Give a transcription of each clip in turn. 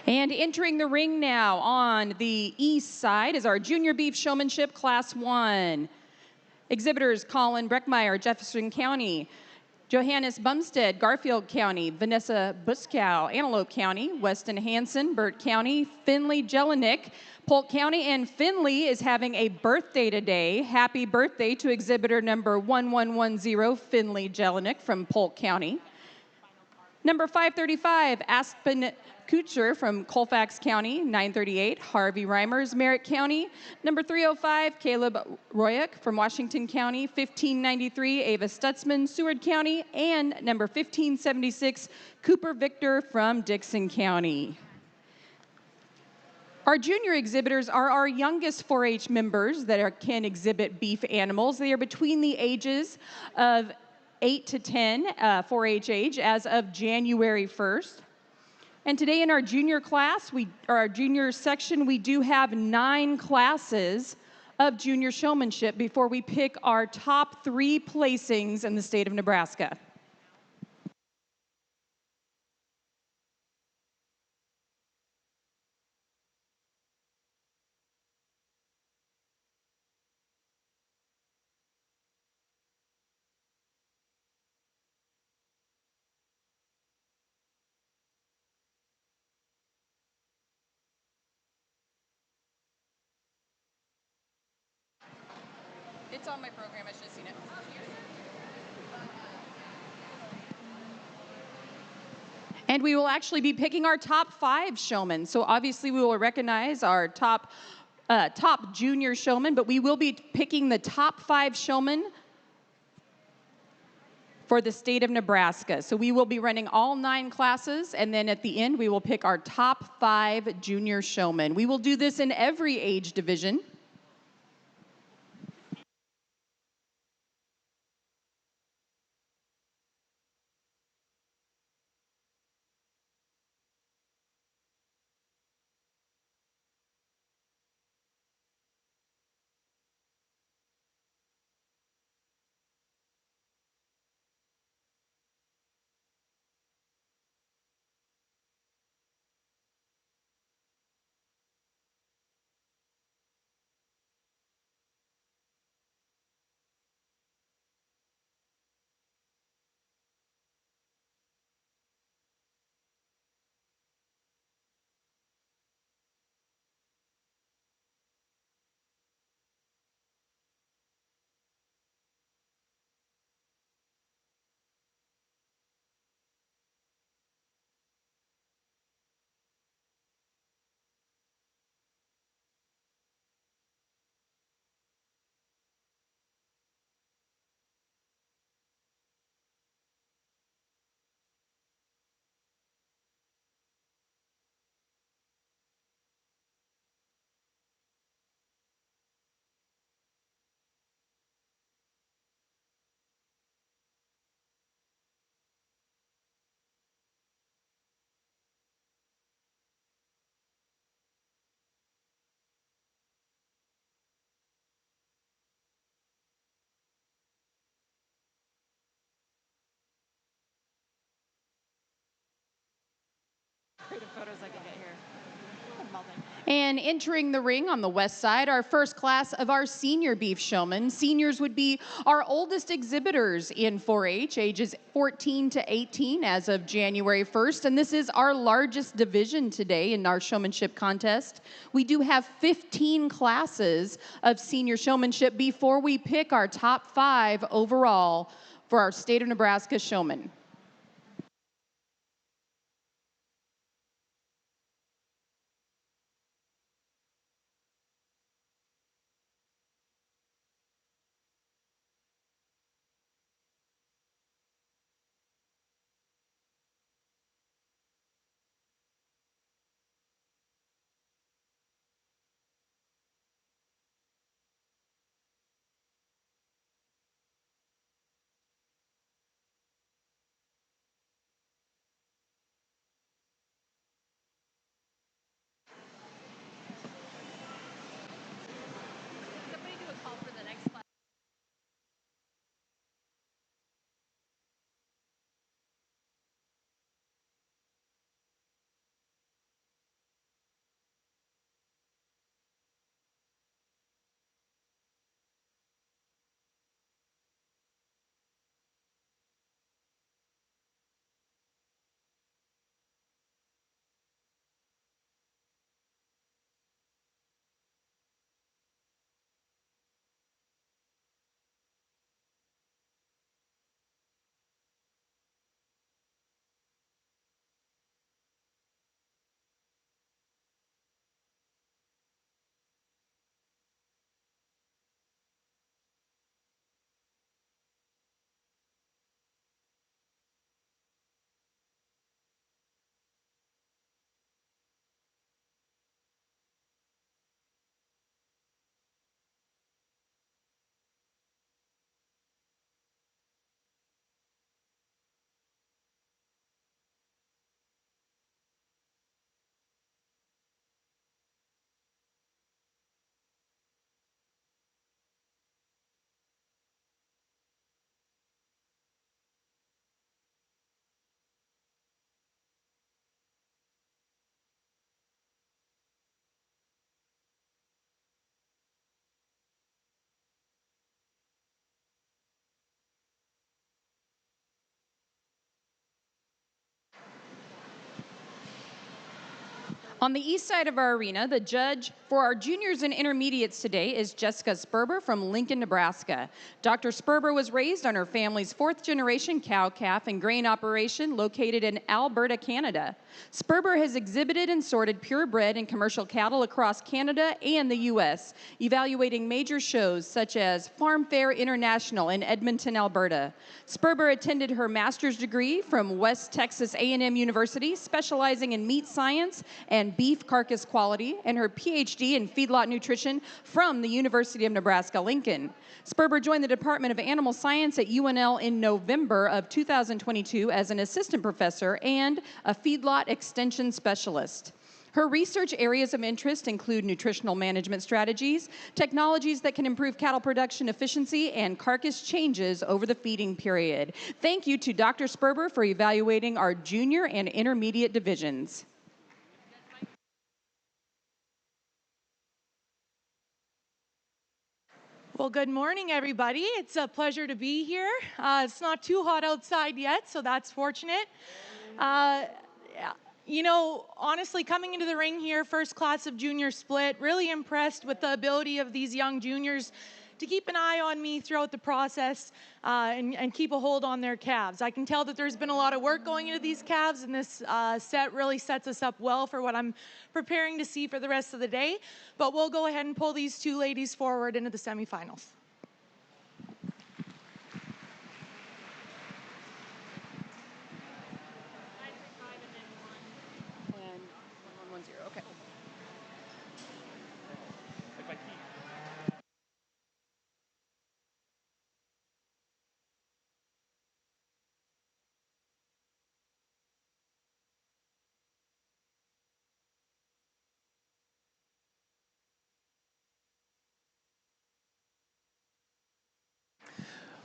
And entering the ring now on the east side is our Junior Beef Showmanship Class 1. Exhibitors Colin Breckmeyer, Jefferson County. Johannes Bumstead, Garfield County. Vanessa Buskow, Antelope County. Weston Hansen, Burt County. Finley Jelinek, Polk County. And Finley is having a birthday today. Happy birthday to exhibitor number 1110, Finley Jelinek from Polk County. Number 535, Aspen Kucher from Colfax County. 938, Harvey Reimers, Merritt County. Number 305, Caleb Royak from Washington County. 1593, Ava Stutzman, Seward County. And number 1576, Cooper Victor from Dixon County. Our junior exhibitors are our youngest 4-H members that can exhibit beef animals. They are between the ages of 8 to 10, 4-H age, as of January 1st. And today in our junior class, our junior section, we do have 9 classes of junior showmanship before we pick our top 3 placings in the state of Nebraska. It's on my program, I should have seen it. And we will actually be picking our top 5 showmen. So obviously we will recognize our top junior showmen, but we will be picking the top 5 showmen for the state of Nebraska. So we will be running all 9 classes, and then at the end we will pick our top 5 junior showmen. We will do this in every age division. Creative photos I can get here. And entering the ring on the west side, our first class of our senior beef showmen. Seniors would be our oldest exhibitors in 4-H, ages 14 to 18 as of January 1st. And this is our largest division today in our showmanship contest. We do have 15 classes of senior showmanship before we pick our top 5 overall for our state of Nebraska showmen. On the east side of our arena, the judge for our juniors and intermediates today is Jessica Sperber from Lincoln, Nebraska. Dr. Sperber was raised on her family's fourth-generation cow, calf, and grain operation located in Alberta, Canada. Sperber has exhibited and sorted purebred and commercial cattle across Canada and the U.S., evaluating major shows such as Farm Fair International in Edmonton, Alberta. Sperber attended her master's degree from West Texas A&M University, specializing in meat science and beef carcass quality, and her PhD in feedlot nutrition from the University of Nebraska-Lincoln. Sperber joined the Department of Animal Science at UNL in November of 2022 as an assistant professor and a feedlot extension specialist. Her research areas of interest include nutritional management strategies, technologies that can improve cattle production efficiency, and carcass changes over the feeding period. Thank you to Dr. Sperber for evaluating our junior and intermediate divisions. Well, good morning, everybody. It's a pleasure to be here. It's not too hot outside yet, so that's fortunate. You know, honestly, coming into the ring here, first class of junior split, really impressed with the ability of these young juniors to keep an eye on me throughout the process and keep a hold on their calves. I can tell that there's been a lot of work going into these calves, and this set really sets us up well for what I'm preparing to see for the rest of the day. But we'll go ahead and pull these two ladies forward into the semifinals. Okay.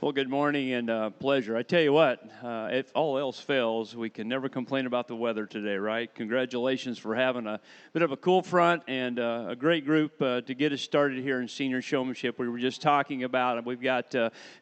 Well, good morning and pleasure. I tell you what, if all else fails, we can never complain about the weather today, right? Congratulations for having a bit of a cool front and a great group to get us started here in senior showmanship. We were just talking about it. We've got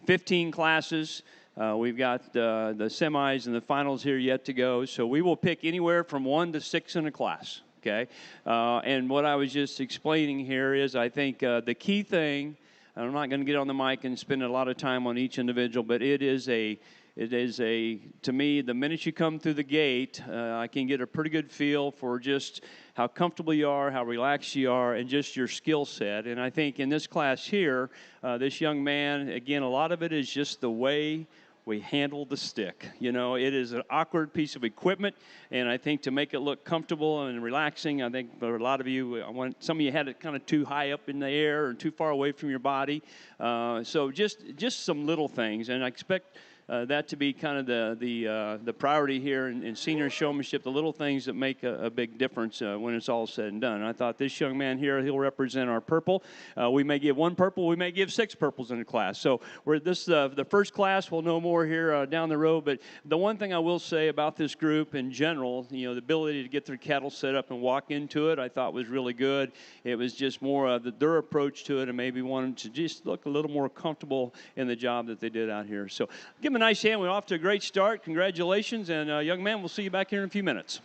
15 classes. We've got the semis and the finals here yet to go. So we will pick anywhere from 1 to 6 in a class, okay? And what I was just explaining here is I think the key thing, I'm not going to get on the mic and spend a lot of time on each individual, but it is a, to me, the minute you come through the gate, I can get a pretty good feel for just how comfortable you are, how relaxed you are, and just your skill set. And I think in this class here, this young man, again, a lot of it is just the way we handle the stick. You know, it is an awkward piece of equipment, and I think to make it look comfortable and relaxing, I think for a lot of you, some of you had it kind of too high up in the air or too far away from your body. So just some little things, and I expect that to be kind of the priority here in senior showmanship, the little things that make a big difference when it's all said and done. And I thought this young man here, he'll represent our purple. We may give 1 purple, we may give 6 purples in a class. So we're the first class, we'll know more here down the road. But the one thing I will say about this group in general, you know, the ability to get their cattle set up and walk into it, I thought was really good. It was just more of their approach to it, and maybe wanted to just look a little more comfortable in the job that they did out here. So give them a nice hand. We're off to a great start. Congratulations. And young man, we'll see you back here in a few minutes.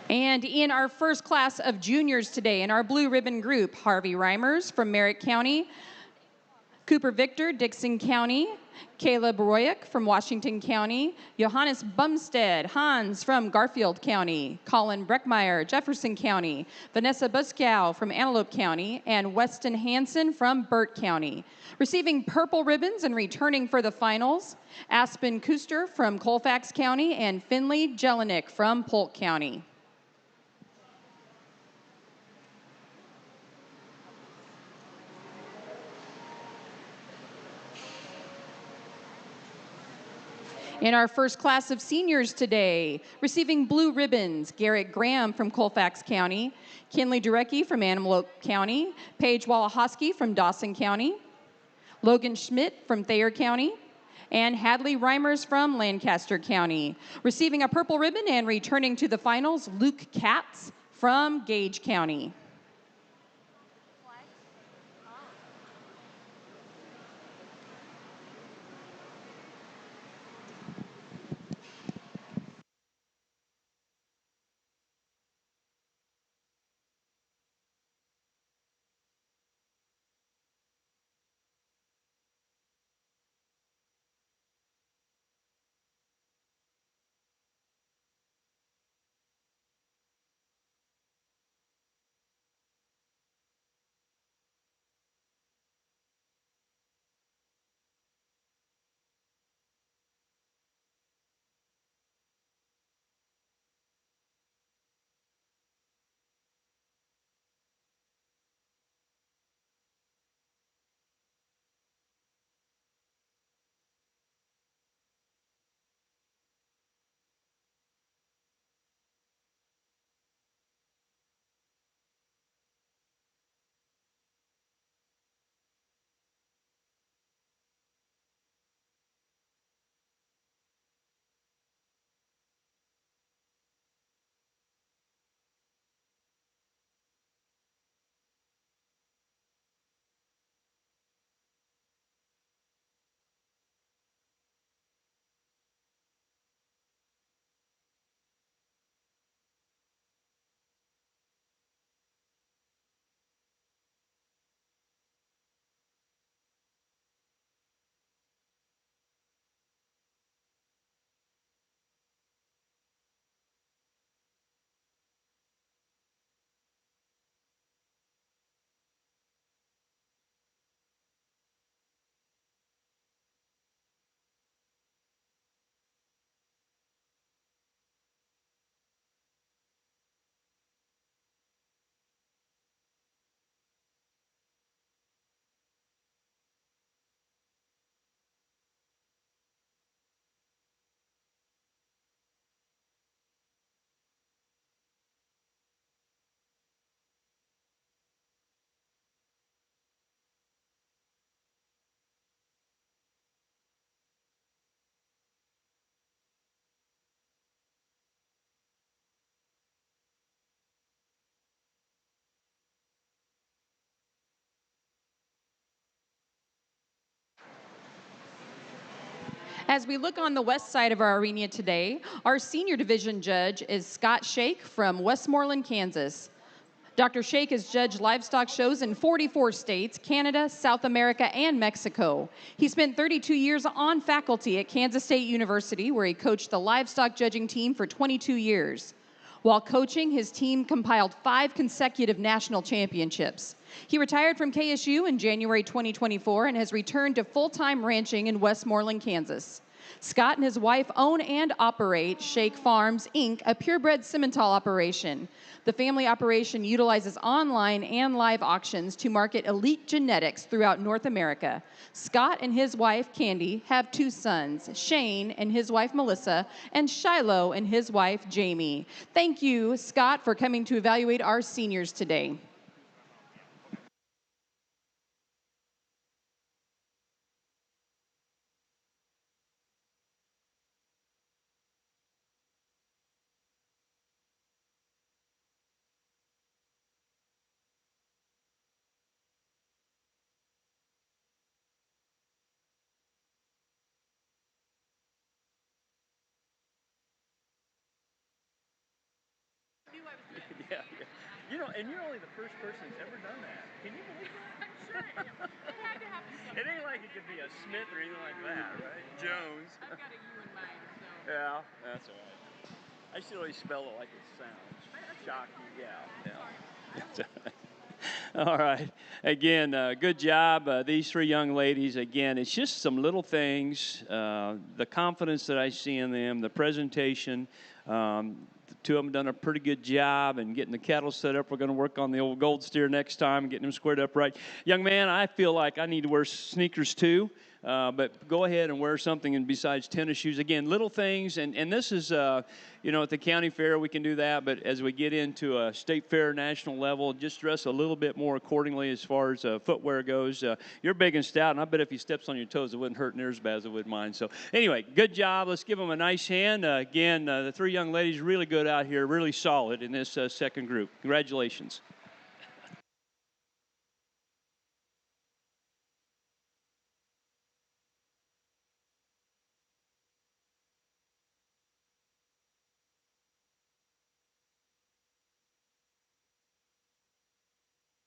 And in our first class of juniors today, in our blue ribbon group, Harvey Reimers from Merritt County, Cooper Victor, Dixon County, Caleb Royuk from Washington County, Johannes Bumstead, Hans from Garfield County, Colin Breckmeyer, Jefferson County, Vanessa Buskow from Antelope County, and Weston Hansen from Burt County. Receiving purple ribbons and returning for the finals, Aspen Kuster from Colfax County and Finley Jelinek from Polk County. In our first class of seniors today, receiving blue ribbons, Garrett Graham from Colfax County, Kinley Durecki from Antelope County, Paige Walahoski from Dawson County, Logan Schmidt from Thayer County, and Hadley Reimers from Lancaster County. Receiving a purple ribbon and returning to the finals, Luke Katz from Gage County. As we look on the west side of our arena today, our senior division judge is Scott Shake from Westmoreland, Kansas. Dr. Shake has judged livestock shows in 44 states, Canada, South America, and Mexico. He spent 32 years on faculty at Kansas State University, where he coached the livestock judging team for 22 years. While coaching, his team compiled 5 consecutive national championships. He retired from KSU in January 2024 and has returned to full-time ranching in Westmoreland, Kansas. Scott and his wife own and operate Shake Farms, Inc., a purebred Simmental operation. The family operation utilizes online and live auctions to market elite genetics throughout North America. Scott and his wife, Candy, have 2 sons, Shane and his wife, Melissa, and Shiloh and his wife, Jamie. Thank you, Scott, for coming to evaluate our seniors today. Yeah, yeah. You know, and you're only the first person who's ever done that. Can you believe that? I'm sure it had to happen. It ain't like it could be a Smith or anything like that, right? Jones. I've got a U in mine, so. Yeah, that's all right. I should always spell it like it sounds. Shocking, yeah, yeah. All right. Again, good job. These three young ladies, again, it's just some little things. The confidence that I see in them, the presentation. The two of them done a pretty good job in getting the cattle set up. We're going to work on the old gold steer next time and getting them squared up right. Young man, I feel like I need to wear sneakers too. But go ahead and wear something and besides tennis shoes. Again, little things, and this is, you know, at the county fair we can do that, but as we get into a state fair, national level, just dress a little bit more accordingly as far as footwear goes. You're big and stout, and I bet if he steps on your toes, it wouldn't hurt near as bad as it would mine. So anyway, good job. Let's give them a nice hand. Again, the three young ladies really good out here, really solid in this second group. Congratulations.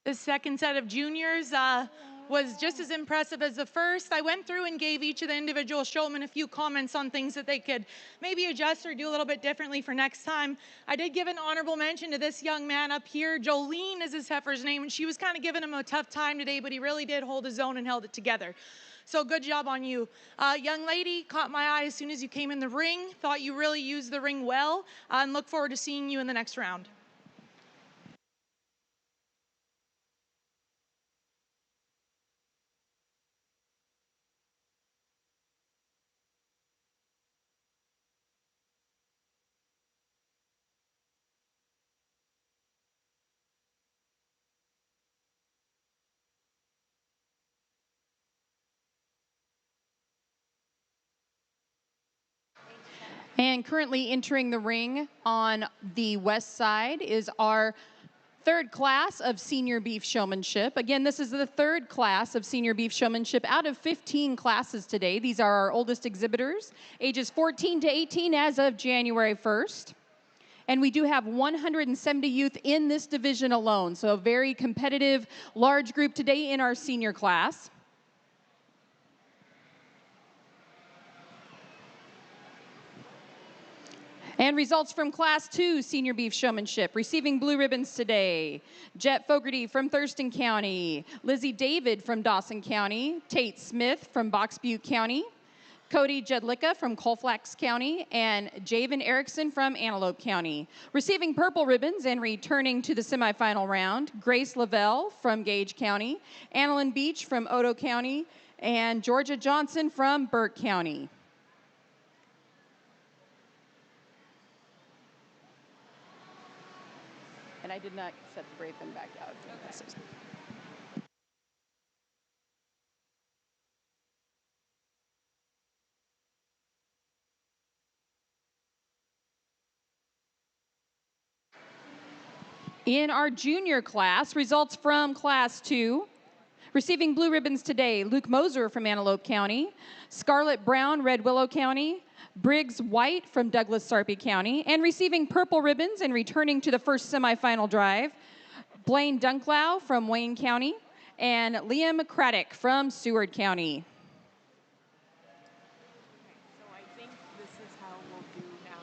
The second set of juniors was just as impressive as the first. I went through and gave each of the individual showmen a few comments on things that they could maybe adjust or do a little bit differently for next time. I did give an honorable mention to this young man up here. Jolene is his heifer's name, and she was kind of giving him a tough time today, but he really did hold his own and held it together. So good job on you. Young lady, caught my eye as soon as you came in the ring. Thought you really used the ring well, and look forward to seeing you in the next round. And currently entering the ring on the west side is our third class of senior beef showmanship. Again, this is the third class of senior beef showmanship out of 15 classes today. These are our oldest exhibitors, ages 14 to 18 as of January 1st. And we do have 170 youth in this division alone, so a very competitive, large group today in our senior class. And results from Class 2 Senior Beef Showmanship. Receiving blue ribbons today, Jet Fogarty from Thurston County, Lizzie David from Dawson County, Tate Smith from Box Butte County, Cody Jedlicka from Colfax County, and Javen Erickson from Antelope County. Receiving purple ribbons and returning to the semifinal round, Grace Lavelle from Gage County, Annalyn Beach from Odo County, and Georgia Johnson from Burke County. And I did not set the brave bin back out. Okay. In our junior class, results from Class 2. Receiving blue ribbons today, Luke Moser from Antelope County, Scarlett Brown, Red Willow County, Briggs White from Douglas Sarpy County, and receiving purple ribbons and returning to the first semifinal drive, Blaine Dunklow from Wayne County, and Liam Craddock from Seward County. So I think this is how we'll do now.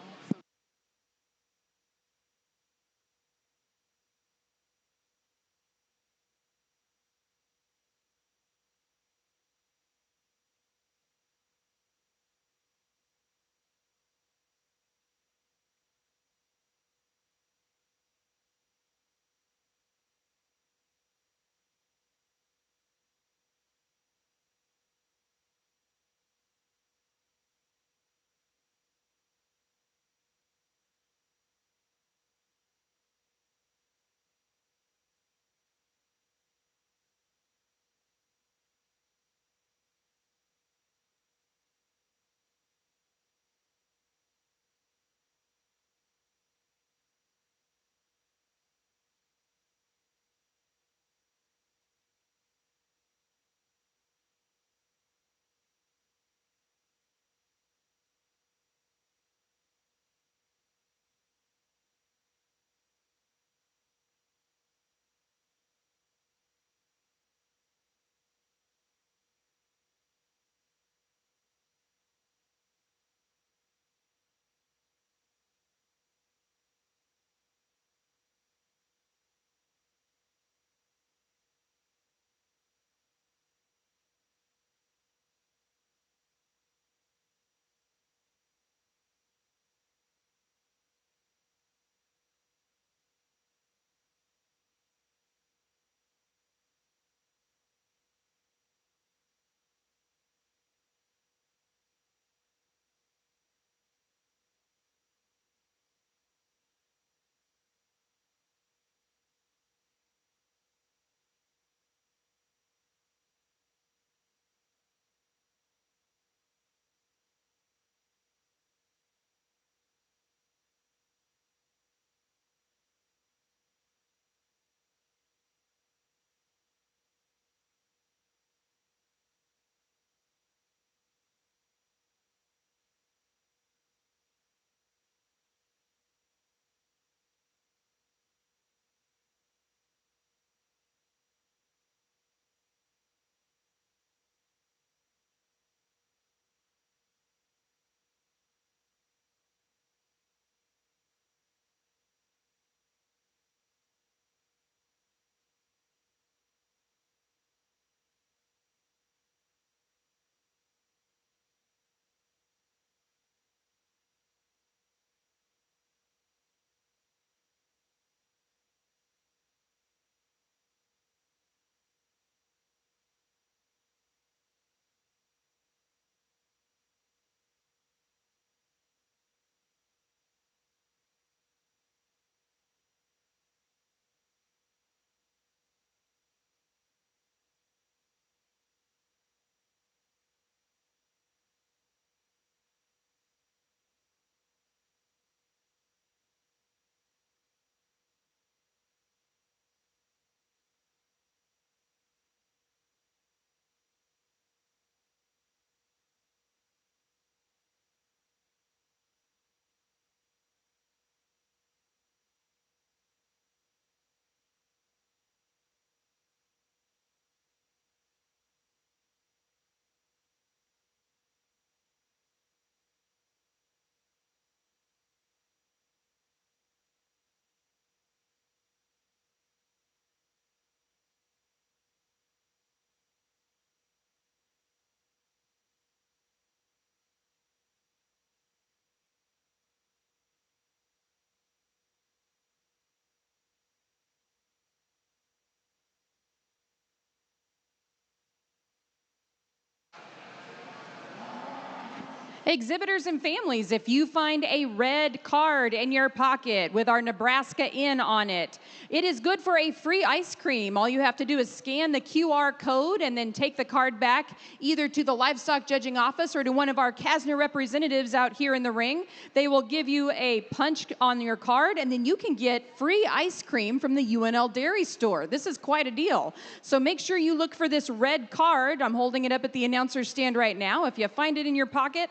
Exhibitors and families, if you find a red card in your pocket with our Nebraska in on it, it is good for a free ice cream. All you have to do is scan the QR code and then take the card back either to the livestock judging office or to one of our Kasner representatives out here in the ring. They will give you a punch on your card, and then you can get free ice cream from the UNL Dairy Store. This is quite a deal. So make sure you look for this red card. I'm holding it up at the announcer's stand right now. If you find it in your pocket,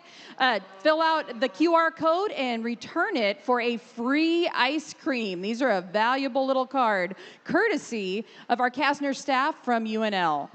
fill out the QR code and return it for a free ice cream. These are a valuable little card, courtesy of our Kasner staff from UNL.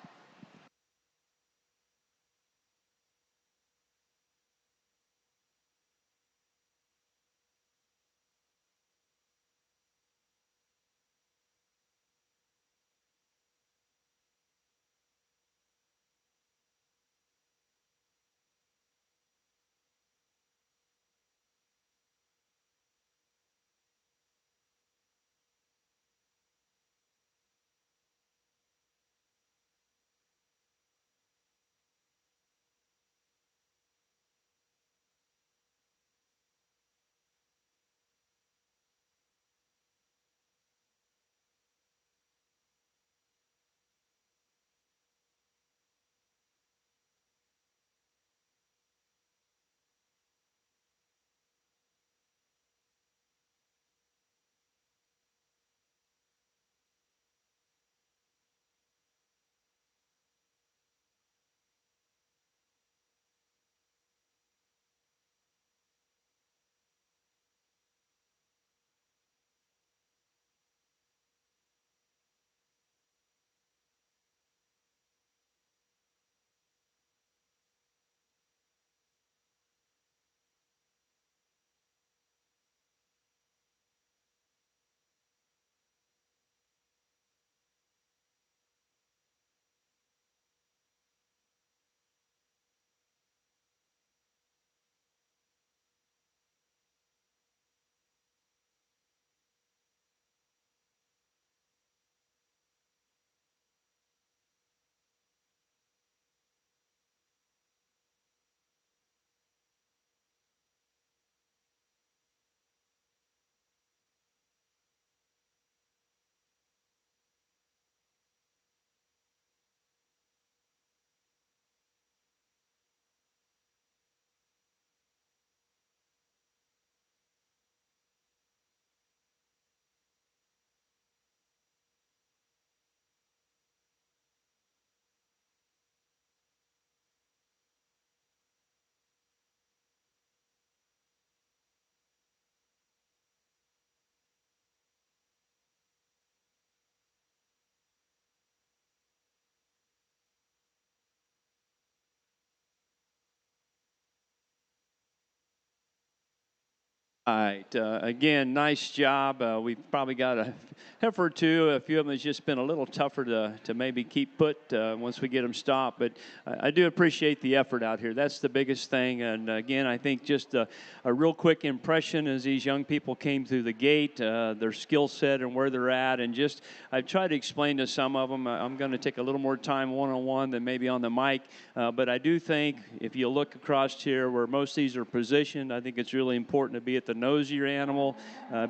All right. Again, nice job. We've probably got a heifer or two. A few of them has just been a little tougher to maybe keep put once we get them stopped. But I do appreciate the effort out here. That's the biggest thing. And again, I think just a real quick impression as these young people came through the gate, their skill set and where they're at. And just I've tried to explain to some of them. I'm going to take a little more time one-on-one than maybe on the mic. But I do think if you look across here where most of these are positioned, I think it's really important to be at the nose of your animal,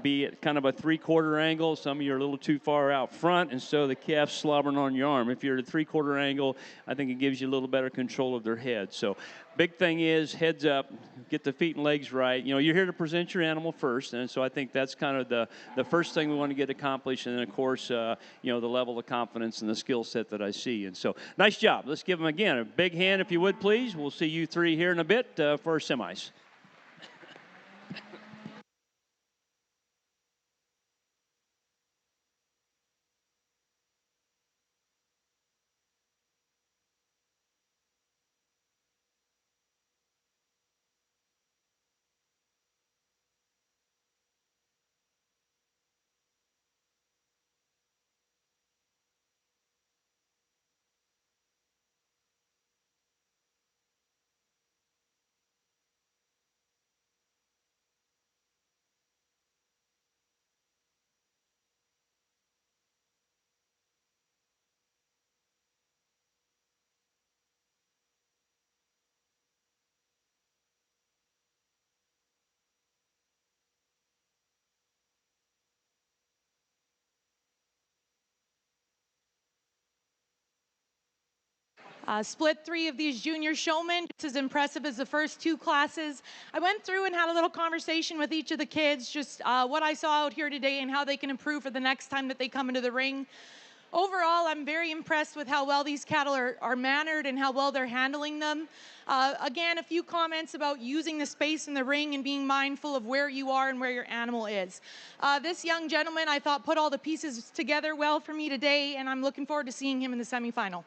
be at kind of a three-quarter angle. Some of you are a little too far out front, and so the calf's slobbering on your arm. If you're at a three-quarter angle, I think it gives you a little better control of their head. So big thing is heads up, get the feet and legs right. You know, you're here to present your animal first, and so I think that's kind of the first thing we want to get accomplished, and then, of course, you know, the level of confidence and the skill set that I see. And so nice job. Let's give them, again, a big hand, if you would, please. We'll see you three here in a bit for our semis. Split three of these junior showmen, just as impressive as the first two classes. I went through and had a little conversation with each of the kids, just what I saw out here today and how they can improve for the next time that they come into the ring. Overall, I'm very impressed with how well these cattle are mannered and how well they're handling them. Again, a few comments about using the space in the ring and being mindful of where you are and where your animal is. This young gentleman, I thought, put all the pieces together well for me today, and I'm looking forward to seeing him in the semifinal.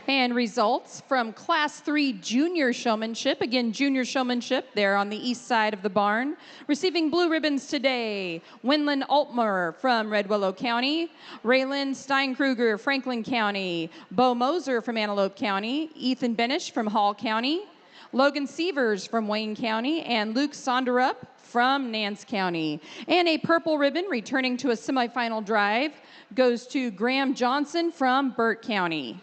And results from Class 3 Junior Showmanship. Again, Junior Showmanship, they're on the east side of the barn. Receiving blue ribbons today, Winland Altmer from Red Willow County, Raylan Steinkruger, Franklin County, Bo Moser from Antelope County, Ethan Benish from Hall County, Logan Sievers from Wayne County, and Luke Sonderup from Nance County. And a purple ribbon returning to a semifinal drive goes to Graham Johnson from Burt County.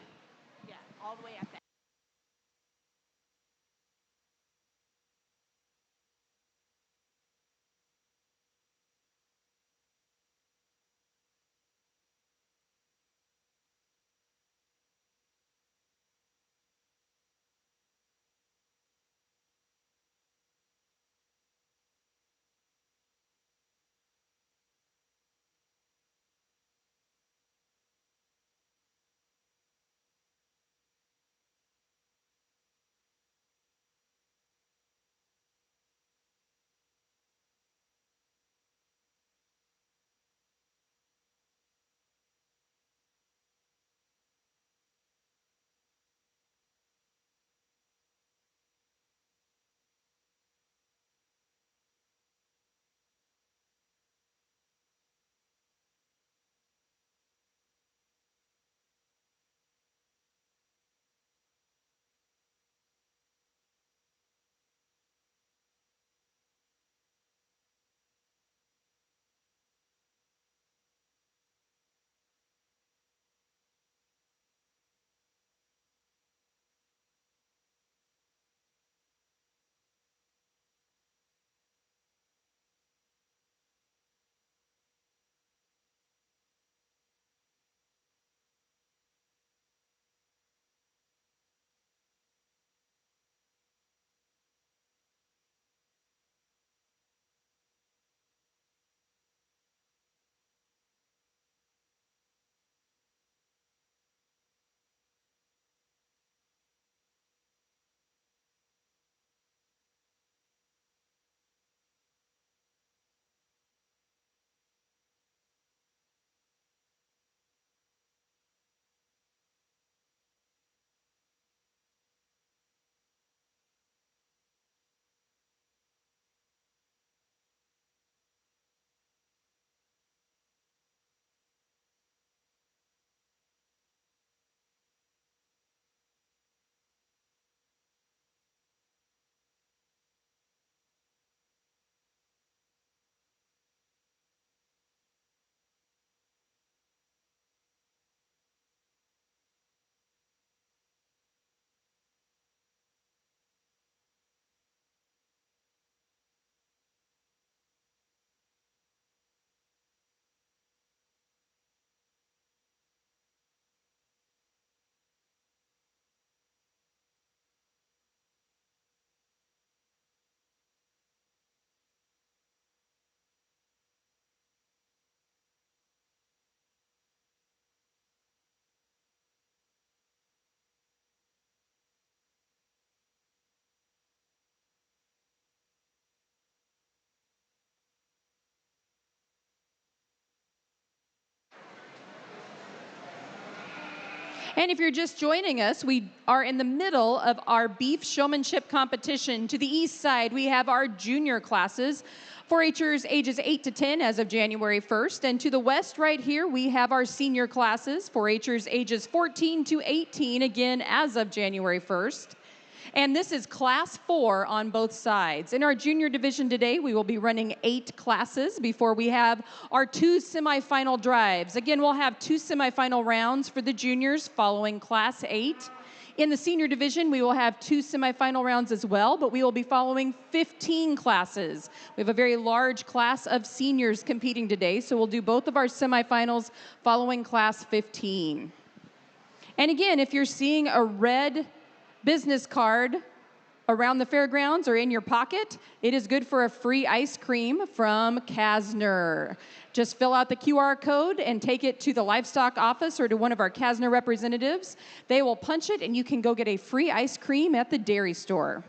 And if you're just joining us, we are in the middle of our beef showmanship competition. To the east side, we have our junior classes, 4-Hers ages 8 to 10 as of January 1st. And to the west right here, we have our senior classes, 4-Hers ages 14 to 18, again as of January 1st. And this is class 4 on both sides. In our junior division today, we will be running 8 classes before we have our 2 semifinal drives. Again, we'll have 2 semifinal rounds for the juniors following class 8. In the senior division, we will have 2 semifinal rounds as well, but we will be following 15 classes. We have a very large class of seniors competing today, so we'll do both of our semifinals following class 15. And again, if you're seeing a red business card around the fairgrounds or in your pocket, it is good for a free ice cream from Kasner. Just fill out the QR code and take it to the livestock office or to one of our Kasner representatives. They will punch it and you can go get a free ice cream at the dairy store.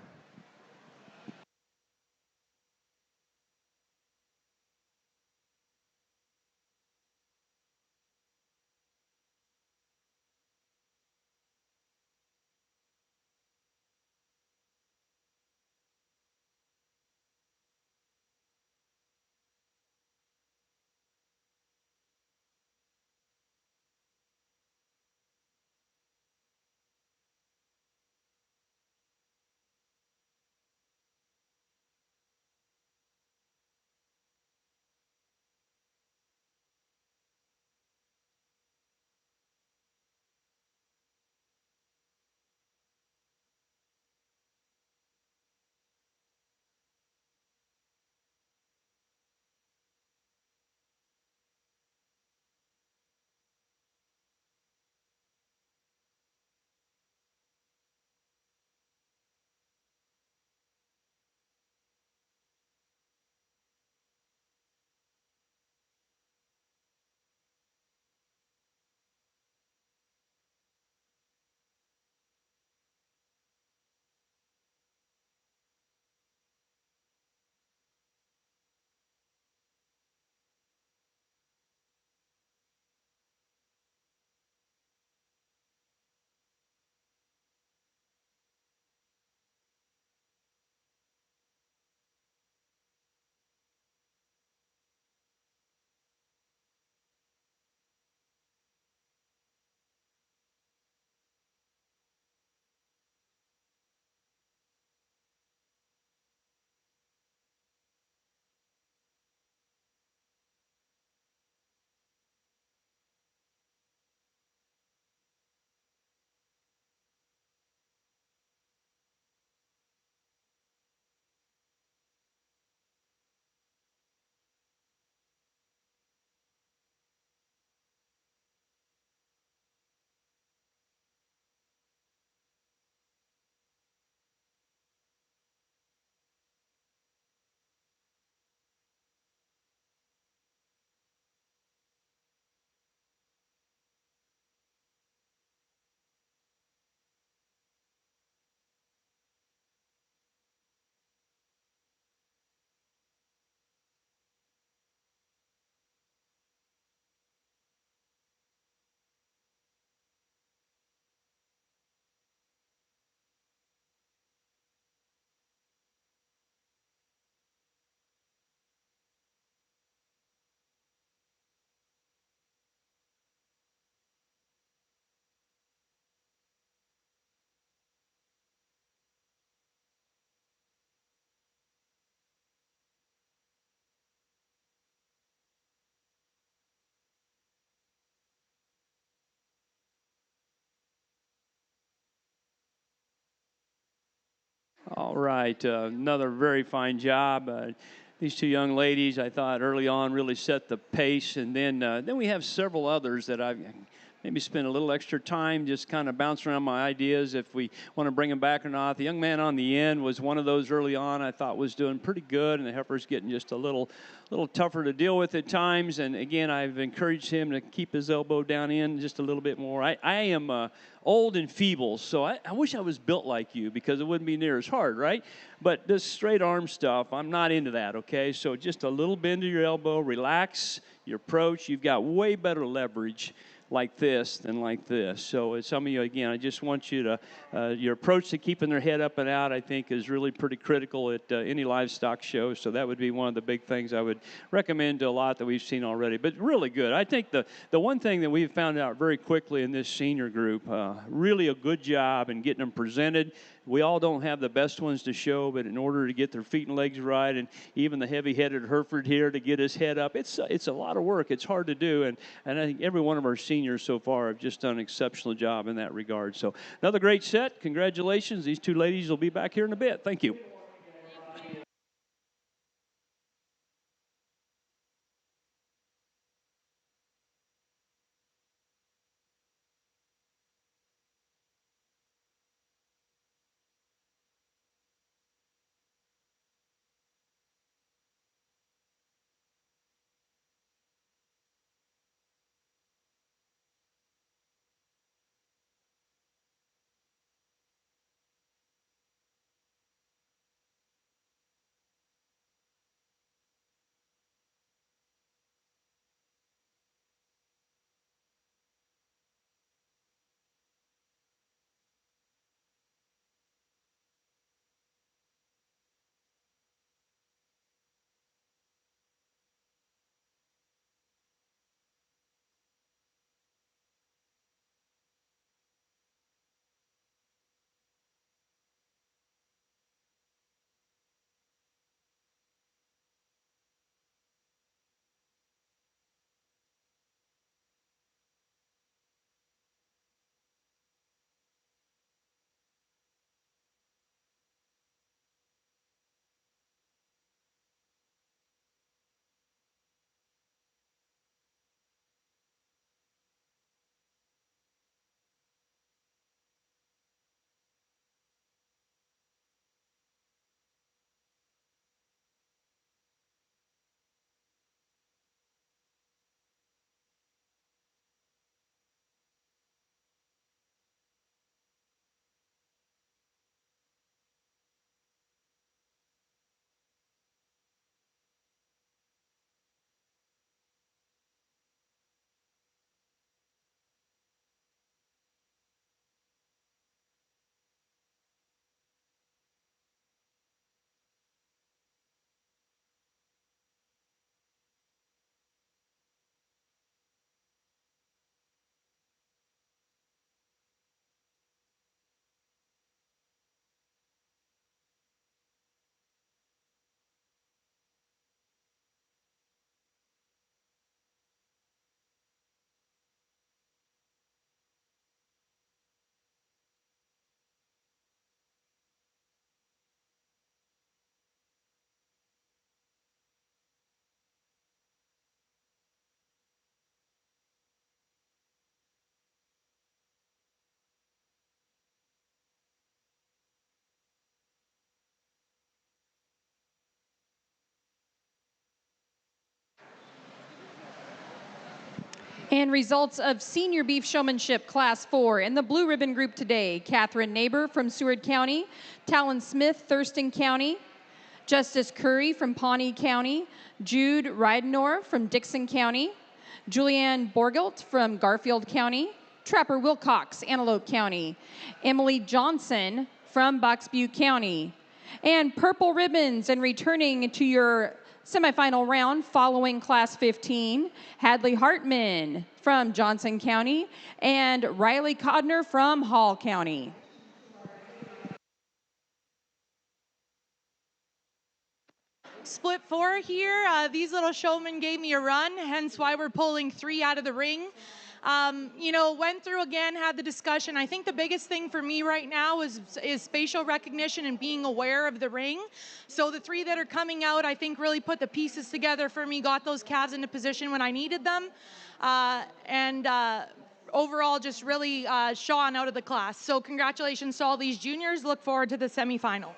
All right, another very fine job. These 2 young ladies, I thought early on, really set the pace, and then we have several others that I've maybe spend a little extra time just kind of bouncing around my ideas if we want to bring them back or not. The young man on the end was one of those early on I thought was doing pretty good, and the heifer's getting just a little tougher to deal with at times. And again, I've encouraged him to keep his elbow down in just a little bit more. I am old and feeble, so I wish I was built like you because it wouldn't be near as hard, right? But this straight arm stuff, I'm not into that, okay? So just a little bend of your elbow, relax your approach. You've got way better leverage like this than like this. So some of you, again, I just want you to, your approach to keeping their head up and out, I think, is really pretty critical at any livestock show. So that would be one of the big things I would recommend to a lot that we've seen already. But really good. I think the one thing that we've found out very quickly in this senior group, really a good job in getting them presented. We all don't have the best ones to show, but in order to get their feet and legs right, and even the heavy-headed Hereford here to get his head up, it's a lot of work. It's hard to do, and I think every one of our seniors so far have just done an exceptional job in that regard. So another great set. Congratulations. These two ladies will be back here in a bit. Thank you. And results of Senior Beef Showmanship Class 4 in the blue ribbon group today: Catherine Neighbor from Seward County, Talon Smith, Thurston County, Justice Curry from Pawnee County, Jude Rydenor from Dixon County, Julianne Borgelt from Garfield County, Trapper Wilcox, Antelope County, Emily Johnson from Box Butte County. And purple ribbons and returning to your semifinal round following Class 15, Hadley Hartman from Johnson County and Riley Codner from Hall County. Split 4 here. These little showmen gave me a run, hence why we're pulling 3 out of the ring. Went through again, had the discussion. I think the biggest thing for me right now is spatial recognition and being aware of the ring. So the 3 that are coming out, I think really put the pieces together for me, got those calves into position when I needed them. Overall, just really shone out of the class. So congratulations to all these juniors. Look forward to the semifinal.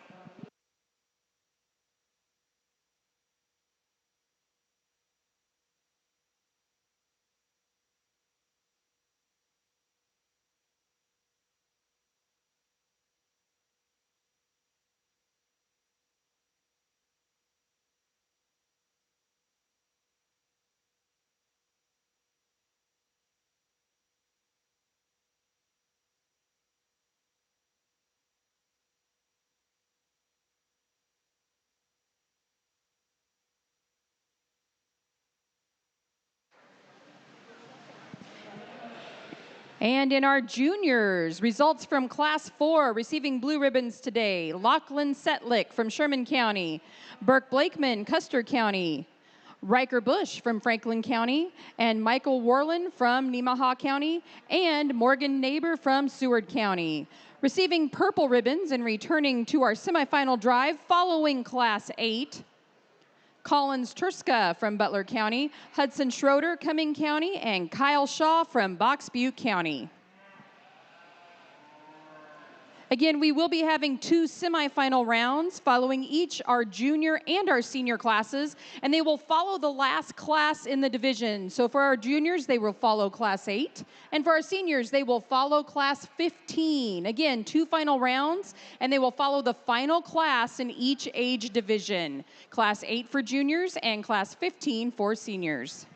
And in our juniors, results from Class 4 receiving blue ribbons today. Lachlan Setlick from Sherman County, Burke Blakeman, Custer County, Riker Bush from Franklin County, and Michael Warland from Nemaha County, and Morgan Neighbor from Seward County. Receiving purple ribbons and returning to our semifinal drive following Class 8. Collins Turska from Butler County, Hudson Schroeder, Cumming County, and Kyle Shaw from Box Butte County. Again, we will be having 2 semifinal rounds following each our junior and our senior classes, and they will follow the last class in the division. So for our juniors, they will follow Class 8, and for our seniors, they will follow Class 15. Again, 2 final rounds, and they will follow the final class in each age division. Class 8 for juniors and Class 15 for seniors.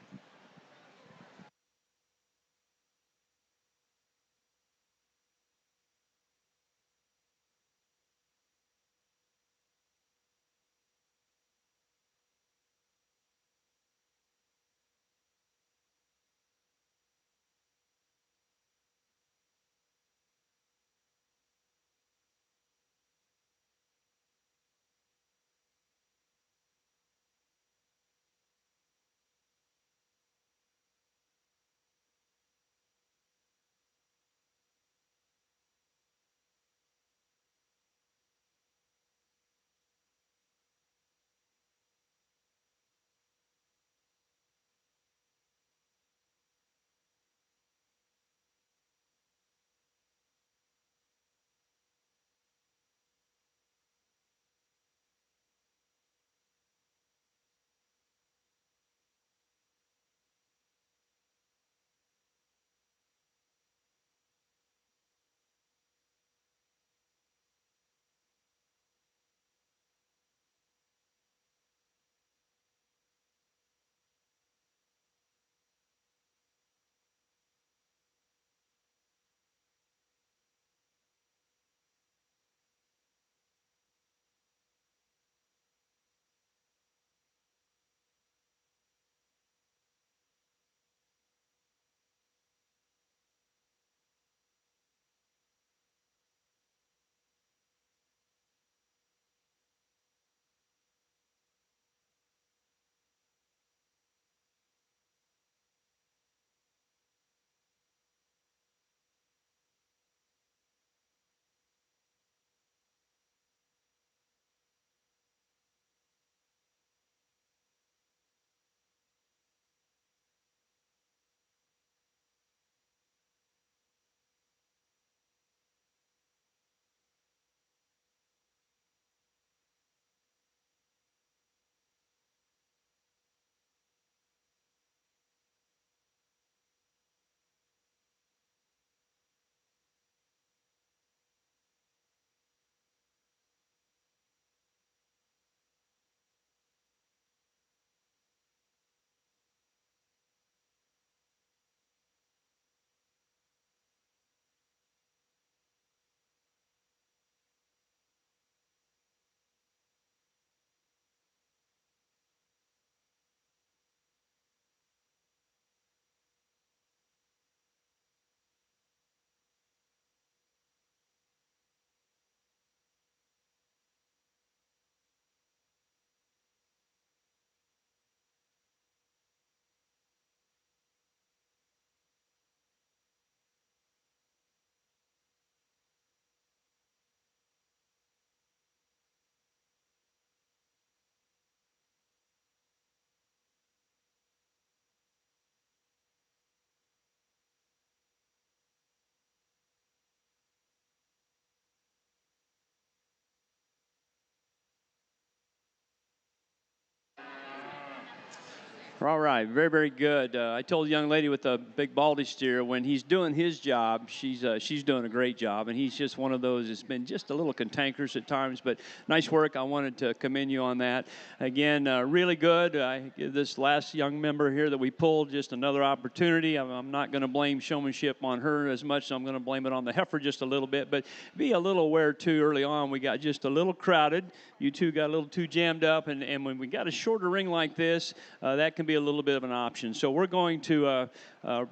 All right, very, very good. I told the young lady with the big baldy steer when he's doing his job, she's doing a great job, and he's just one of those that's been just a little cantankerous at times, but nice work. I wanted to commend you on that. Again, really good. I give this last young member here that we pulled just another opportunity. I'm not going to blame showmanship on her as much as I'm going to blame it on the heifer just a little bit, but be a little aware too early on. We got just a little crowded. You two got a little too jammed up, and when we got a shorter ring like this, that can be be a little bit of an option. So we're going to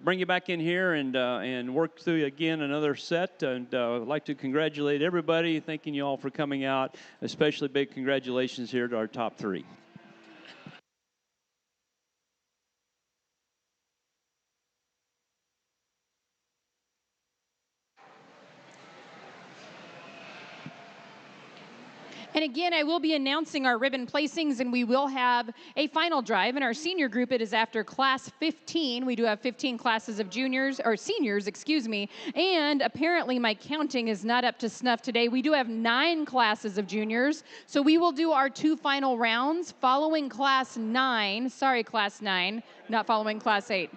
bring you back in here and work through again another set. And I'd like to congratulate everybody, thanking you all for coming out. Especially big congratulations here to our top three. And again, I will be announcing our ribbon placings, and we will have a final drive. In our senior group, it is after class 15. We do have 15 classes of juniors, or seniors, excuse me. And apparently my counting is not up to snuff today. We do have 9 classes of juniors. So we will do our 2 final rounds following class 9. Sorry, class 9, not following class 8.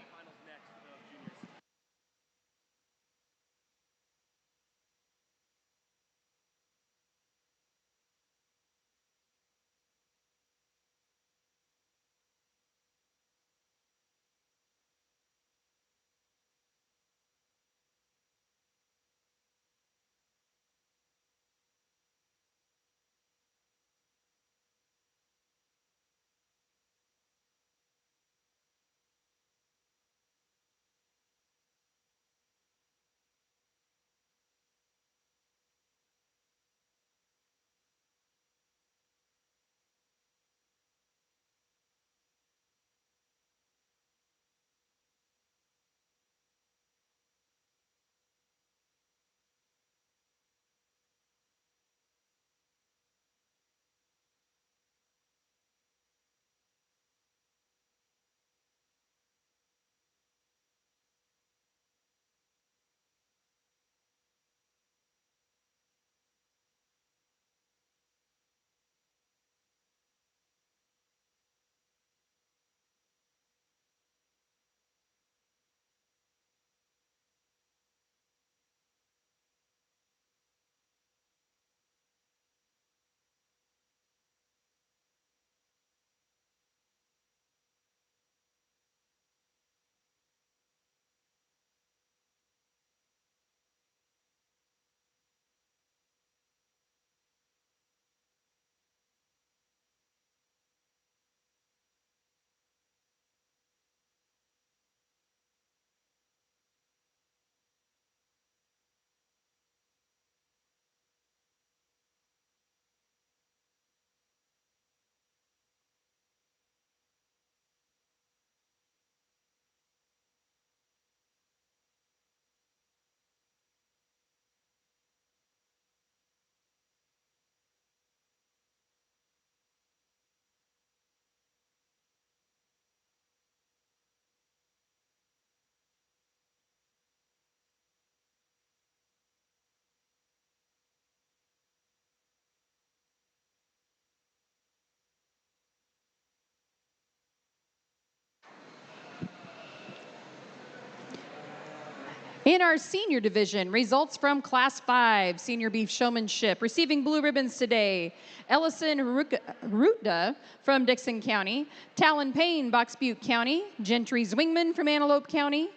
In our senior division, results from Class 5, Senior Beef Showmanship. Receiving blue ribbons today, Ellison Rutda from Dixon County, Talon Payne, Box Butte County, Gentry Zwingman from Antelope County,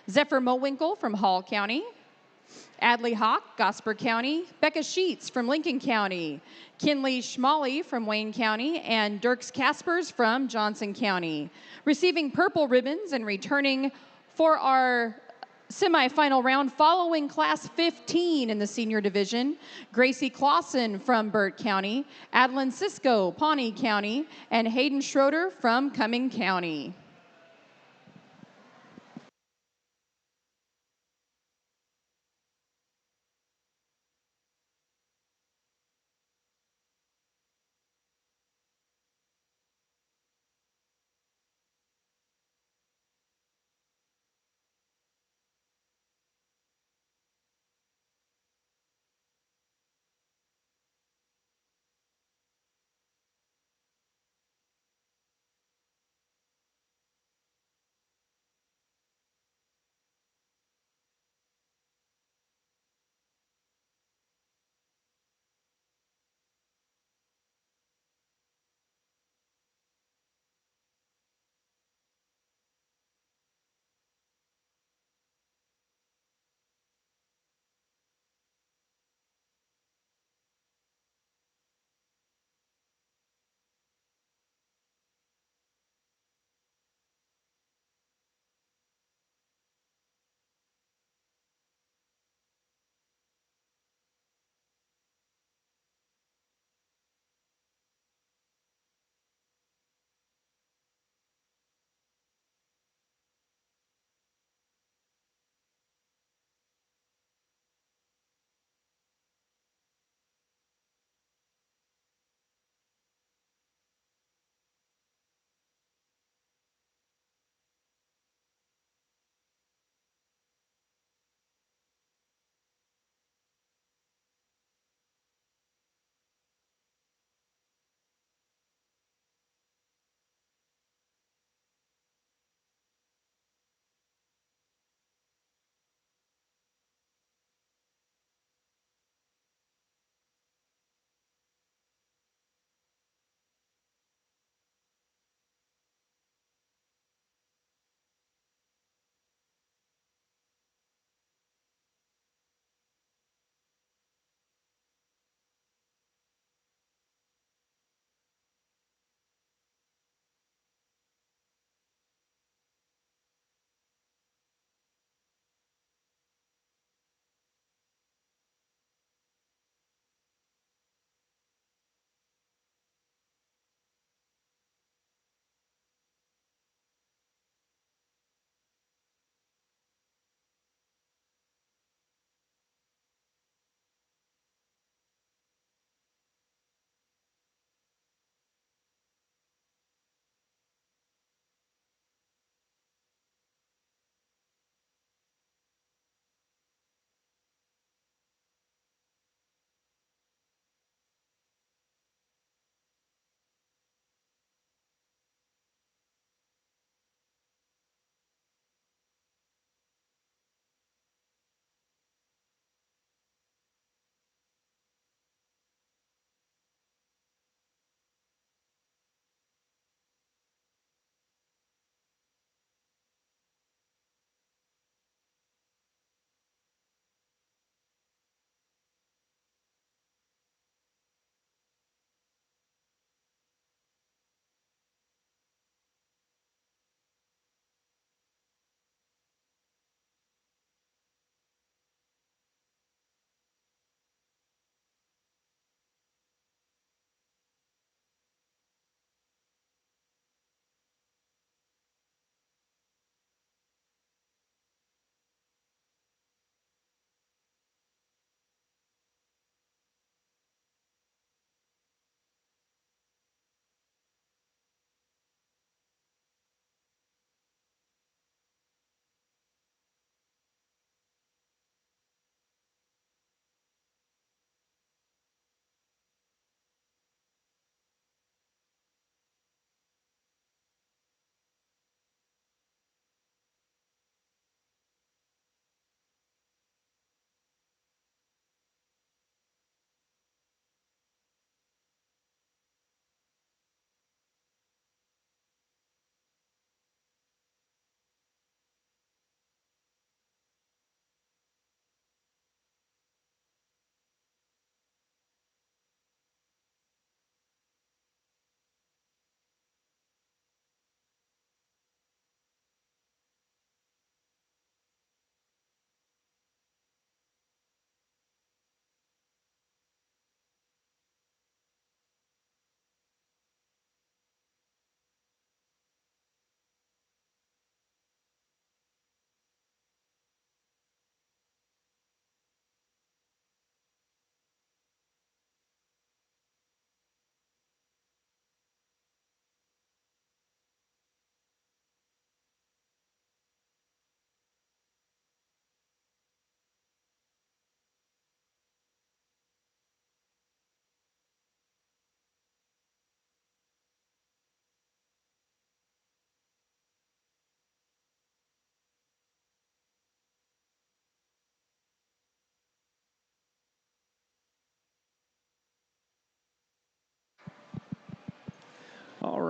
Zephyr Mowinkle from Hall County, Adley Hawk, Gosper County, Becca Sheets from Lincoln County, Kinley Schmalley from Wayne County, and Dirks Caspers from Johnson County. Receiving purple ribbons and returning for our semifinal round following class 15 in the senior division, Gracie Clausen from Burt County, Adeline Cisco, Pawnee County, and Hayden Schroeder from Cumming County.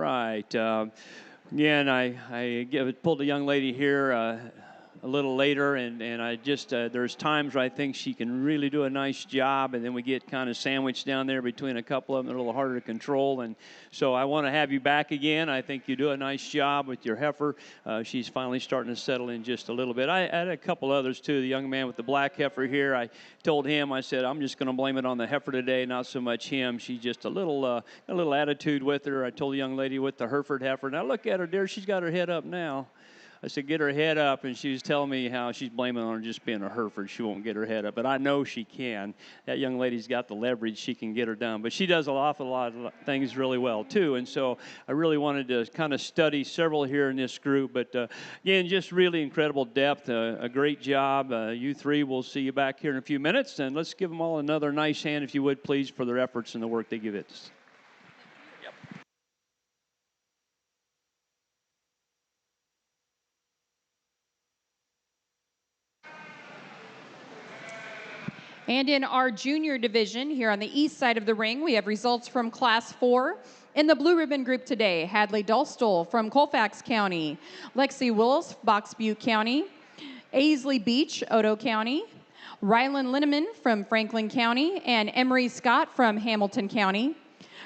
right. Again, pulled a young lady here a little later, and I just, there's times where I think she can really do a nice job, and then we get kind of sandwiched down there between a couple of them. They're a little harder to control, and so I want to have you back again. I think you do a nice job with your heifer. She's finally starting to settle in just a little bit. I had a couple others, too. The young man with the black heifer here, I told him, I said, I'm just going to blame it on the heifer today, not so much him. She's just a little attitude with her. I told the young lady with the Hereford heifer, now look at her, dear, she's got her head up now. I said, get her head up, and she was telling me how she's blaming on her just being a Hereford. She won't get her head up, but I know she can. That young lady's got the leverage. She can get her done, but she does an awful lot of things really well, too, and so I really wanted to kind of study several here in this group, but again, just really incredible depth, a great job. You three, we'll see you back here in a few minutes, and let's give them all another nice hand, if you would, please, for their efforts and the work they give it. And in our junior division here on the east side of the ring, we have results from Class 4. In the blue ribbon group today, Hadley Dulstall from Colfax County, Lexi Willis, Box Butte County, Aisley Beach, Otoe County, Rylan Linneman from Franklin County, and Emery Scott from Hamilton County.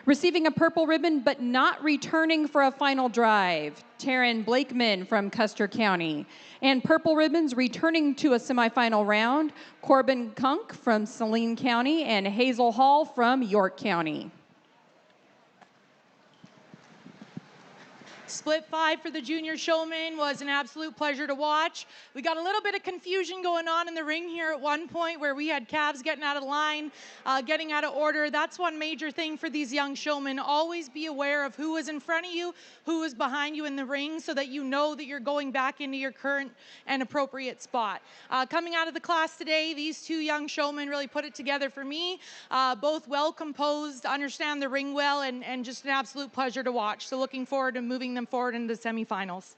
Receiving a purple ribbon but not returning for a final drive, Taryn Blakeman from Custer County. And purple ribbons returning to a semifinal round, Corbin Kunk from Saline County and Hazel Hall from York County. Split 5 for the junior showman was an absolute pleasure to watch. We got a little bit of confusion going on in the ring here at one point where we had calves getting out of line, getting out of order. That's one major thing for these young showmen. Always be aware of who is in front of you, who is behind you in the ring, so that you know that you're going back into your current and appropriate spot. Coming out of the class today, these two young showmen really put it together for me. Both well composed, understand the ring well, and just an absolute pleasure to watch. So looking forward to moving them forward into the semifinals.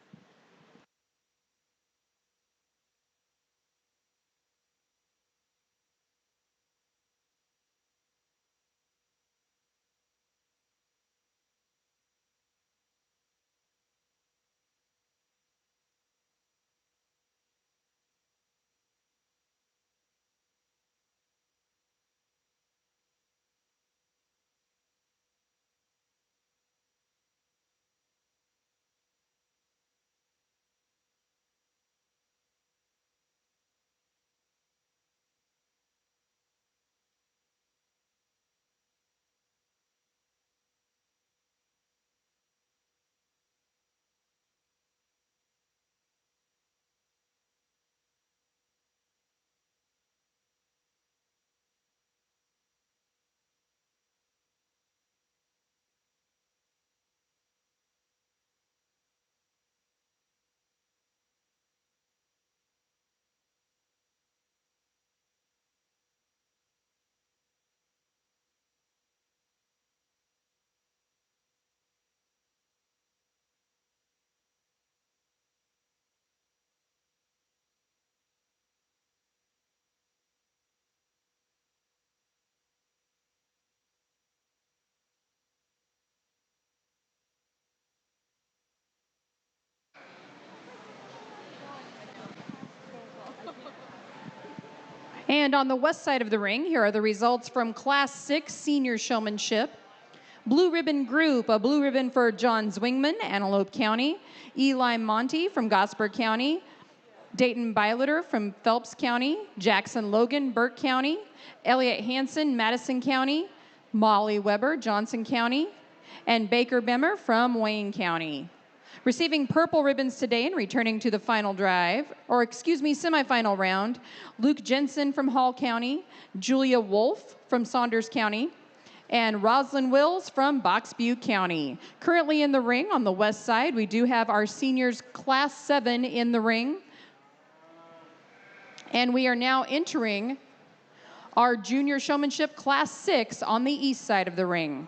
And on the west side of the ring, here are the results from Class 6 Senior Showmanship. Blue ribbon group, a blue ribbon for John Zwingman, Antelope County, Eli Monty from Gosper County, Dayton Byleter from Phelps County, Jackson Logan, Burke County, Elliot Hansen, Madison County, Molly Weber, Johnson County, and Baker Bemmer from Wayne County. Receiving purple ribbons today and returning to the final drive, semifinal round, Luke Jensen from Hall County, Julia Wolf from Saunders County, and Roslyn Wills from Box Butte County. Currently in the ring on the west side, we do have our seniors Class 7 in the ring. And we are now entering our junior showmanship Class 6 on the east side of the ring.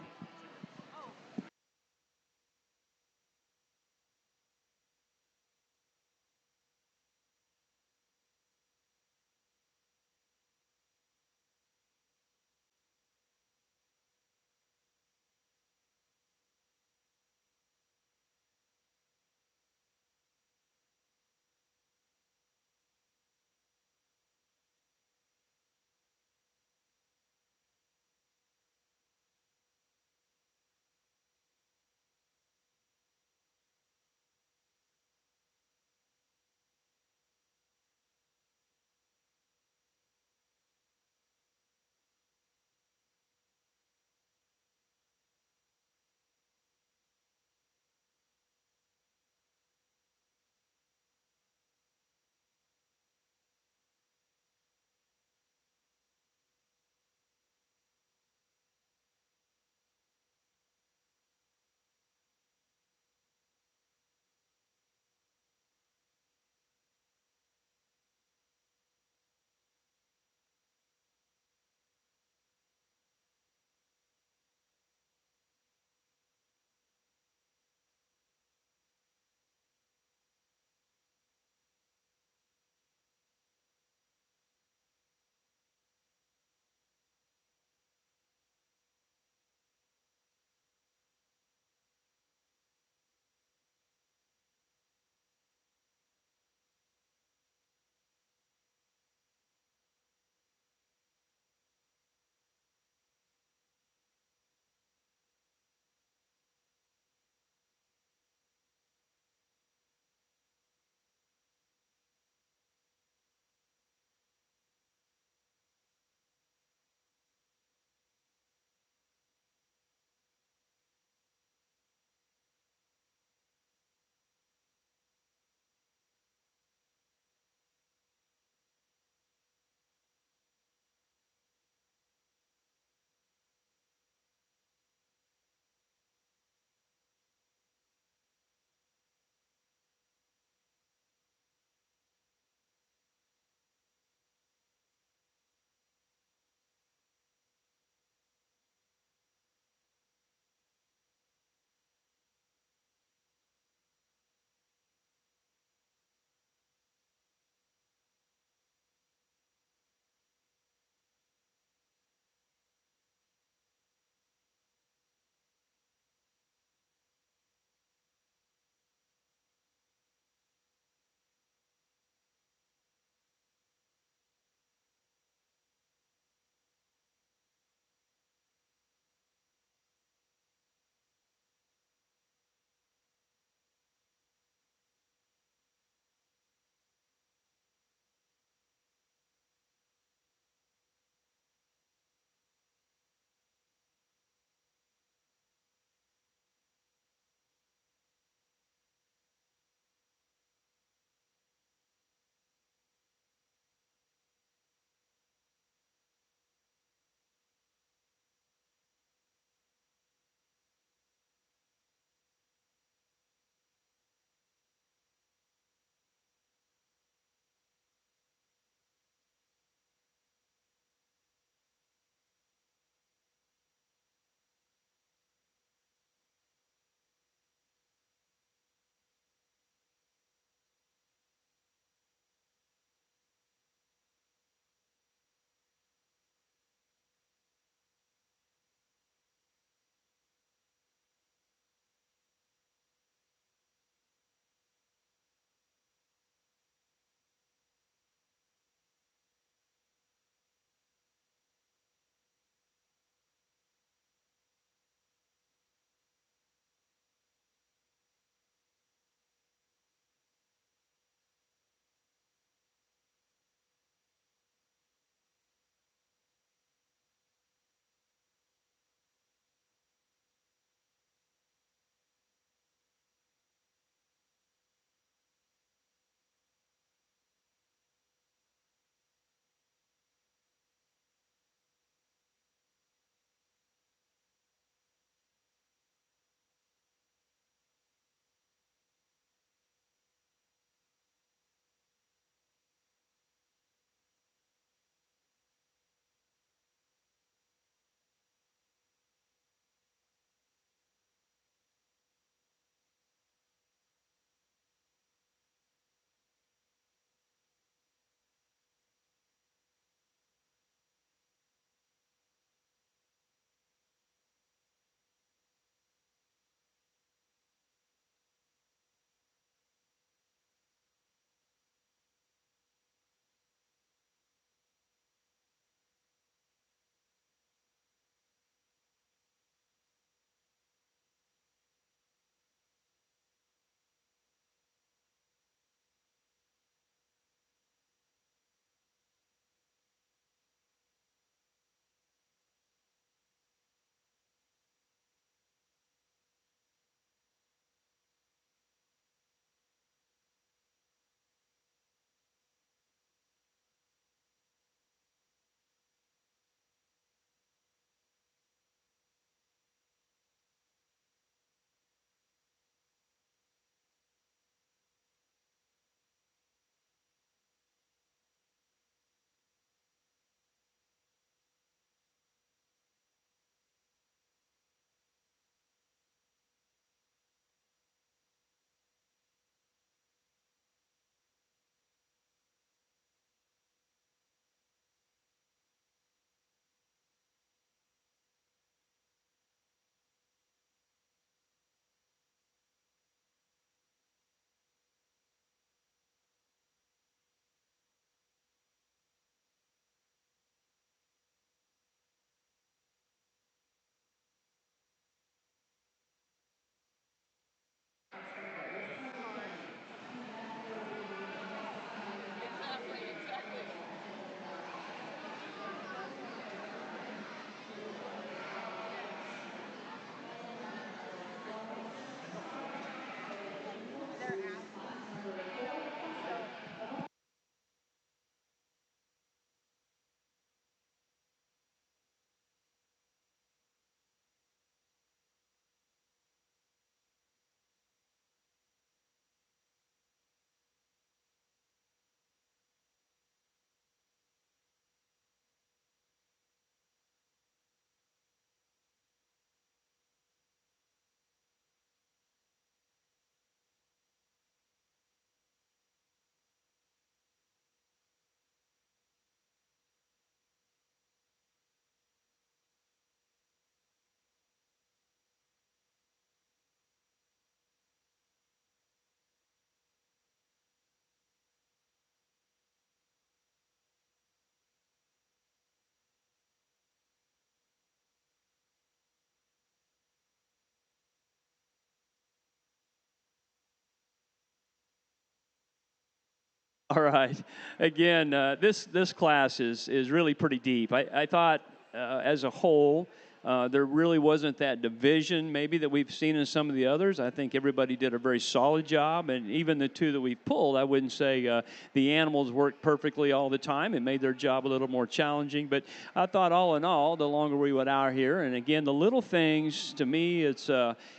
All right. Again, this class is really pretty deep. I thought as a whole, there really wasn't that division maybe that we've seen in some of the others. I think everybody did a very solid job, and even the two that we pulled, I wouldn't say the animals worked perfectly all the time. It made their job a little more challenging, but I thought all in all, the longer we went out here, and again, the little things, to me, it's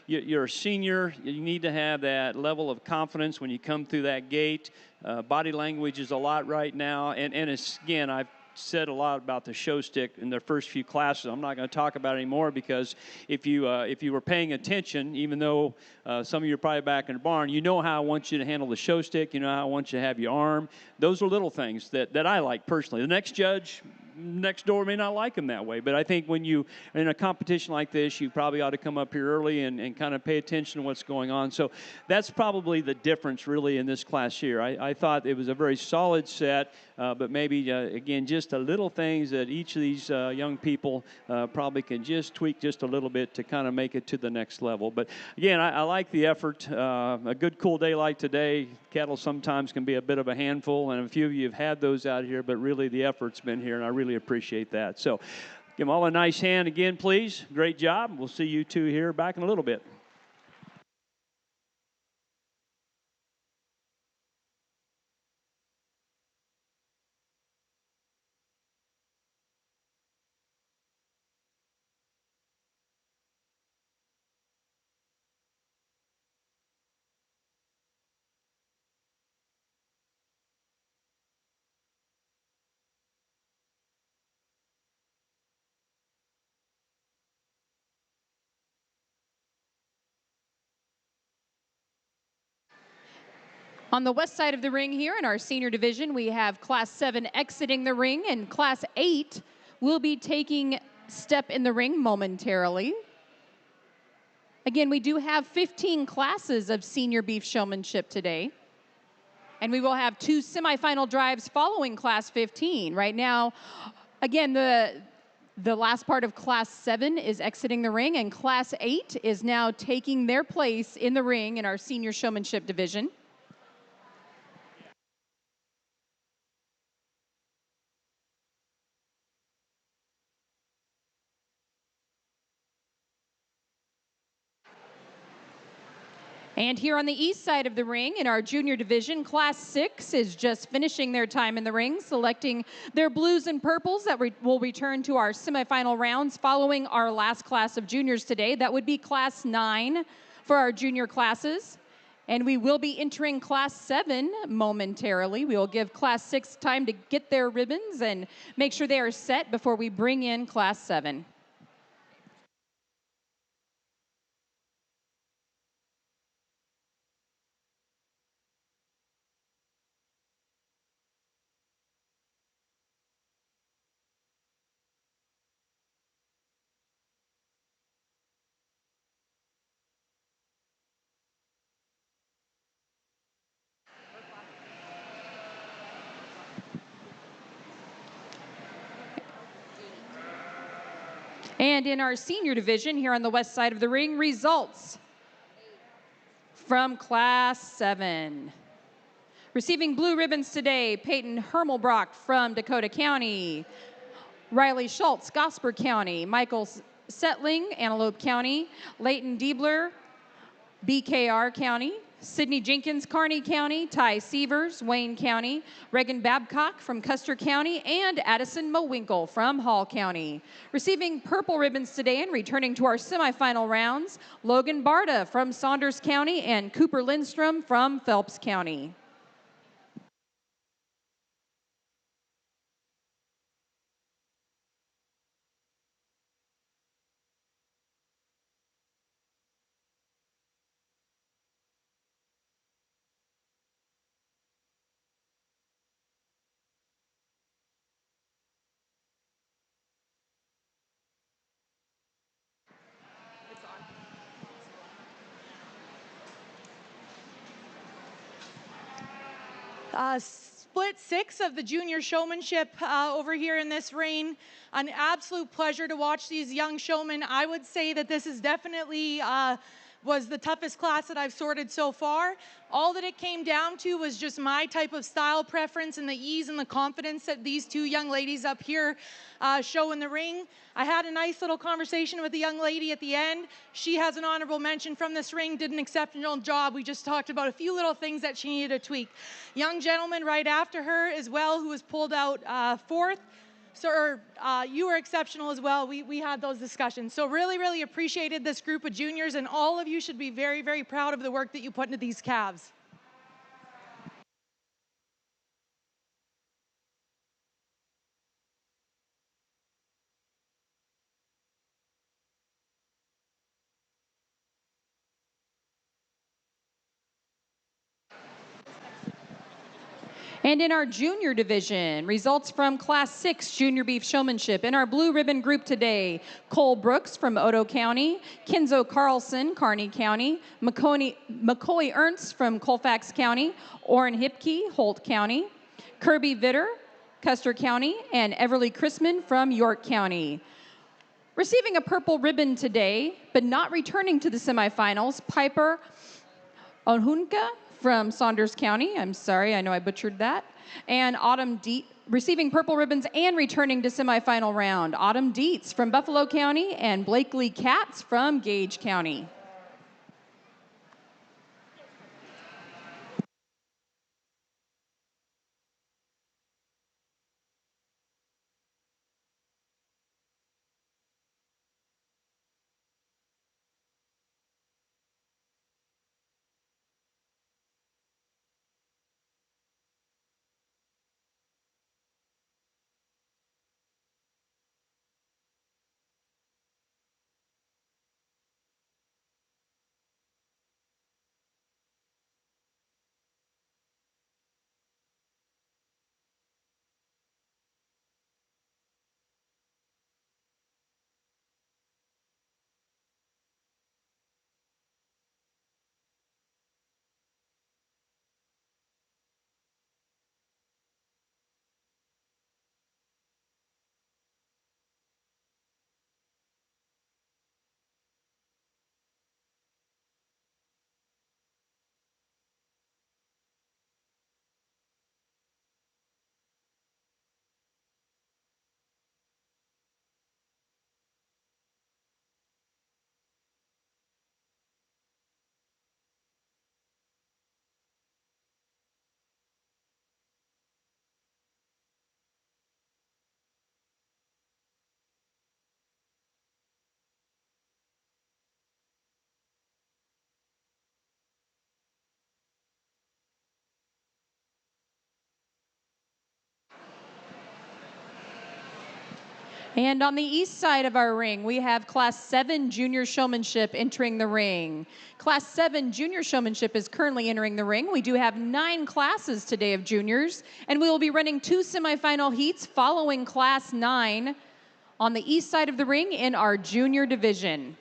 you're a senior, you need to have that level of confidence when you come through that gate. Body language is a lot right now, and it's, again, I've said a lot about the show stick in their first few classes. I'm not going to talk about it anymore, because if you were paying attention, even though some of you are probably back in the barn, you know how I want you to handle the show stick. You know how I want you to have your arm. Those are little things that I like personally. The next judge next door may not like them that way, but I think when you are in a competition like this, you probably ought to come up here early and kind of pay attention to what's going on. So that's probably the difference really in this class here. I thought it was a very solid set, but maybe again, just a little things that each of these young people probably can just tweak just a little bit to kind of make it to the next level. But again, I like the effort. A good cool day like today, cattle sometimes can be a bit of a handful, and a few of you have had those out here, but really the effort's been here, and I really appreciate that. So give them all a nice hand again, please. Great job. We'll see you two here back in a little bit. On the west side of the ring here in our senior division, we have Class 7 exiting the ring, and Class 8 will be taking step in the ring momentarily. Again, we do have 15 classes of senior beef showmanship today, and we will have 2 semifinal drives following Class 15. Right now, again, the last part of Class 7 is exiting the ring, and Class 8 is now taking their place in the ring in our senior showmanship division. And here on the east side of the ring in our junior division, Class 6 is just finishing their time in the ring, selecting their blues and purples that will return to our semifinal rounds following our last class of juniors today. That would be Class 9 for our junior classes. And we will be entering Class 7 momentarily. We will give Class 6 time to get their ribbons and make sure they are set before we bring in Class 7. And in our senior division here on the west side of the ring, results from Class 7. Receiving blue ribbons today, Peyton Hermelbrock from Dakota County, Riley Schultz, Gosper County, Michael Settling, Antelope County, Leighton Diebler, BKR County, Sydney Jenkins, Kearney County, Ty Sievers, Wayne County, Reagan Babcock from Custer County, and Addison Mowinkle from Hall County. Receiving purple ribbons today and returning to our semifinal rounds, Logan Barta from Saunders County and Cooper Lindstrom from Phelps County. Split 6 of the junior showmanship over here in this ring. An absolute pleasure to watch these young showmen. I would say that this is definitely was the toughest class that I've sorted so far. All that it came down to was just my type of style preference and the ease and the confidence that these two young ladies up here show in the ring. I had a nice little conversation with the young lady at the end. She has an honorable mention from this ring, did an exceptional job. We just talked about a few little things that she needed to tweak. Young gentleman right after her as well, who was pulled out fourth. Sir, you were exceptional as well. We had those discussions. So really, really appreciated this group of juniors, and all of you should be very, very proud of the work that you put into these calves. And in our junior division, results from Class 6 Junior Beef Showmanship. In our blue ribbon group today, Cole Brooks from Otoe County, Kenzo Carlson, Kearney County, McCoy Ernst from Colfax County, Orrin Hipke, Holt County, Kirby Vitter, Custer County, and Everly Chrisman from York County. Receiving a purple ribbon today, but not returning to the semifinals, Piper Onhunka from Saunders County. I'm sorry, I know I butchered that. And Autumn Dietz, receiving purple ribbons and returning to semifinal round. Autumn Dietz from Buffalo County and Blakely Katz from Gage County. And on the east side of our ring, we have Class 7 Junior Showmanship entering the ring. Class 7 Junior Showmanship is currently entering the ring. We do have 9 classes today of juniors, and we will be running 2 semifinal heats following Class 9 on the east side of the ring in our junior division.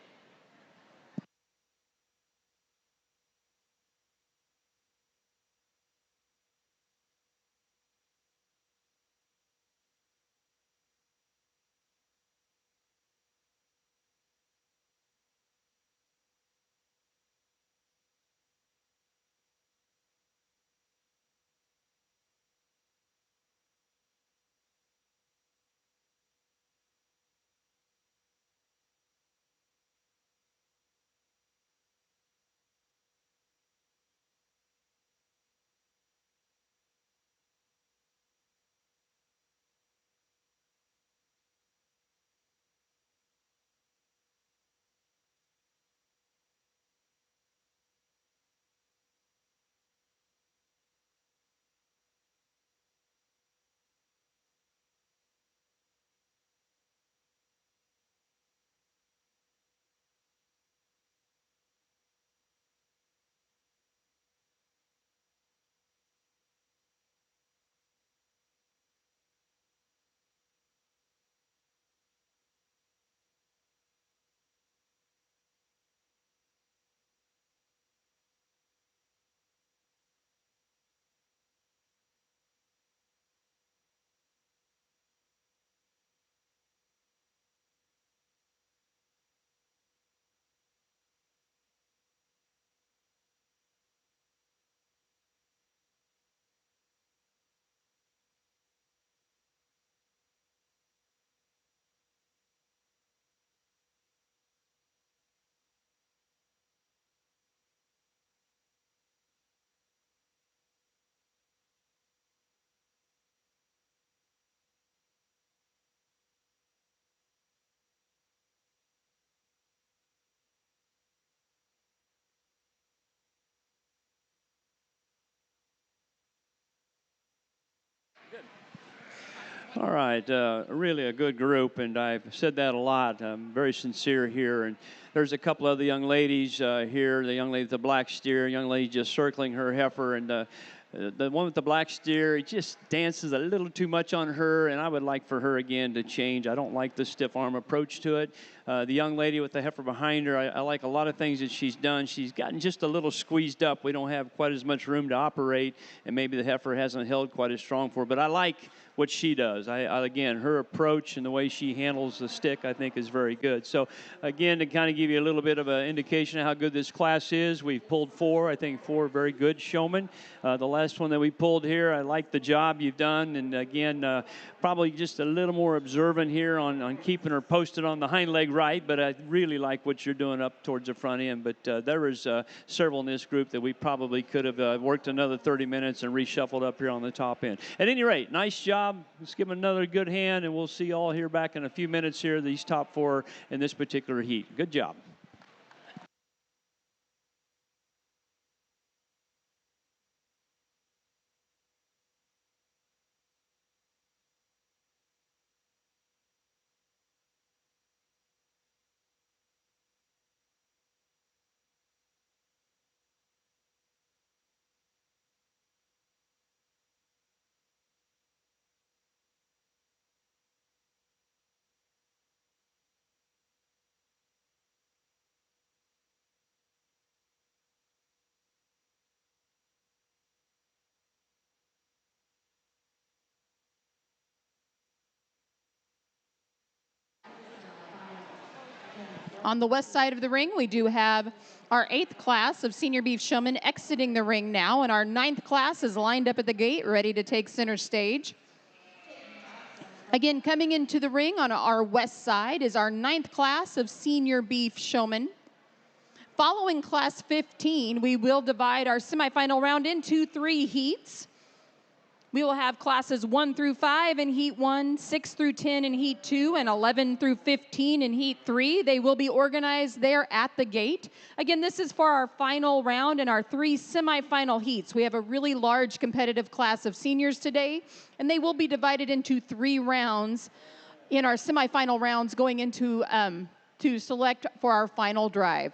All right, really a good group, and I've said that a lot. I'm very sincere here, and there's a couple of the young ladies here. The young lady with the black steer, young lady just circling her heifer, and the one with the black steer, it just dances a little too much on her, and I would like for her again to change. I don't like the stiff arm approach to it. The young lady with the heifer behind her, I like a lot of things that she's done. She's gotten just a little squeezed up. We don't have quite as much room to operate, and maybe the heifer hasn't held quite as strong for her, but I like what she does. Again, her approach and the way she handles the stick, I think, is very good. So, again, to kind of give you a little bit of an indication of how good this class is, we've pulled four. I think four very good showmen. The last one that we pulled here, I like the job you've done. And, again, probably just a little more observant here on keeping her posted on the hind leg right, but I really like what you're doing up towards the front end. But there was several in this group that we probably could have worked another 30 minutes and reshuffled up here on the top end. At any rate, nice job. Let's give them another good hand, and we'll see you all here back in a few minutes here, these top four in this particular heat. Good job. On the west side of the ring, we do have our 8th class of senior beef showmen exiting the ring now, and our 9th class is lined up at the gate, ready to take center stage. Again, coming into the ring on our west side is our 9th class of senior beef showmen. Following class 15, we will divide our semifinal round into 3 heats. We will have classes 1 through 5 in Heat 1, 6 through 10 in Heat 2, and 11 through 15 in Heat 3. They will be organized there at the gate. Again, this is for our final round and our 3 semifinal heats. We have a really large competitive class of seniors today, and they will be divided into 3 rounds in our semifinal rounds going into to select for our final drive.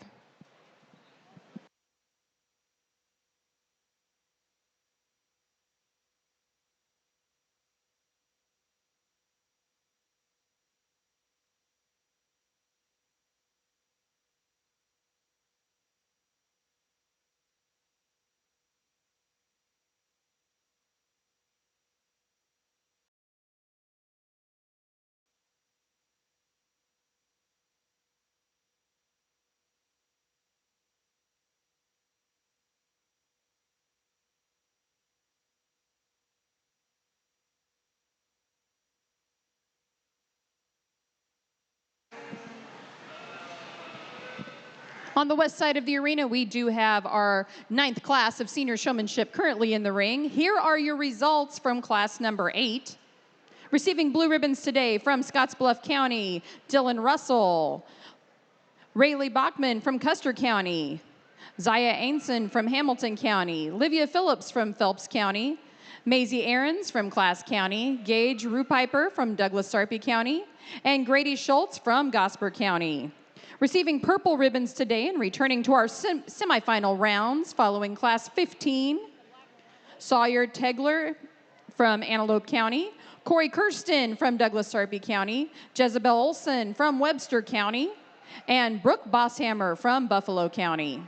On the west side of the arena, we do have our 9th class of senior showmanship currently in the ring. Here are your results from class number 8. Receiving blue ribbons today from Scottsbluff County, Dylan Russell. Rayleigh Bachman from Custer County. Zaya Ainson from Hamilton County. Livia Phillips from Phelps County. Maisie Aarons from Class County. Gage Rupiper from Douglas Sarpy County. And Grady Schultz from Gosper County. Receiving purple ribbons today and returning to our semifinal rounds following Class 15, Sawyer Tegler from Antelope County, Corey Kirsten from Douglas Sarpy County, Jezebel Olson from Webster County, and Brooke Bosshammer from Buffalo County.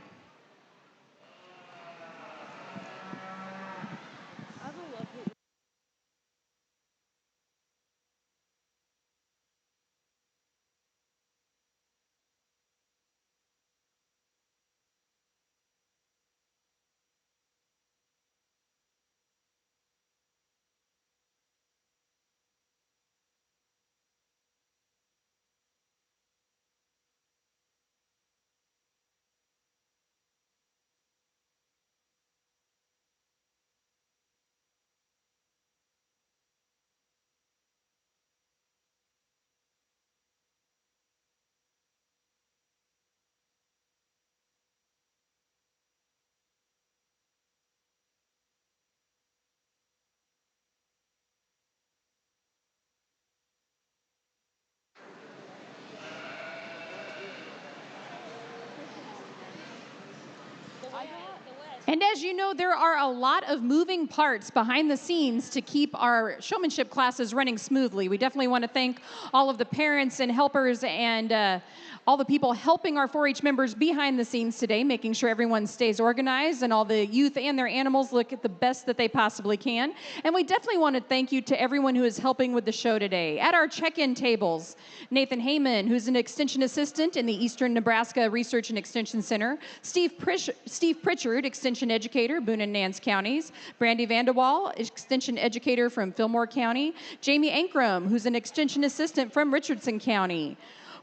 And as you know, there are a lot of moving parts behind the scenes to keep our showmanship classes running smoothly. We definitely want to thank all of the parents and helpers and all the people helping our 4-H members behind the scenes today, making sure everyone stays organized and all the youth and their animals look at the best that they possibly can. And we definitely want to thank you to everyone who is helping with the show today. At our check-in tables, Nathan Heyman, who's an extension assistant in the Eastern Nebraska Research and Extension Center, Steve Pritchard, extension educator, Boone and Nance counties, Brandy Vanderwall, extension educator from Fillmore County, Jamie Ankrum, who's an extension assistant from Richardson County.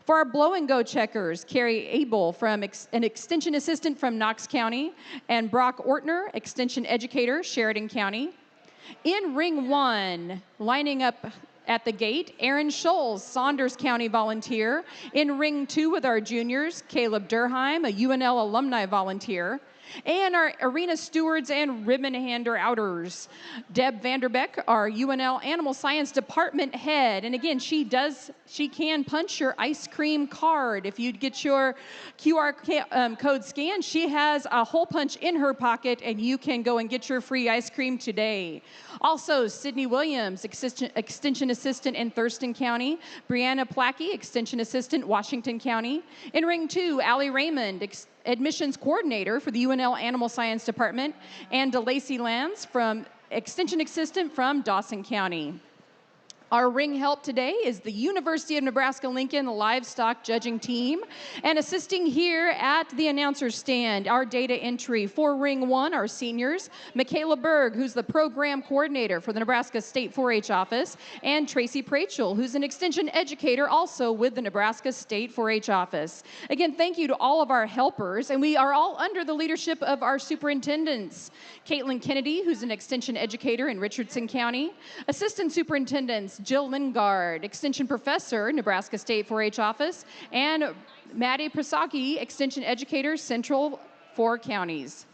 For our blow and go checkers, Carrie Abel, from an extension assistant from Knox County, and Brock Ortner, extension educator, Sheridan County. In ring 1, lining up at the gate, Aaron Scholes, Saunders County volunteer. In ring 2 with our juniors, Caleb Durheim, a UNL alumni volunteer. And our arena stewards and ribbon hander outers, Deb Vanderbeck, our UNL Animal Science Department head. And again, she can punch your ice cream card. If you get your QR code scanned, she has a hole punch in her pocket and you can go and get your free ice cream today. Also, Sydney Williams, extension assistant in Thurston County. Brianna Plackey, extension assistant, Washington County. In ring 2, Allie Raymond, admissions coordinator for the UNL Animal Science Department, and DeLacy Lance, from extension assistant from Dawson County. Our ring help today is the University of Nebraska-Lincoln Livestock Judging Team. And assisting here at the announcer's stand, our data entry for ring 1, our seniors, Michaela Berg, who's the program coordinator for the Nebraska State 4-H office, and Tracy Prachel, who's an extension educator also with the Nebraska State 4-H office. Again, thank you to all of our helpers, and we are all under the leadership of our superintendents. Caitlin Kennedy, who's an extension educator in Richardson County, assistant superintendents, Jill Lingard, extension professor, Nebraska State 4-H office, and Maddie Prasaki, extension educator, Central 4 counties.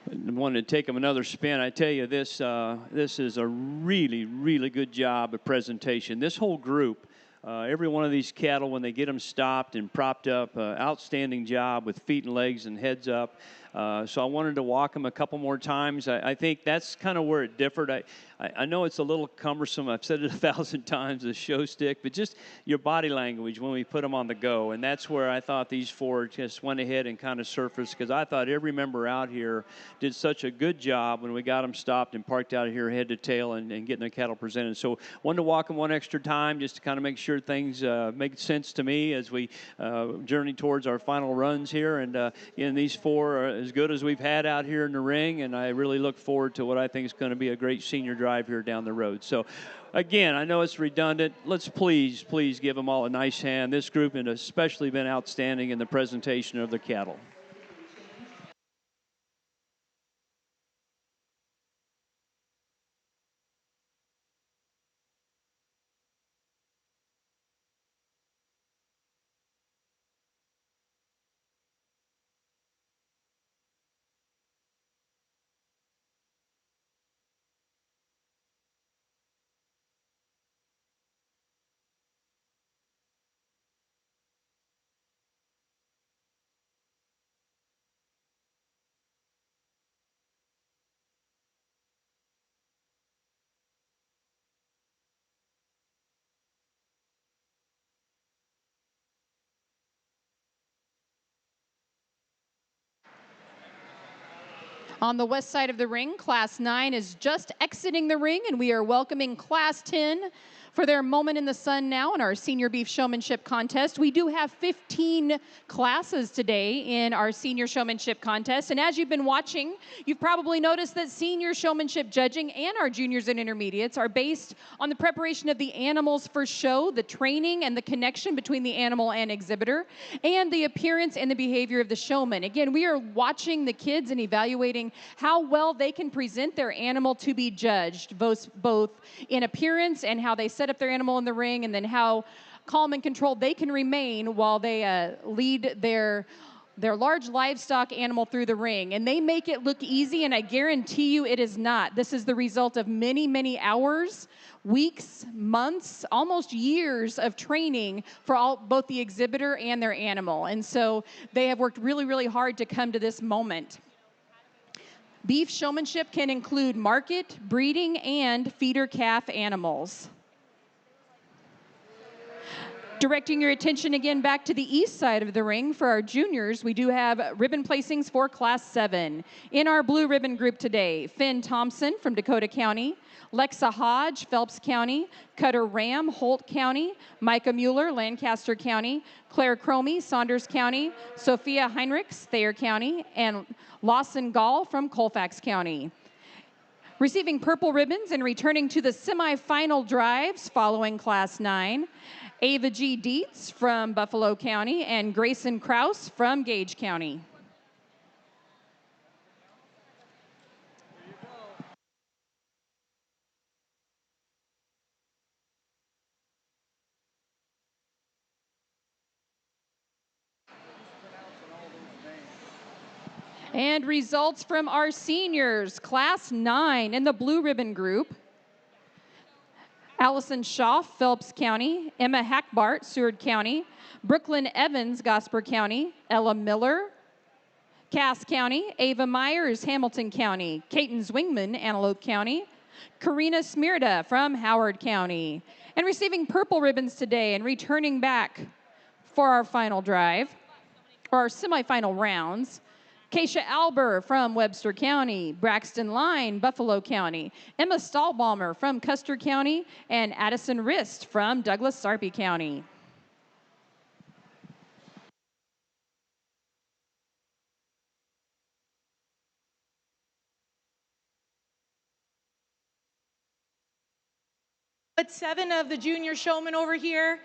I wanted to take them another spin. I tell you, this is a really, really good job of presentation. This whole group, every one of these cattle, when they get them stopped and propped up, outstanding job with feet and legs and heads up. So I wanted to walk them a couple more times. I think that's kind of where it differed. I know it's a little cumbersome. I've said it 1,000 times, the show stick, but just your body language when we put them on the go. And that's where I thought these 4 just went ahead and kind of surfaced, because I thought every member out here did such a good job when we got them stopped and parked out here head to tail and getting the cattle presented. So wanted to walk them one extra time just to kind of make sure things make sense to me as we journey towards our final runs here. And these 4 are as good as we've had out here in the ring, and I really look forward to what I think is going to be a great senior drive here down the road. So again, I know it's redundant. Let's please give them all a nice hand. This group has especially been outstanding in the presentation of the cattle. On the west side of the ring, Class 9 is just exiting the ring, and we are welcoming Class 10 For their moment in the sun now in our senior beef showmanship contest. We do have 15 classes today in our senior showmanship contest. And as you've been watching, you've probably noticed that senior showmanship judging and our juniors and intermediates are based on the preparation of the animals for show, the training and the connection between the animal and exhibitor, and the appearance and the behavior of the showman. Again, we are watching the kids and evaluating how well they can present their animal to be judged, both in appearance and how they set up their animal in the ring, and then how calm and controlled they can remain while they lead their large livestock animal through the ring. And they make it look easy, and I guarantee you it is not. This is the result of many, many hours, weeks, months, almost years of training for both the exhibitor and their animal. And so they have worked really, really hard to come to this moment. Beef showmanship can include market, breeding, and feeder calf animals. Directing your attention again back to the east side of the ring for our juniors, we do have ribbon placings for Class 7. In our blue ribbon group today, Finn Thompson from Dakota County, Lexa Hodge, Phelps County, Cutter Ram, Holt County, Micah Mueller, Lancaster County, Claire Cromie, Saunders County, Sophia Heinrichs, Thayer County, and Lawson Gall from Colfax County. Receiving purple ribbons and returning to the semifinal drives following Class 9, Ava G. Dietz from Buffalo County and Grayson Kraus from Gage County. And results from our seniors, Class 9 in the blue ribbon group. Allison Shaw, Phelps County, Emma Hackbart, Seward County, Brooklyn Evans, Gosper County, Ella Miller, Cass County, Ava Myers, Hamilton County, Kaiten Zwingman, Antelope County, Karina Smirda from Howard County. And receiving purple ribbons today and returning back for our final drive, or our semifinal rounds, Keisha Alber from Webster County, Braxton Line, Buffalo County, Emma Stahlbaumer from Custer County, and Addison Rist from Douglas Sarpy County. But 7 of the junior showmen over here.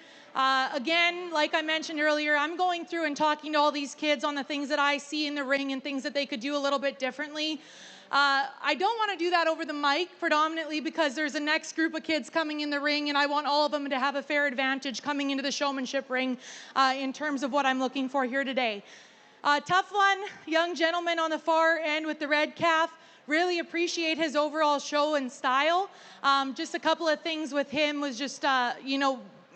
Again, like I mentioned earlier, I'm going through and talking to all these kids on the things that I see in the ring and things that they could do a little bit differently. I don't want to do that over the mic predominantly because there's a next group of kids coming in the ring, and I want all of them to have a fair advantage coming into the showmanship ring in terms of what I'm looking for here today. Tough one, young gentleman on the far end with the red calf. Really appreciate his overall show and style. Just a couple of things with him was just,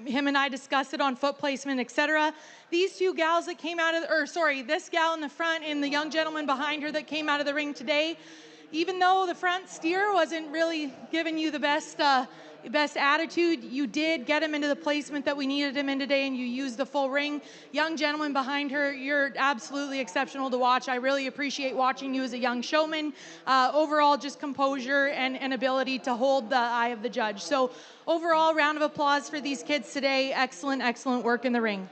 him and I discussed it on foot placement, etc. These two gals that came out of, this gal in the front and the young gentleman behind her that came out of the ring today, even though the front steer wasn't really giving you the best attitude, you did get him into the placement that we needed him in today, and you used the full ring. Young gentleman behind her, you're absolutely exceptional to watch. I really appreciate watching you as a young showman. Overall, just composure and ability to hold the eye of the judge. So overall, round of applause for these kids today. Excellent, excellent work in the ring.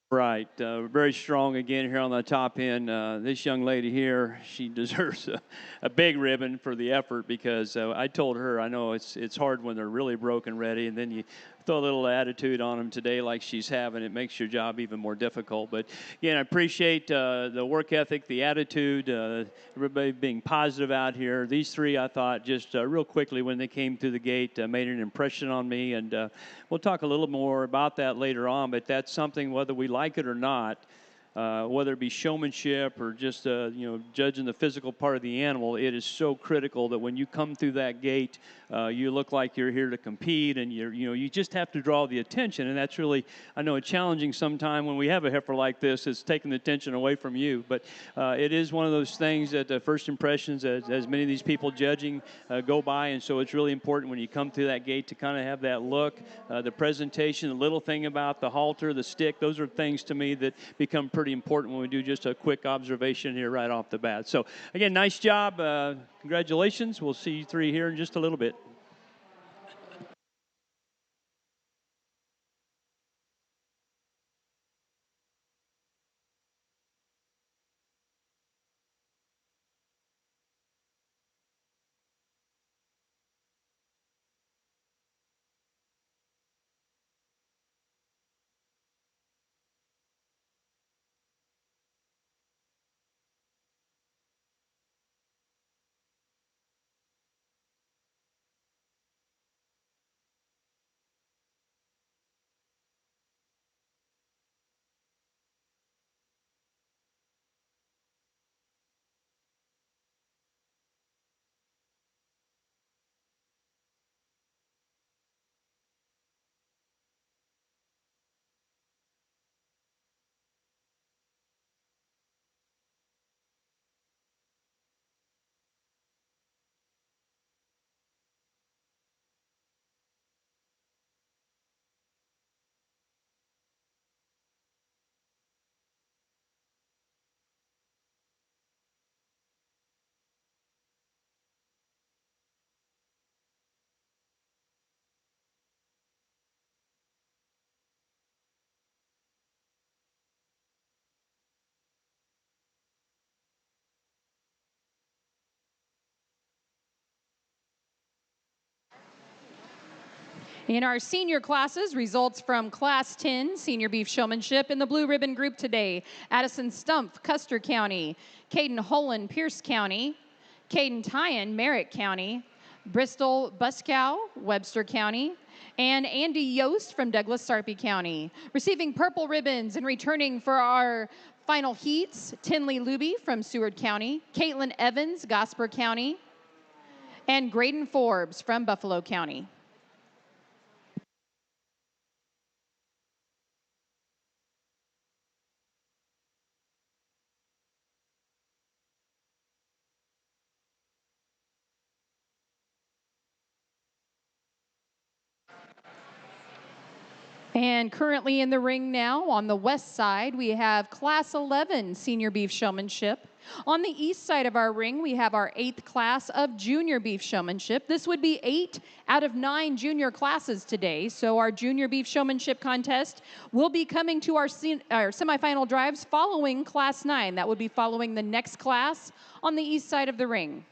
Right. Very strong again here on the top end. This young lady here, she deserves a big ribbon for the effort because I told her, I know it's hard when they're really broken ready, and then you throw a little attitude on them today like she's having. It makes your job even more difficult. But again, I appreciate the work ethic, the attitude, everybody being positive out here. These three, I thought, just real quickly when they came through the gate, made an impression on me, and we'll talk a little more about that later on. But that's something, whether we like it or not, whether it be showmanship or just judging the physical part of the animal, it is so critical that when you come through that gate, you look like you're here to compete, and you just have to draw the attention, and that's really, I know, it's challenging sometime when we have a heifer like this. It's taking the attention away from you, but it is one of those things that the first impressions, as many of these people judging go by, and so it's really important when you come through that gate to kind of have that look, the presentation, the little thing about the halter, the stick. Those are things to me that become pretty important when we do just a quick observation here right off the bat. So again, nice job. Congratulations. We'll see you three here in just a little bit. In our senior classes, results from Class 10 Senior Beef Showmanship in the Blue Ribbon Group today: Addison Stumpf, Custer County; Caden Holland, Pierce County; Caden Tyan, Merritt County; Bristol Buskow, Webster County; and Andy Yost from Douglas Sarpy County. Receiving purple ribbons and returning for our final heats: Tinley Luby from Seward County; Caitlin Evans, Gosper County; and Graydon Forbes from Buffalo County. And currently in the ring now on the west side, we have Class 11 Senior Beef Showmanship. On the east side of our ring, we have our 8th class of Junior Beef Showmanship. This would be 8 out of 9 junior classes today. So our Junior Beef Showmanship contest will be coming to our semifinal drives following Class 9. That would be following the next class on the east side of the ring.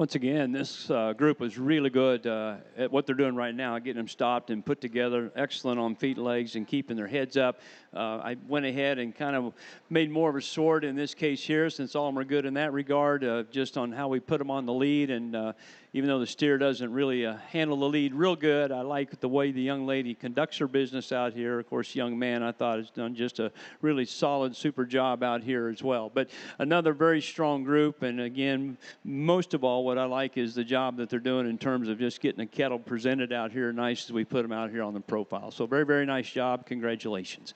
Once again, this group was really good at what they're doing right now, getting them stopped and put together. Excellent on feet and legs and keeping their heads up. I went ahead and kind of made more of a sort in this case here, since all of them are good in that regard, just on how we put them on the lead. And even though the steer doesn't really handle the lead real good, I like the way the young lady conducts her business out here. Of course, young man, I thought, has done just a really solid, super job out here as well. But another very strong group. And again, most of all, what I like is the job that they're doing in terms of just getting a kettle presented out here nice as we put them out here on the profile. So very, very nice job. Congratulations.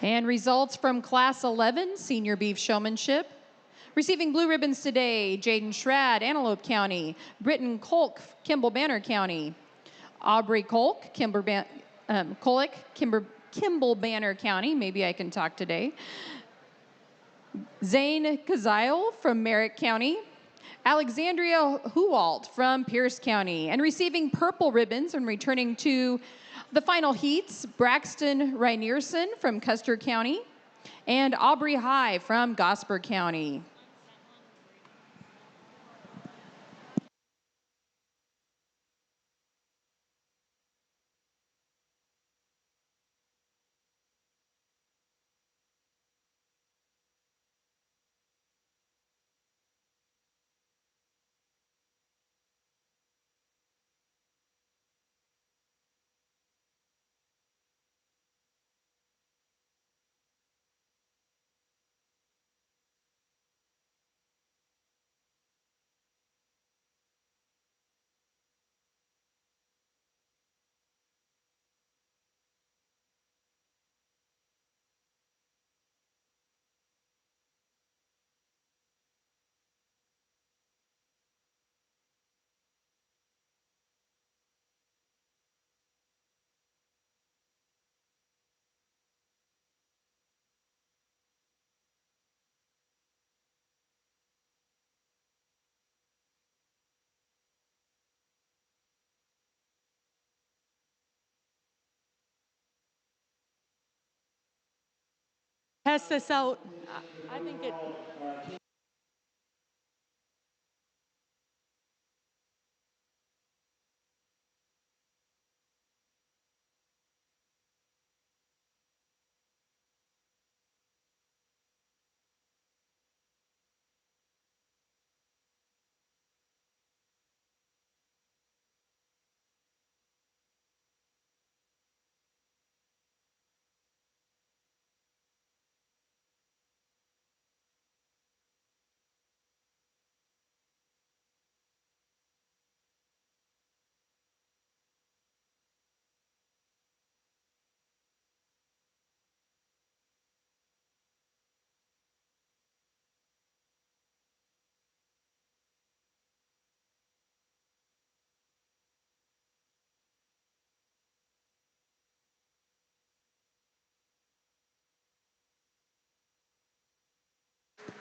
And results from Class 11, Senior Beef Showmanship. Receiving blue ribbons today, Jaden Schrad, Antelope County. Britton Kolk, Kimball Banner County. Aubrey Kolk, Kolick, Kimball Banner County. Maybe I can talk today. Zane Kazile from Merritt County. Alexandria Huwalt from Pierce County. And receiving purple ribbons and returning to the final heats, Braxton Reinierson from Custer County and Aubrey High from Gosper County. Test this out. I think it.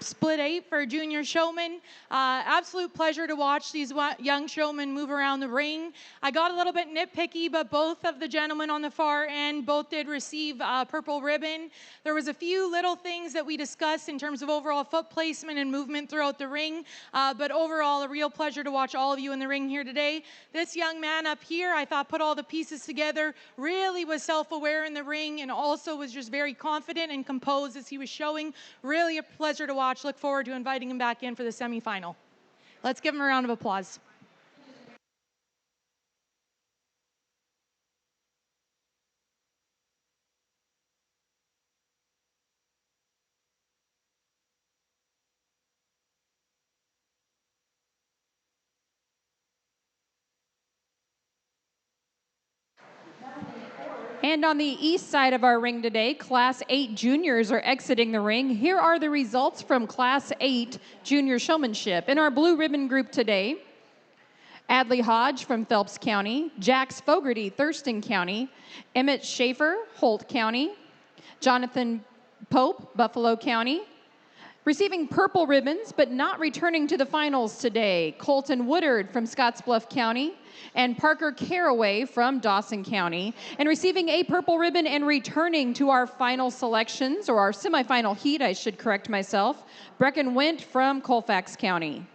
Split 8 for junior showman. Absolute pleasure to watch these young showmen move around the ring. I got a little bit nitpicky, but both of the gentlemen on the far end both did receive purple ribbon. There was a few little things that we discussed in terms of overall foot placement and movement throughout the ring, but overall a real pleasure to watch all of you in the ring here today. This young man up here, I thought put all the pieces together, really was self-aware in the ring, and also was just very confident and composed as he was showing. Really a pleasure to watch. Look forward to inviting him back in for the semifinal. Let's give him a round of applause. And on the east side of our ring today, Class 8 juniors are exiting the ring. Here are the results from Class 8 junior showmanship. In our blue ribbon group today, Adley Hodge from Phelps County, Jax Fogarty, Thurston County, Emmett Schaefer, Holt County, Jonathan Pope, Buffalo County. Receiving purple ribbons, but not returning to the finals today, Colton Woodard from Scottsbluff County and Parker Caraway from Dawson County. And receiving a purple ribbon and returning to our final selections, or our semifinal heat, I should correct myself, Brecken Went from Colfax County.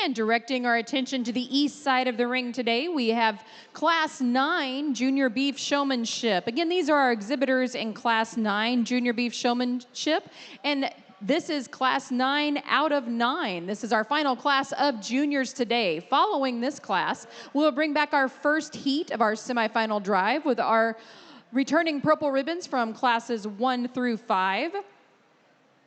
And directing our attention to the east side of the ring today, we have Class 9 Junior Beef Showmanship. Again, these are our exhibitors in Class 9 Junior Beef Showmanship. And this is Class 9 out of 9. This is our final class of juniors today. Following this class, we'll bring back our first heat of our semifinal drive with our returning purple ribbons from classes 1 through 5.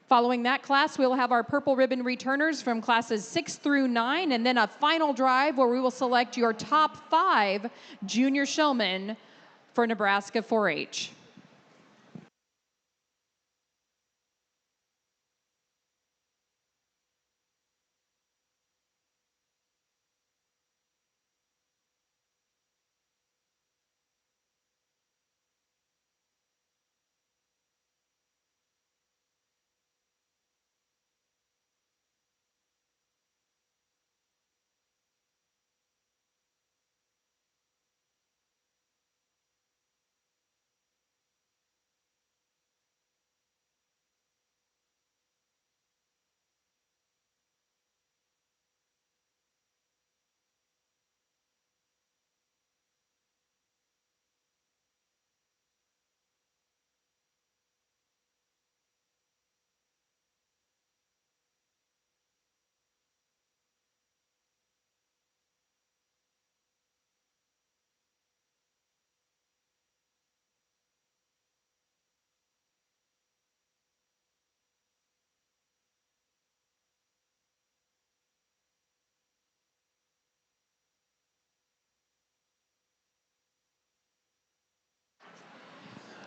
Following that class, we'll have our purple ribbon returners from classes 6 through 9, and then a final drive where we will select your top 5 junior showmen for Nebraska 4-H.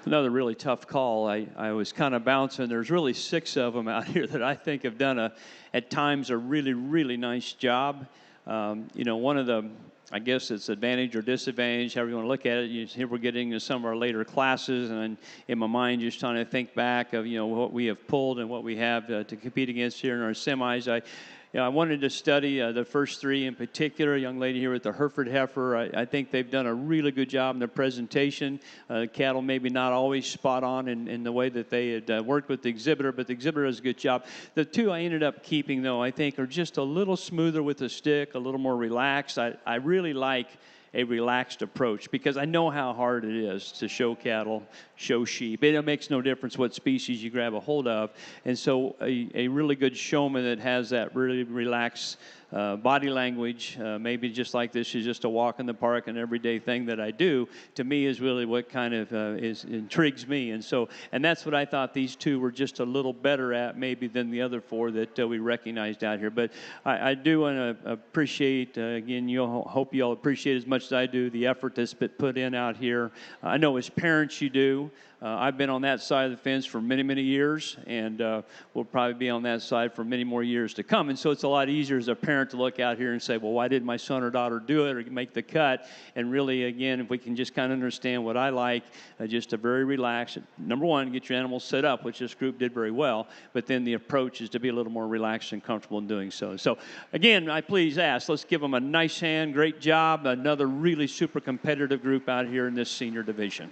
Another really tough call. I was kind of bouncing. There's really 6 of them out here that I think have done at times, a really, really nice job. One of the, I guess it's advantage or disadvantage, however you want to look at it. Here we're getting to some of our later classes, and in my mind, just trying to think back of what we have pulled and what we have to compete against here in our semis. I wanted to study the first 3 in particular. A young lady here with the Hereford heifer. I think they've done a really good job in their presentation. Cattle maybe not always spot on in the way that they had worked with the exhibitor, but the exhibitor does a good job. The 2 I ended up keeping, though, I think are just a little smoother with the stick, a little more relaxed. I really like a relaxed approach because I know how hard it is to show cattle, show sheep. It makes no difference what species you grab a hold of. And so a really good showman that has that really relaxed body language, maybe just like this is just a walk in the park, an everyday thing that I do, to me is really what kind of intrigues me. And that's what I thought these 2 were just a little better at maybe than the other 4 that we recognized out here. But I do want to appreciate, again, hope you all appreciate as much as I do the effort that's been put in out here. I know as parents you do. I've been on that side of the fence for many, many years, and we'll probably be on that side for many more years to come. And so it's a lot easier as a parent to look out here and say, well, why didn't my son or daughter do it or make the cut? And really, again, if we can just kind of understand what I like, just a very relaxed, number one, get your animals set up, which this group did very well, but then the approach is to be a little more relaxed and comfortable in doing so. So, again, I please ask, let's give them a nice hand, great job, another really super competitive group out here in this senior division.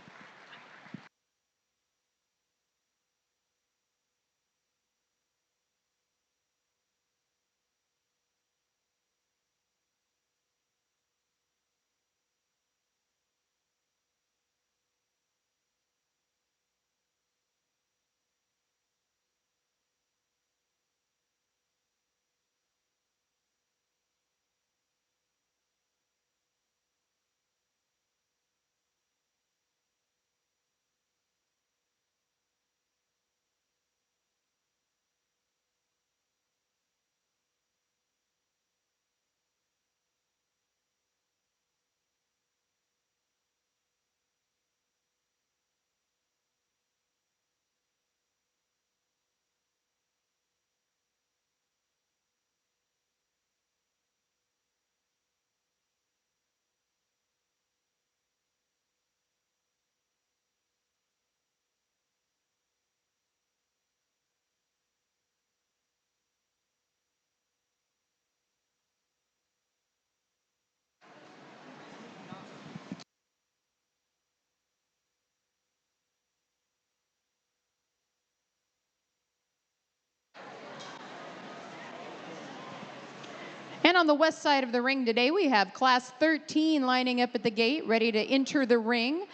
And on the west side of the ring today, we have Class 13 lining up at the gate, ready to enter the ring.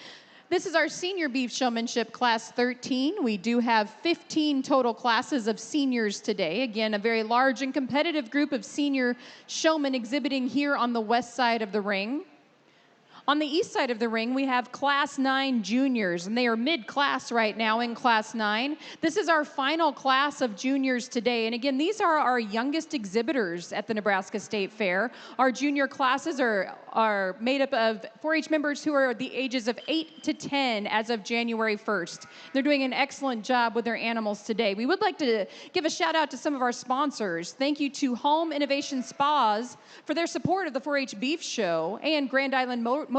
This is our senior beef showmanship Class 13. We do have 15 total classes of seniors today. Again, a very large and competitive group of senior showmen exhibiting here on the west side of the ring. On the east side of the ring, we have Class 9 juniors, and they are mid-class right now in Class 9. This is our final class of juniors today, and again, these are our youngest exhibitors at the Nebraska State Fair. Our junior classes are made up of 4-H members who are the ages of 8 to 10 as of January 1st. They're doing an excellent job with their animals today. We would like to give a shout out to some of our sponsors. Thank you to Home Innovation Spas for their support of the 4-H Beef Show, and Grand Island Motor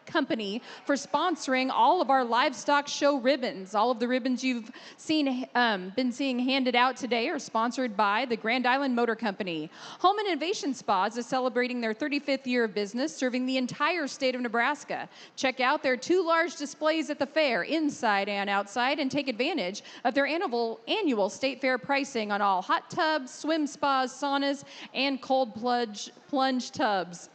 Company for sponsoring all of our livestock show ribbons. All of the ribbons you've been seeing handed out today are sponsored by the Grand Island Motor Company. Home Innovation Spas is celebrating their 35th year of business, serving the entire state of Nebraska. Check out their 2 large displays at the fair, inside and outside, and take advantage of their annual state fair pricing on all hot tubs, swim spas, saunas, and cold plunge tubs.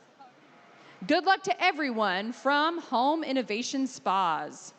Good luck to everyone from Home Innovation Spas.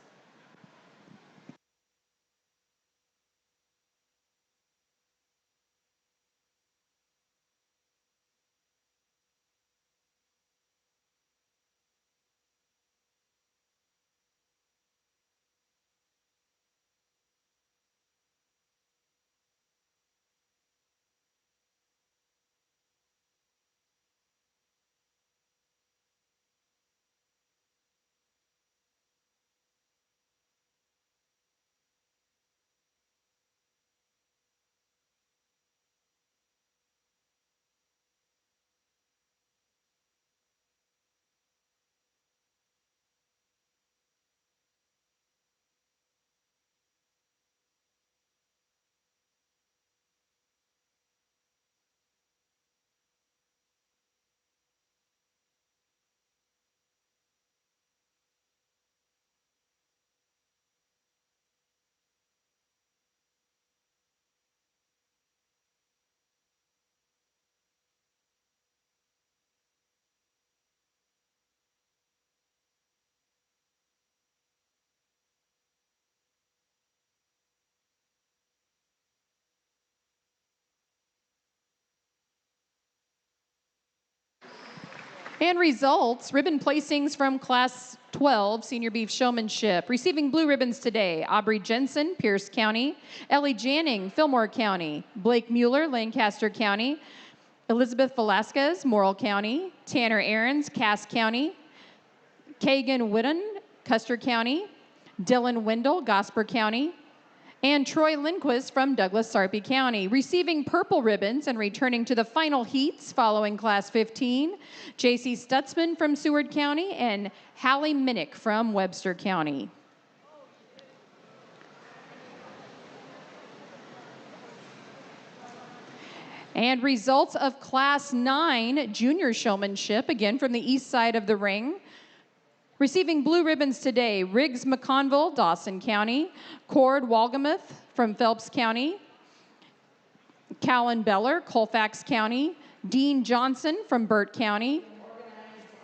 And results, ribbon placings from Class 12, Senior Beef Showmanship. Receiving blue ribbons today, Aubrey Jensen, Pierce County. Ellie Janning, Fillmore County. Blake Mueller, Lancaster County. Elizabeth Velasquez, Morrill County. Tanner Aarons, Cass County. Kagan Whitten, Custer County. Dylan Wendell, Gosper County. And Troy Lindquist from Douglas Sarpy County. Receiving purple ribbons and returning to the final heats following Class 15, J.C. Stutzman from Seward County and Hallie Minnick from Webster County. And results of Class 9 Junior Showmanship, again from the east side of the ring. Receiving blue ribbons today, Riggs McConville, Dawson County. Cord Walgamuth from Phelps County. Callan Beller, Colfax County. Dean Johnson from Burt County.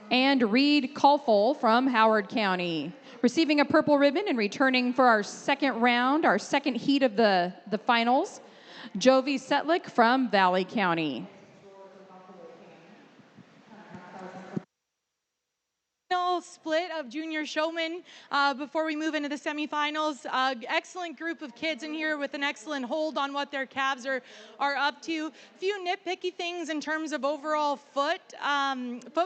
And Reed Colfol from Howard County. Receiving a purple ribbon and returning for our second round, our second heat of the finals, Jovi Setlick from Valley County. Split of junior showmen before we move into the semifinals. Excellent group of kids in here with an excellent hold on what their calves are up to. A few nitpicky things in terms of overall foot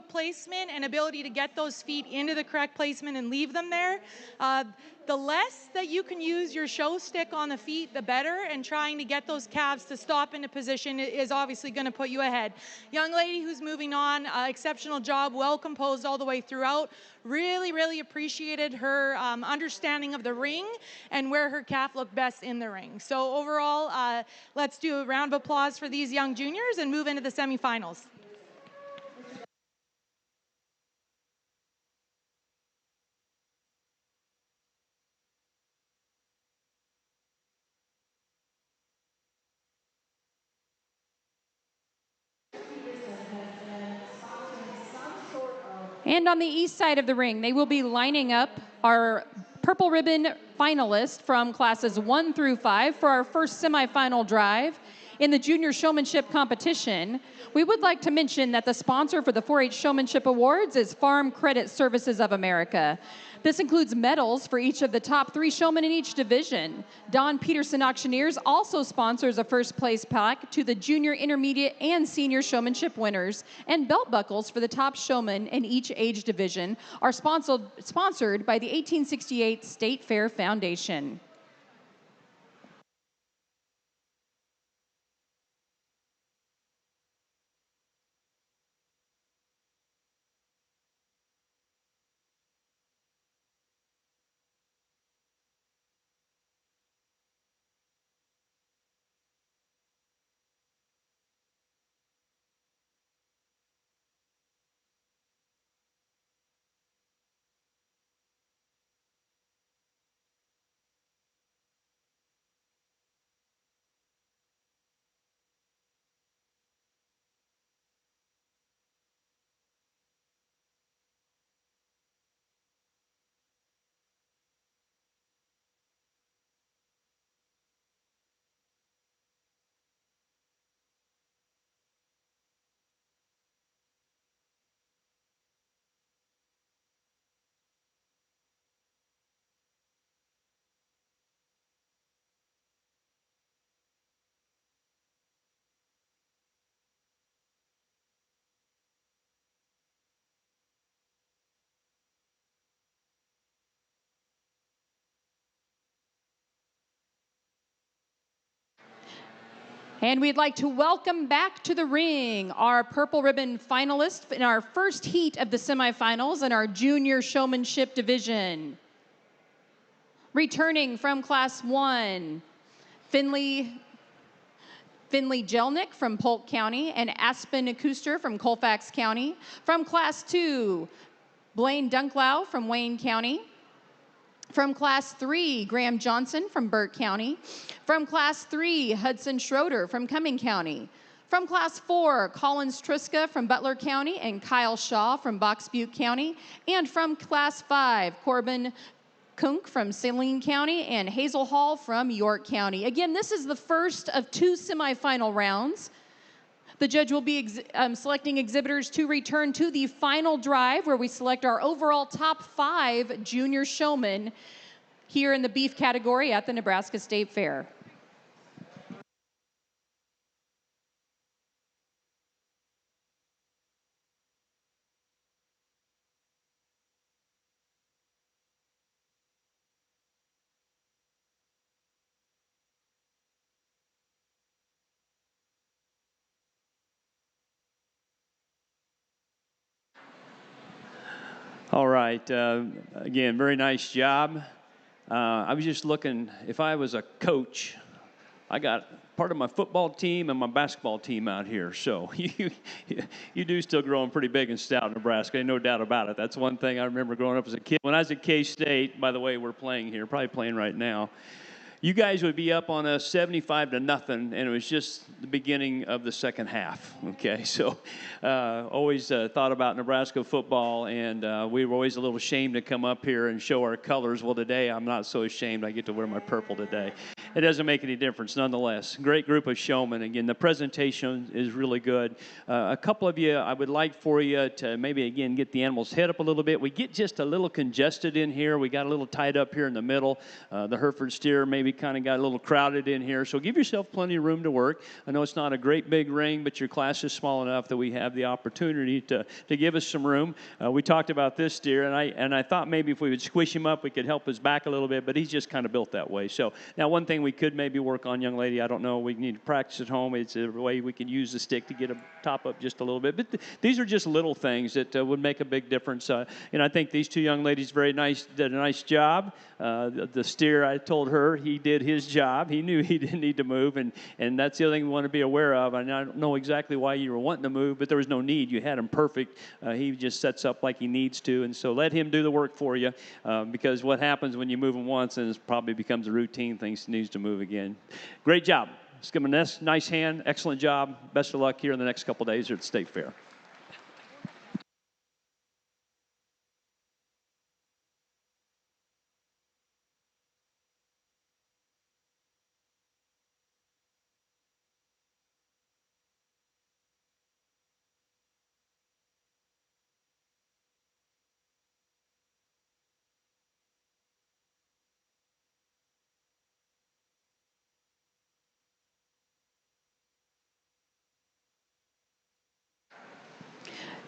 placement and ability to get those feet into the correct placement and leave them there. The less that you can use your show stick on the feet, the better, and trying to get those calves to stop into position is obviously going to put you ahead. Young lady who's moving on, exceptional job, well composed all the way throughout. Really, really appreciated her understanding of the ring and where her calf looked best in the ring. So overall, let's do a round of applause for these young juniors and move into the semifinals. And on the east side of the ring, they will be lining up our purple ribbon finalists from classes 1 through 5 for our first semifinal drive in the junior showmanship competition. We would like to mention that the sponsor for the 4-H Showmanship Awards is Farm Credit Services of America. This includes medals for each of the top 3 showmen in each division. Don Peterson Auctioneers also sponsors a first place pack to the junior, intermediate, and senior showmanship winners, and belt buckles for the top showmen in each age division are sponsored by the 1868 State Fair Foundation. And we'd like to welcome back to the ring our purple ribbon finalists in our first heat of the semifinals in our junior showmanship division. Returning from Class 1, Finley Jelnick from Polk County and Aspen Kuster from Colfax County. From Class 2, Blaine Dunklau from Wayne County. From Class 3, Graham Johnson from Burt County. From Class 3, Hudson Schroeder from Cumming County. From Class 4, Collins Triska from Butler County and Kyle Shaw from Box Butte County. And from Class 5, Corbin Kunk from Saline County and Hazel Hall from York County. Again, this is the first of 2 semifinal rounds. The judge will be selecting exhibitors to return to the final drive where we select our overall top 5 junior showmen here in the beef category at the Nebraska State Fair. All right. Again, very nice job. I was just looking, if I was a coach, I got part of my football team and my basketball team out here. So you do still growing pretty big and stout in Nebraska, no doubt about it. That's one thing I remember growing up as a kid. When I was at K-State, by the way, we're playing here, probably playing right now. You guys would be up on us 75 to nothing, and it was just the beginning of the second half. Okay, so always thought about Nebraska football, and we were always a little ashamed to come up here and show our colors. Well, today I'm not so ashamed. I get to wear my purple today. It doesn't make any difference, nonetheless. Great group of showmen. Again, the presentation is really good. A couple of you, I would like for you to maybe, again, get the animals' head up a little bit. We get just a little congested in here. We got a little tied up here in the middle. The Hereford steer maybe kind of got a little crowded in here. So give yourself plenty of room to work. I know it's not a great big ring, but your class is small enough that we have the opportunity to give us some room. We talked about this steer, and I thought maybe if we would squish him up, we could help his back a little bit, but he's just kind of built that way. So now one thing we could maybe work on, young lady, I don't know, we need to practice at home. It's a way we can use the stick to get a top up just a little bit. But these are just little things that would make a big difference. And I think these two young ladies did a nice job. The steer, I told her he did his job. He knew he didn't need to move, and that's the other thing we want to be aware of. And I don't know exactly why you were wanting to move, but there was no need. You had him perfect. He just sets up like he needs to, and so let him do the work for you, because what happens when you move him once and it probably becomes a routine thing, he needs to move again. Great job. Let's give him a nice hand. Excellent job. Best of luck here in the next couple of days at the State Fair.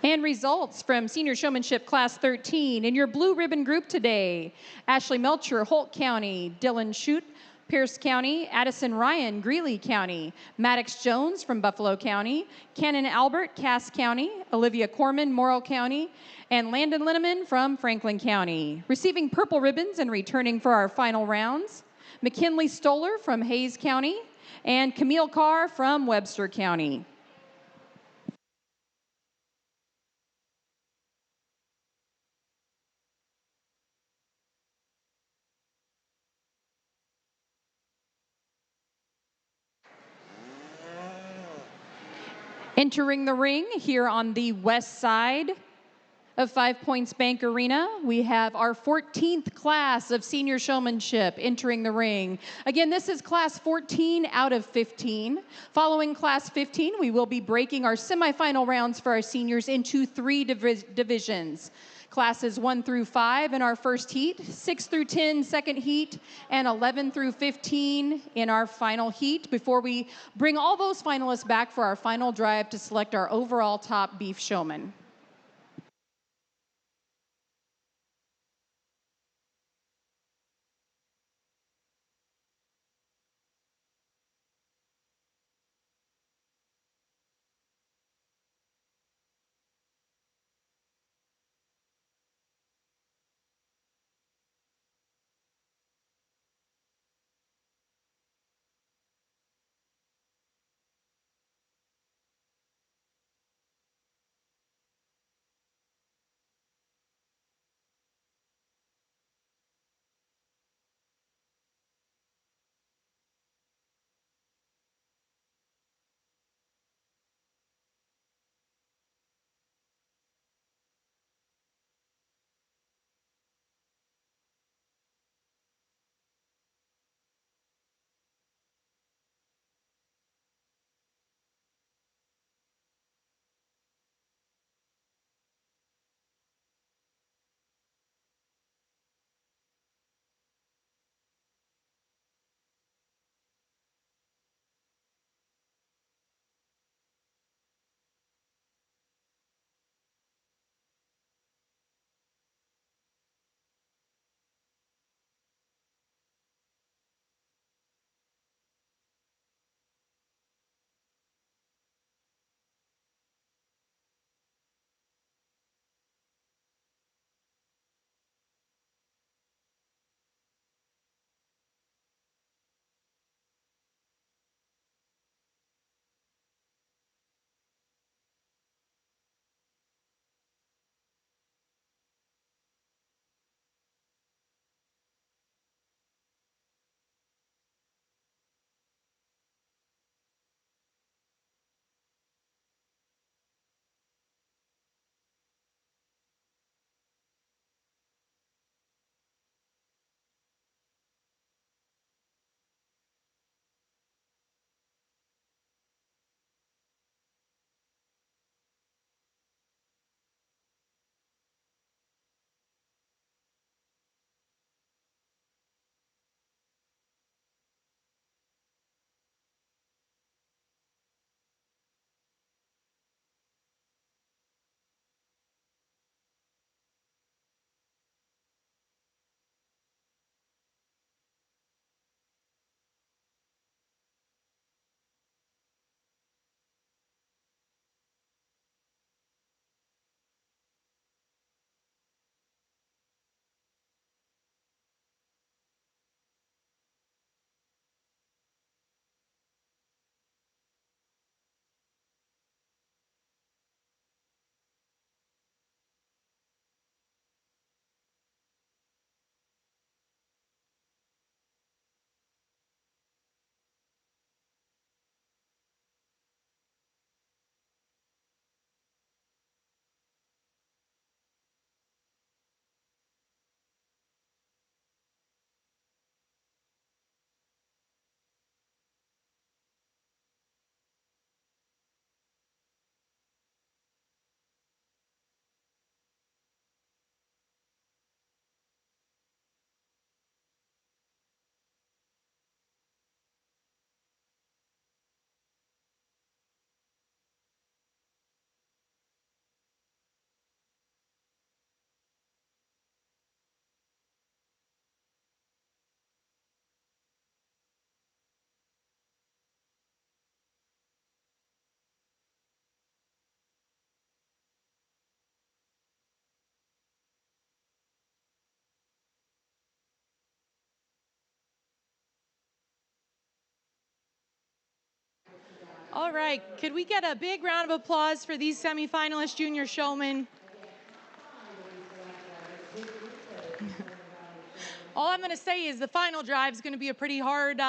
And results from Senior Showmanship Class 13. In your blue ribbon group today, Ashley Melcher, Holt County, Dylan Shute, Pierce County, Addison Ryan, Greeley County, Maddox Jones from Buffalo County, Cannon Albert, Cass County, Olivia Corman, Morrill County, and Landon Linneman from Franklin County. Receiving purple ribbons and returning for our final rounds, McKinley Stoller from Hayes County, and Camille Carr from Webster County. Entering the ring here on the west side of 5 Points Bank Arena, we have our 14th class of senior showmanship entering the ring. Again, this is class 14 out of 15. Following class 15, we will be breaking our semifinal rounds for our seniors into 3 divisions. Classes 1 through 5 in our first heat, 6 through 10 second heat, and 11 through 15 in our final heat before we bring all those finalists back for our final drive to select our overall top beef showman. All right, could we get a big round of applause for these semifinalist junior showmen? All I'm going to say is the final drive is going to be a pretty hard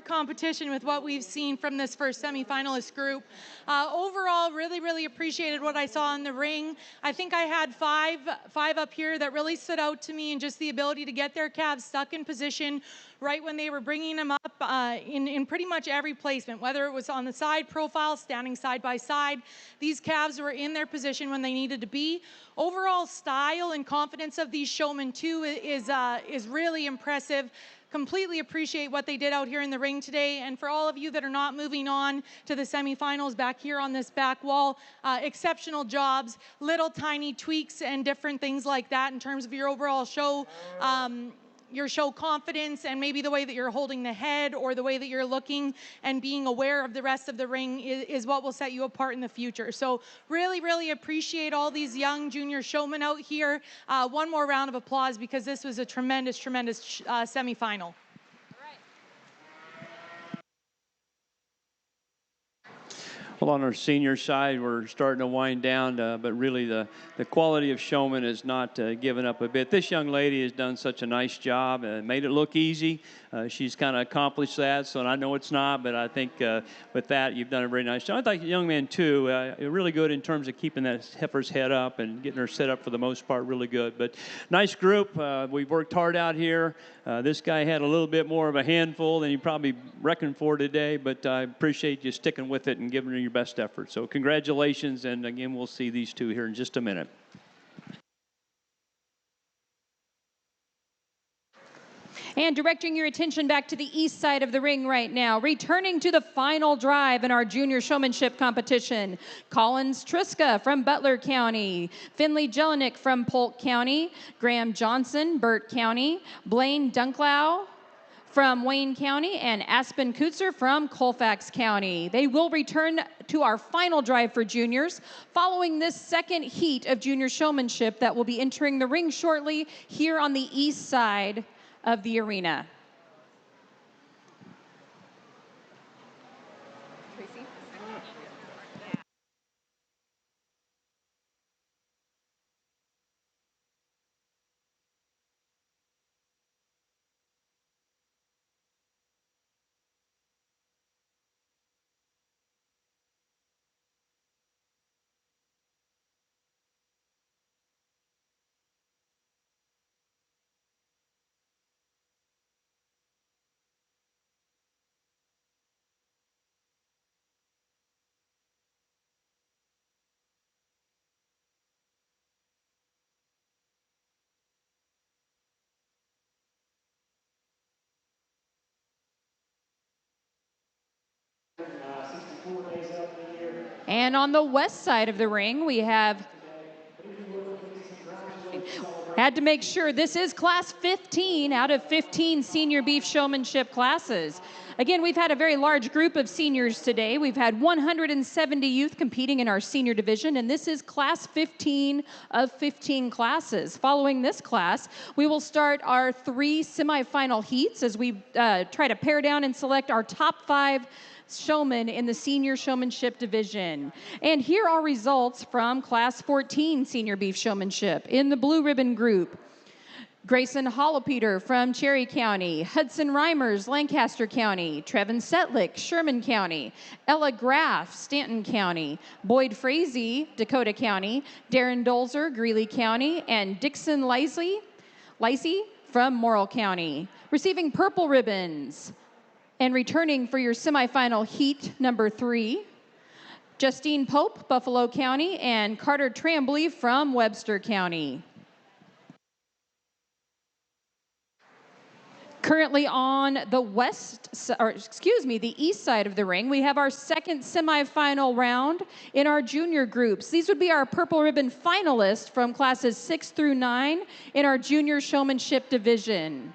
competition with what we've seen from this first semifinalist group. Overall, really appreciated what I saw in the ring. I think I had five up here that really stood out to me, and just the ability to get their calves stuck in position right when they were bringing them up in pretty much every placement, whether it was on the side profile, standing side by side. These calves were in their position when they needed to be. Overall style and confidence of these showmen too is really impressive. Completely appreciate what they did out here in the ring today. And for all of you that are not moving on to the semifinals back here on this back wall, exceptional jobs, little tiny tweaks and different things like that in terms of your overall show. Your show confidence, and maybe the way that you're holding the head or the way that you're looking and being aware of the rest of the ring is what will set you apart in the future. So really appreciate all these young junior showmen out here. One more round of applause, because this was a tremendous semifinal. Well, on our senior side, we're starting to wind down, but really the quality of showman has not given up a bit. This young lady has done such a nice job and made it look easy. She's kind of accomplished that, so I know it's not, but I think with that, you've done a very nice job. I think the young man, too, really good in terms of keeping that heifer's head up and getting her set up for the most part, really good. But nice group. We've worked hard out here. This guy had a little bit more of a handful than he probably reckoned for today, but I appreciate you sticking with it and giving her your best effort. So congratulations, and again, we'll see these two here in just a minute. And directing your attention back to the east side of the ring right now, returning to the final drive in our junior showmanship competition, Collins Triska from Butler County, Finley Jelinek from Polk County, Graham Johnson, Burt County, Blaine Dunklau from Wayne County, and Aspen Kutzer from Colfax County. They will return to our final drive for juniors following this second heat of junior showmanship that will be entering the ring shortly here on the east side of the arena. And on the west side of the ring, we have had to make sure this is class 15 out of 15 senior beef showmanship classes. Again, we've had a very large group of seniors today. We've had 170 youth competing in our senior division, and this is class 15 of 15 classes. Following this class, we will start our 3 semifinal heats as we try to pare down and select our top 5 showmen in the senior showmanship division. And here are results from class 14 senior beef showmanship. In the blue ribbon group, Grayson Hollopeter from Cherry County, Hudson Reimers, Lancaster County, Trevin Setlick, Sherman County, Ella Graff, Stanton County, Boyd Frazee, Dakota County, Darren Dolzer, Greeley County, and Dixon Lacey from Morrill County. Receiving purple ribbons and returning for your semifinal heat number 3, Justine Pope, Buffalo County, and Carter Trambly from Webster County. Currently on the the east side of the ring, we have our second semifinal round in our junior groups. These would be our purple ribbon finalists from classes 6 through 9 in our junior showmanship division.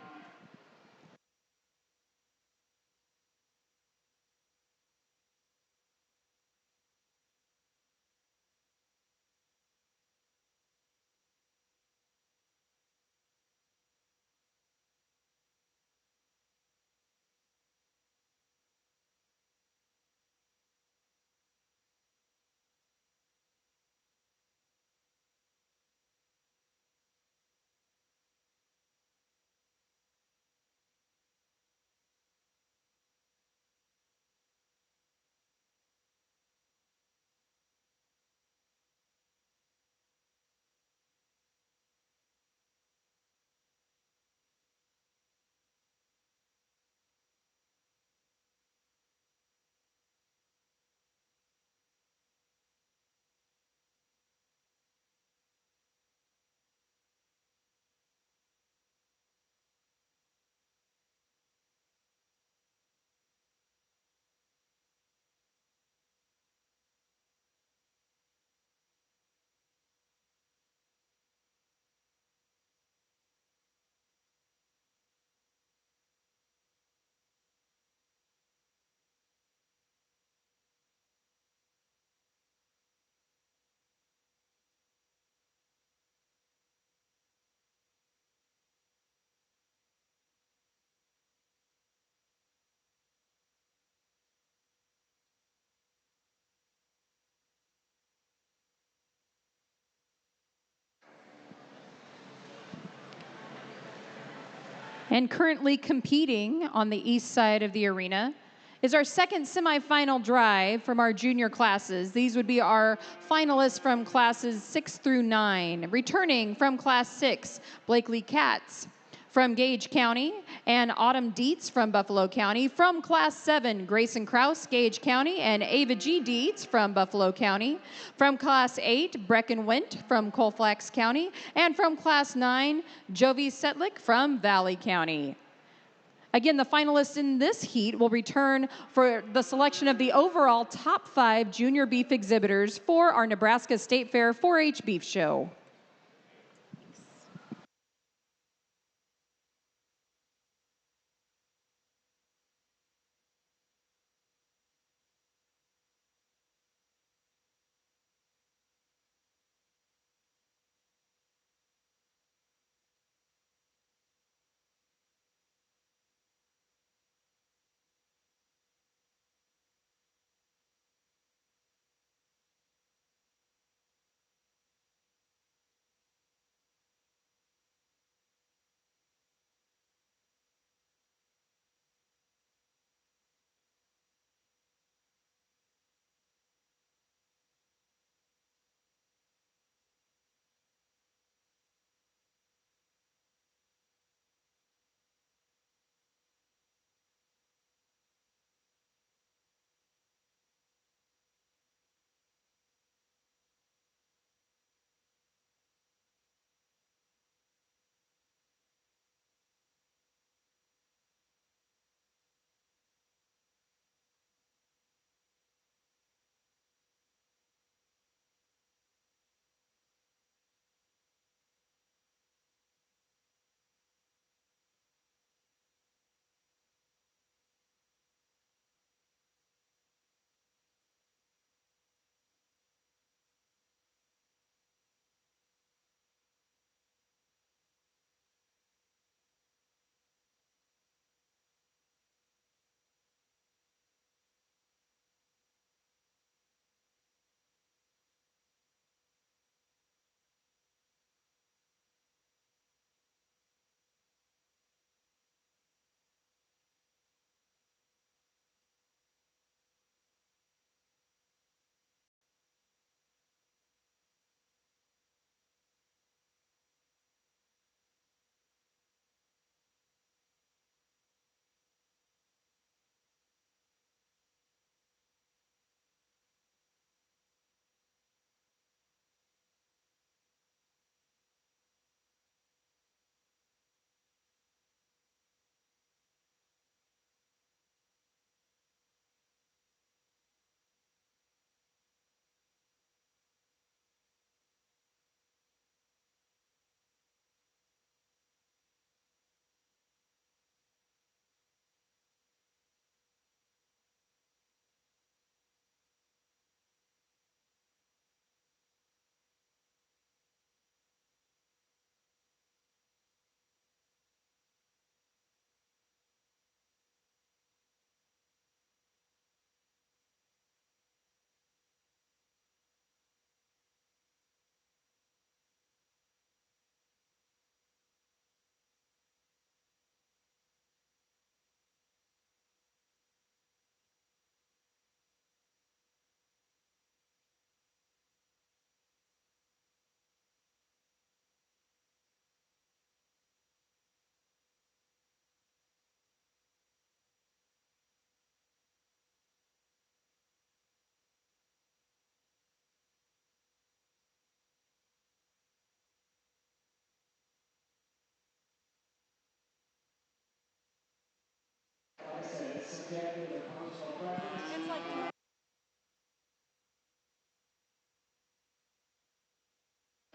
And currently competing on the east side of the arena is our second semifinal drive from our junior classes. These would be our finalists from classes 6 through 9. Returning from class 6, Blakely Katz from Gage County, and Autumn Dietz from Buffalo County. From class 7, Grayson Kraus, Gage County, and Ava G. Dietz from Buffalo County. From class 8, Brecken Went from Colfax County, and from class 9, Jovi Setlick from Valley County. Again, the finalists in this heat will return for the selection of the overall top 5 junior beef exhibitors for our Nebraska State Fair 4-H Beef Show.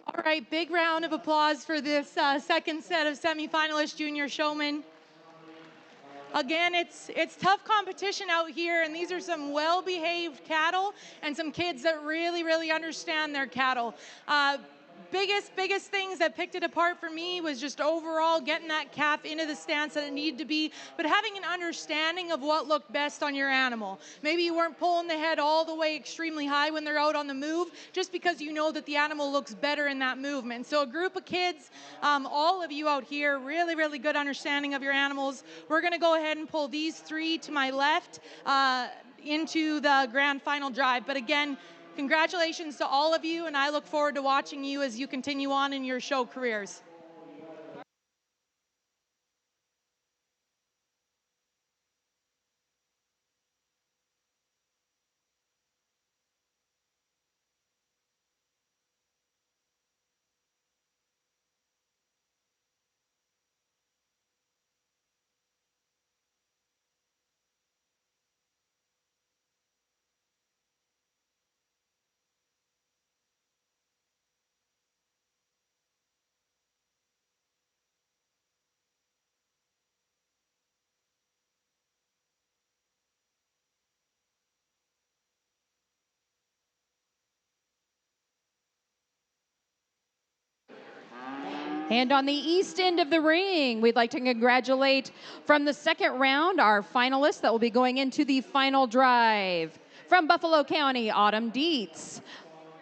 All right, big round of applause for this second set of semifinalist junior showmen. Again, it's tough competition out here, and these are some well-behaved cattle and some kids that really, really understand their cattle. biggest things that picked it apart for me was just overall getting that calf into the stance that it needed to be, but having an understanding of what looked best on your animal. Maybe you weren't pulling the head all the way extremely high when they're out on the move, just because you know that the animal looks better in that movement. So a group of kids, all of you out here, really good understanding of your animals. We're gonna go ahead and pull these three to my left into the grand final drive. But again, congratulations to all of you, and I look forward to watching you as you continue on in your show careers. And on the east end of the ring, we'd like to congratulate from the second round our finalists that will be going into the final drive. From Buffalo County, Autumn Dietz.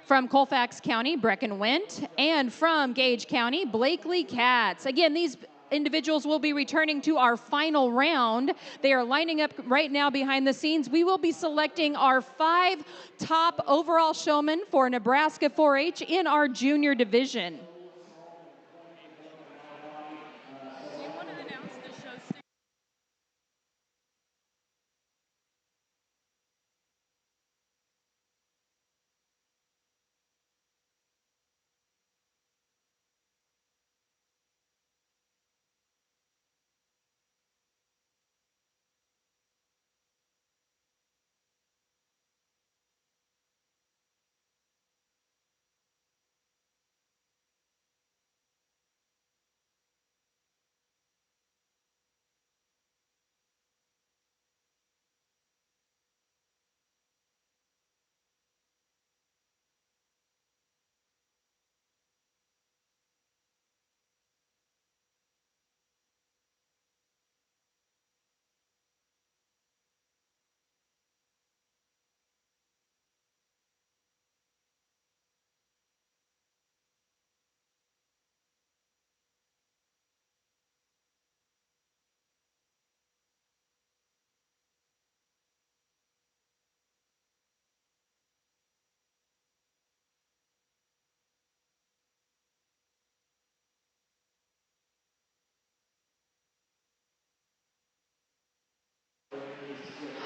From Colfax County, Brecken Went. And from Gage County, Blakely Katz. Again, these individuals will be returning to our final round. They are lining up right now behind the scenes. We will be selecting our 5 top overall showmen for Nebraska 4-H in our junior division.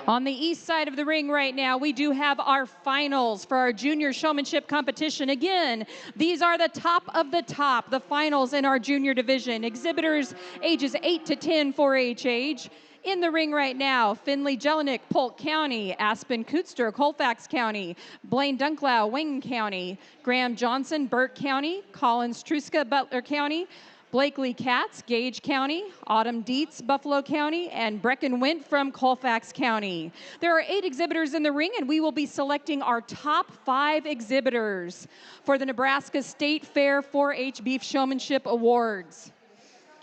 On the east side of the ring right now, we do have our finals for our junior showmanship competition. Again, these are the top of the top, the finals in our junior division. Exhibitors ages 8 to 10 4-H age. In the ring right now, Finley Jelinek, Polk County, Aspen Kootster, Colfax County, Blaine Dunklau, Wayne County, Graham Johnson, Burt County, Collins Truska, Butler County, Blakely Katz, Gage County, Autumn Dietz, Buffalo County, and Brecken Went from Colfax County. There are 8 exhibitors in the ring, and we will be selecting our top 5 exhibitors for the Nebraska State Fair 4-H Beef Showmanship Awards.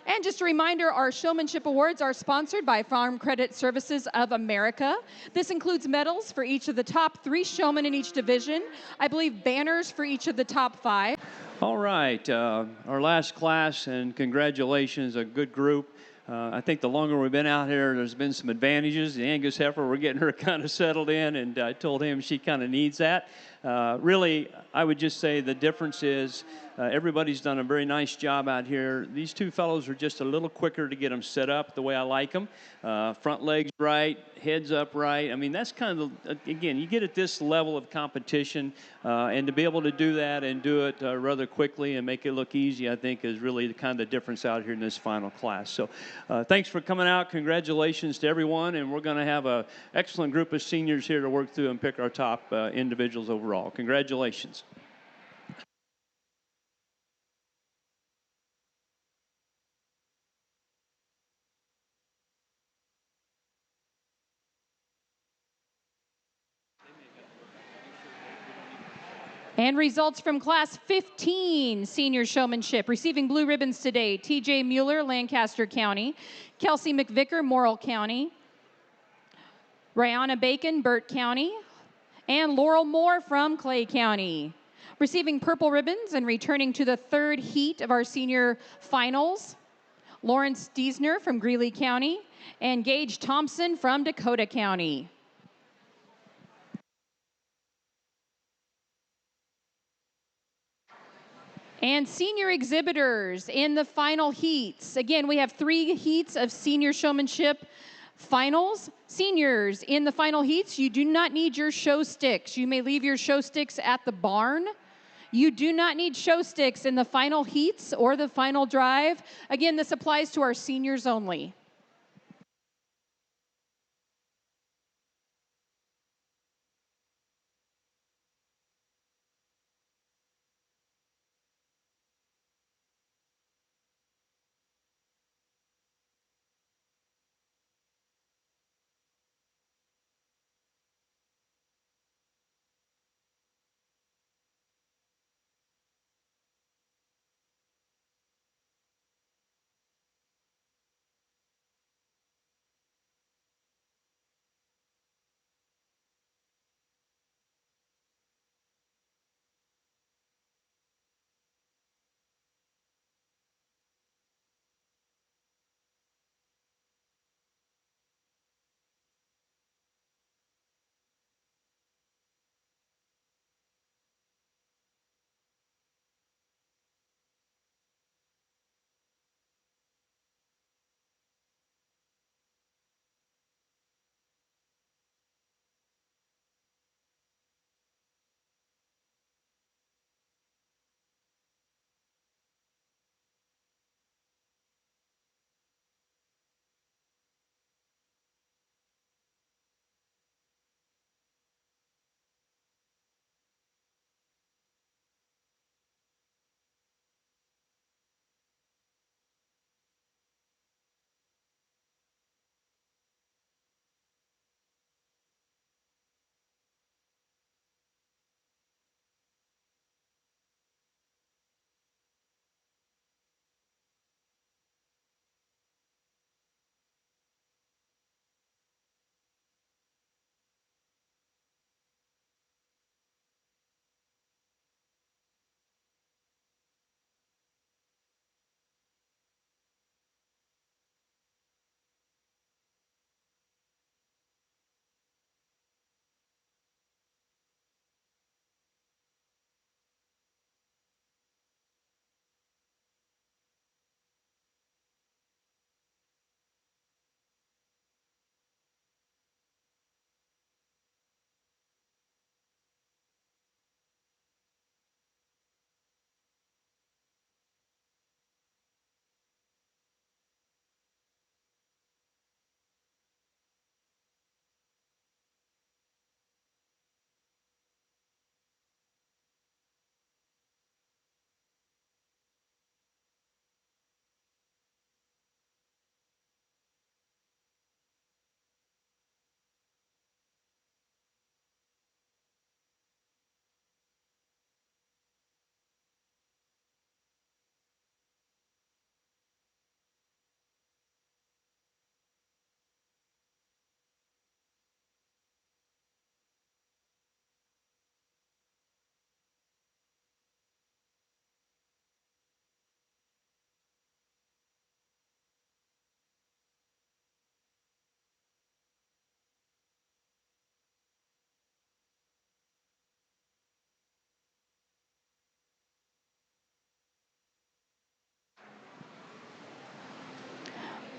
And just a reminder, our Showmanship Awards are sponsored by Farm Credit Services of America. This includes medals for each of the top 3 showmen in each division. I believe banners for each of the top 5. All right, our last class, and congratulations, a good group. I think the longer we've been out here, there's been some advantages. The Angus heifer, we're getting her kind of settled in, and I told him she kind of needs that. Really, I would just say the difference is everybody's done a very nice job out here. These 2 fellows are just a little quicker to get them set up the way I like them. Front legs right, heads up right. I mean, that's kind of, again, you get at this level of competition, and to be able to do that and do it rather quickly and make it look easy, I think, is really the kind of difference out here in this final class. So thanks for coming out. Congratulations to everyone, and we're going to have an excellent group of seniors here to work through and pick our top individuals overall. Congratulations. And results from Class 15 Senior Showmanship. Receiving blue ribbons today, TJ Mueller, Lancaster County. Kelsey McVicker, Morrill County. Rihanna Bacon, Burt County. And Laurel Moore from Clay County. Receiving purple ribbons and returning to the third heat of our senior finals, Lawrence Diesner from Greeley County and Gage Thompson from Dakota County. And senior exhibitors in the final heats. Again, we have 3 heats of senior showmanship finals. Seniors in the final heats, you do not need your show sticks. You may leave your show sticks at the barn. You do not need show sticks in the final heats or the final drive. Again, this applies to our seniors only.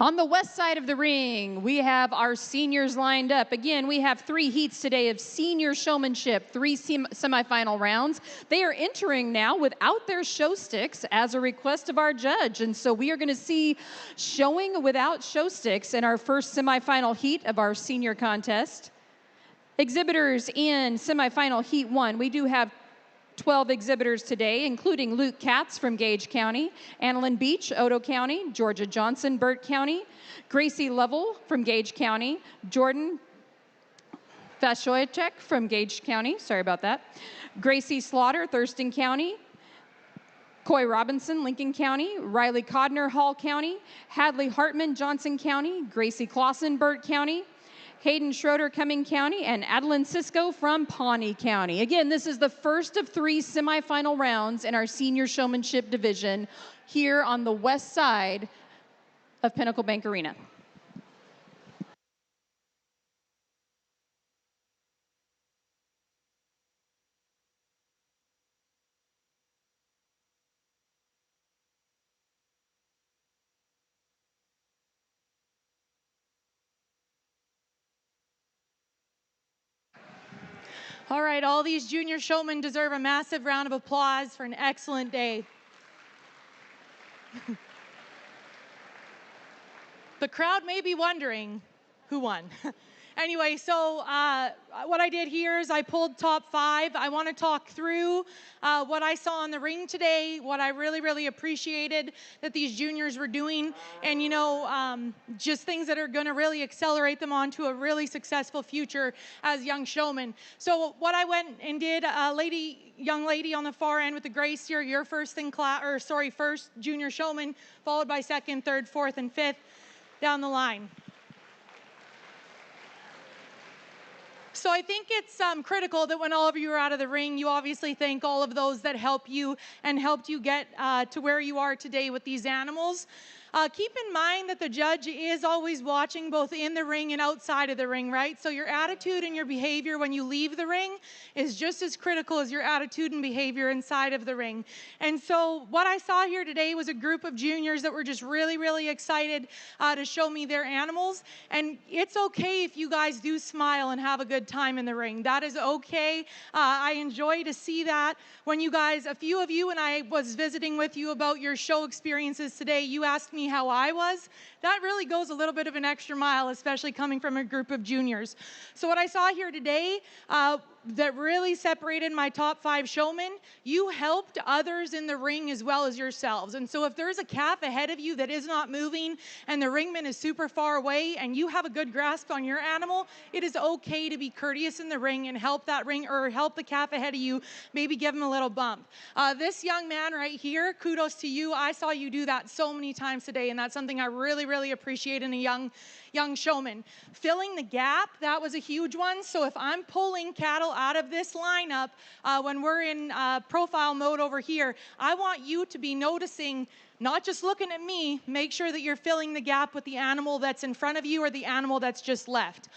On the west side of the ring, we have our seniors lined up. Again, we have 3 heats today of senior showmanship, 3 semifinal rounds. They are entering now without their show sticks as a request of our judge. And so we are going to see showing without show sticks in our first semifinal heat of our senior contest. Exhibitors in semifinal heat 1, we do have 12 exhibitors today, including Luke Katz from Gage County, Annalyn Beach, Otoe County, Georgia Johnson, Burt County, Gracie Lovell from Gage County, Jordan Fashoychek from Gage County, sorry about that. Gracie Slaughter, Thurston County. Coy Robinson, Lincoln County. Riley Codner, Hall County. Hadley Hartman, Johnson County. Gracie Clausen, Burt County. Hayden Schroeder, Cumming County. And Adeline Cisco from Pawnee County. Again, this is the first of 3 semifinal rounds in our senior showmanship division here on the west side of Pinnacle Bank Arena. All right, all these junior showmen deserve a massive round of applause for an excellent day. The crowd may be wondering who won. Anyway, so what I did here is I pulled top 5. I want to talk through what I saw in the ring today, what I really, really appreciated that these juniors were doing, and, you know, just things that are going to really accelerate them onto a really successful future as young showmen. So what I went and did, young lady on the far end with the gray steer, your first junior showman, followed by second, third, fourth, and fifth down the line. So I think it's critical that when all of you are out of the ring, you obviously thank all of those that help you and helped you get to where you are today with these animals. Keep in mind that the judge is always watching both in the ring and outside of the ring, right? So your attitude and your behavior when you leave the ring is just as critical as your attitude and behavior inside of the ring. And so what I saw here today was a group of juniors that were just really, really excited to show me their animals. And it's okay if you guys do smile and have a good time in the ring. That is okay. I enjoy to see that. When you guys, a few of you, and I was visiting with you about your show experiences today, you asked me how I was. That really goes a little bit of an extra mile, especially coming from a group of juniors. So what I saw here today that really separated my top 5 showmen, you helped others in the ring as well as yourselves. And so if there's a calf ahead of you that is not moving and the ringman is super far away and you have a good grasp on your animal, it is okay to be courteous in the ring and help that ring or help the calf ahead of you, maybe give him a little bump. This young man right here, kudos to you. I saw you do that so many times today, and that's something I really, really appreciate in a young showman. Filling the gap, that was a huge one. So if I'm pulling cattle out of this lineup when we're in profile mode over here, I want you to be noticing, not just looking at me, make sure that you're filling the gap with the animal that's in front of you or the animal that's just left.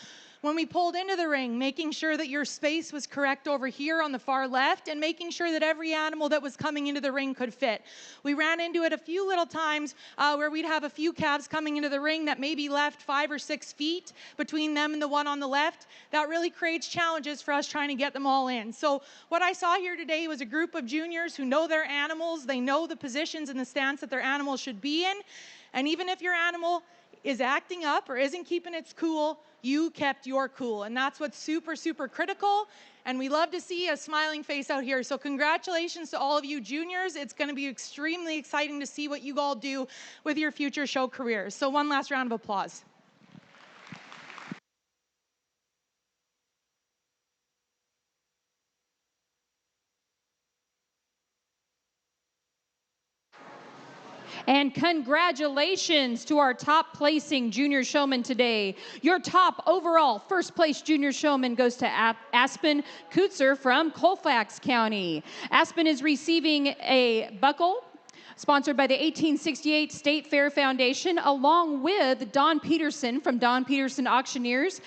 When we pulled into the ring, making sure that your space was correct over here on the far left and making sure that every animal that was coming into the ring could fit. We ran into it a few little times where we'd have a few calves coming into the ring that maybe left 5 or 6 feet between them and the one on the left. That really creates challenges for us trying to get them all in. So what I saw here today was a group of juniors who know their animals. They know the positions and the stance that their animals should be in. And even if your animal is acting up or isn't keeping its cool, you kept your cool. And that's what's super, super critical. And we love to see a smiling face out here. So congratulations to all of you juniors. It's going to be extremely exciting to see what you all do with your future show careers. So one last round of applause. And congratulations to our top placing junior showman today. Your top overall first place junior showman goes to Aspen Kutzer from Colfax County. Aspen is receiving a buckle sponsored by the 1868 State Fair Foundation, along with Don Peterson from Don Peterson Auctioneers,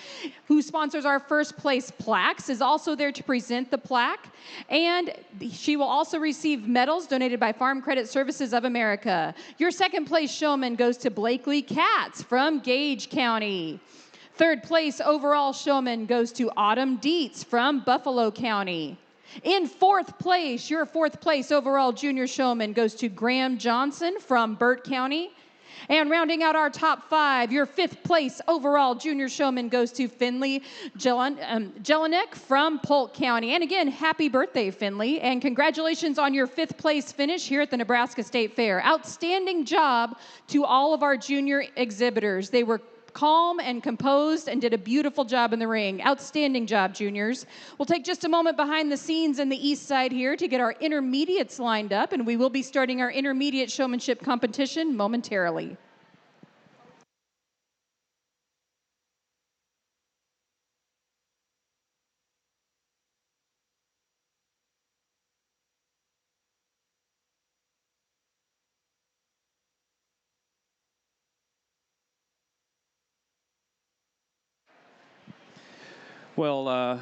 who sponsors our first place plaques, is also there to present the plaque. And she will also receive medals donated by Farm Credit Services of America. Your second place showman goes to Blakely Katz from Gage County. Third place overall showman goes to Autumn Dietz from Buffalo County. In fourth place, your fourth place overall junior showman goes to Graham Johnson from Burt County. And rounding out our top 5, your fifth place overall junior showman goes to Finley Jelinek from Polk County. And again, happy birthday, Finley. And congratulations on your fifth place finish here at the Nebraska State Fair. Outstanding job to all of our junior exhibitors. They were calm and composed and did a beautiful job in the ring. Outstanding job, juniors. We'll take just a moment behind the scenes in the east side here to get our intermediates lined up, and we will be starting our intermediate showmanship competition momentarily. Well,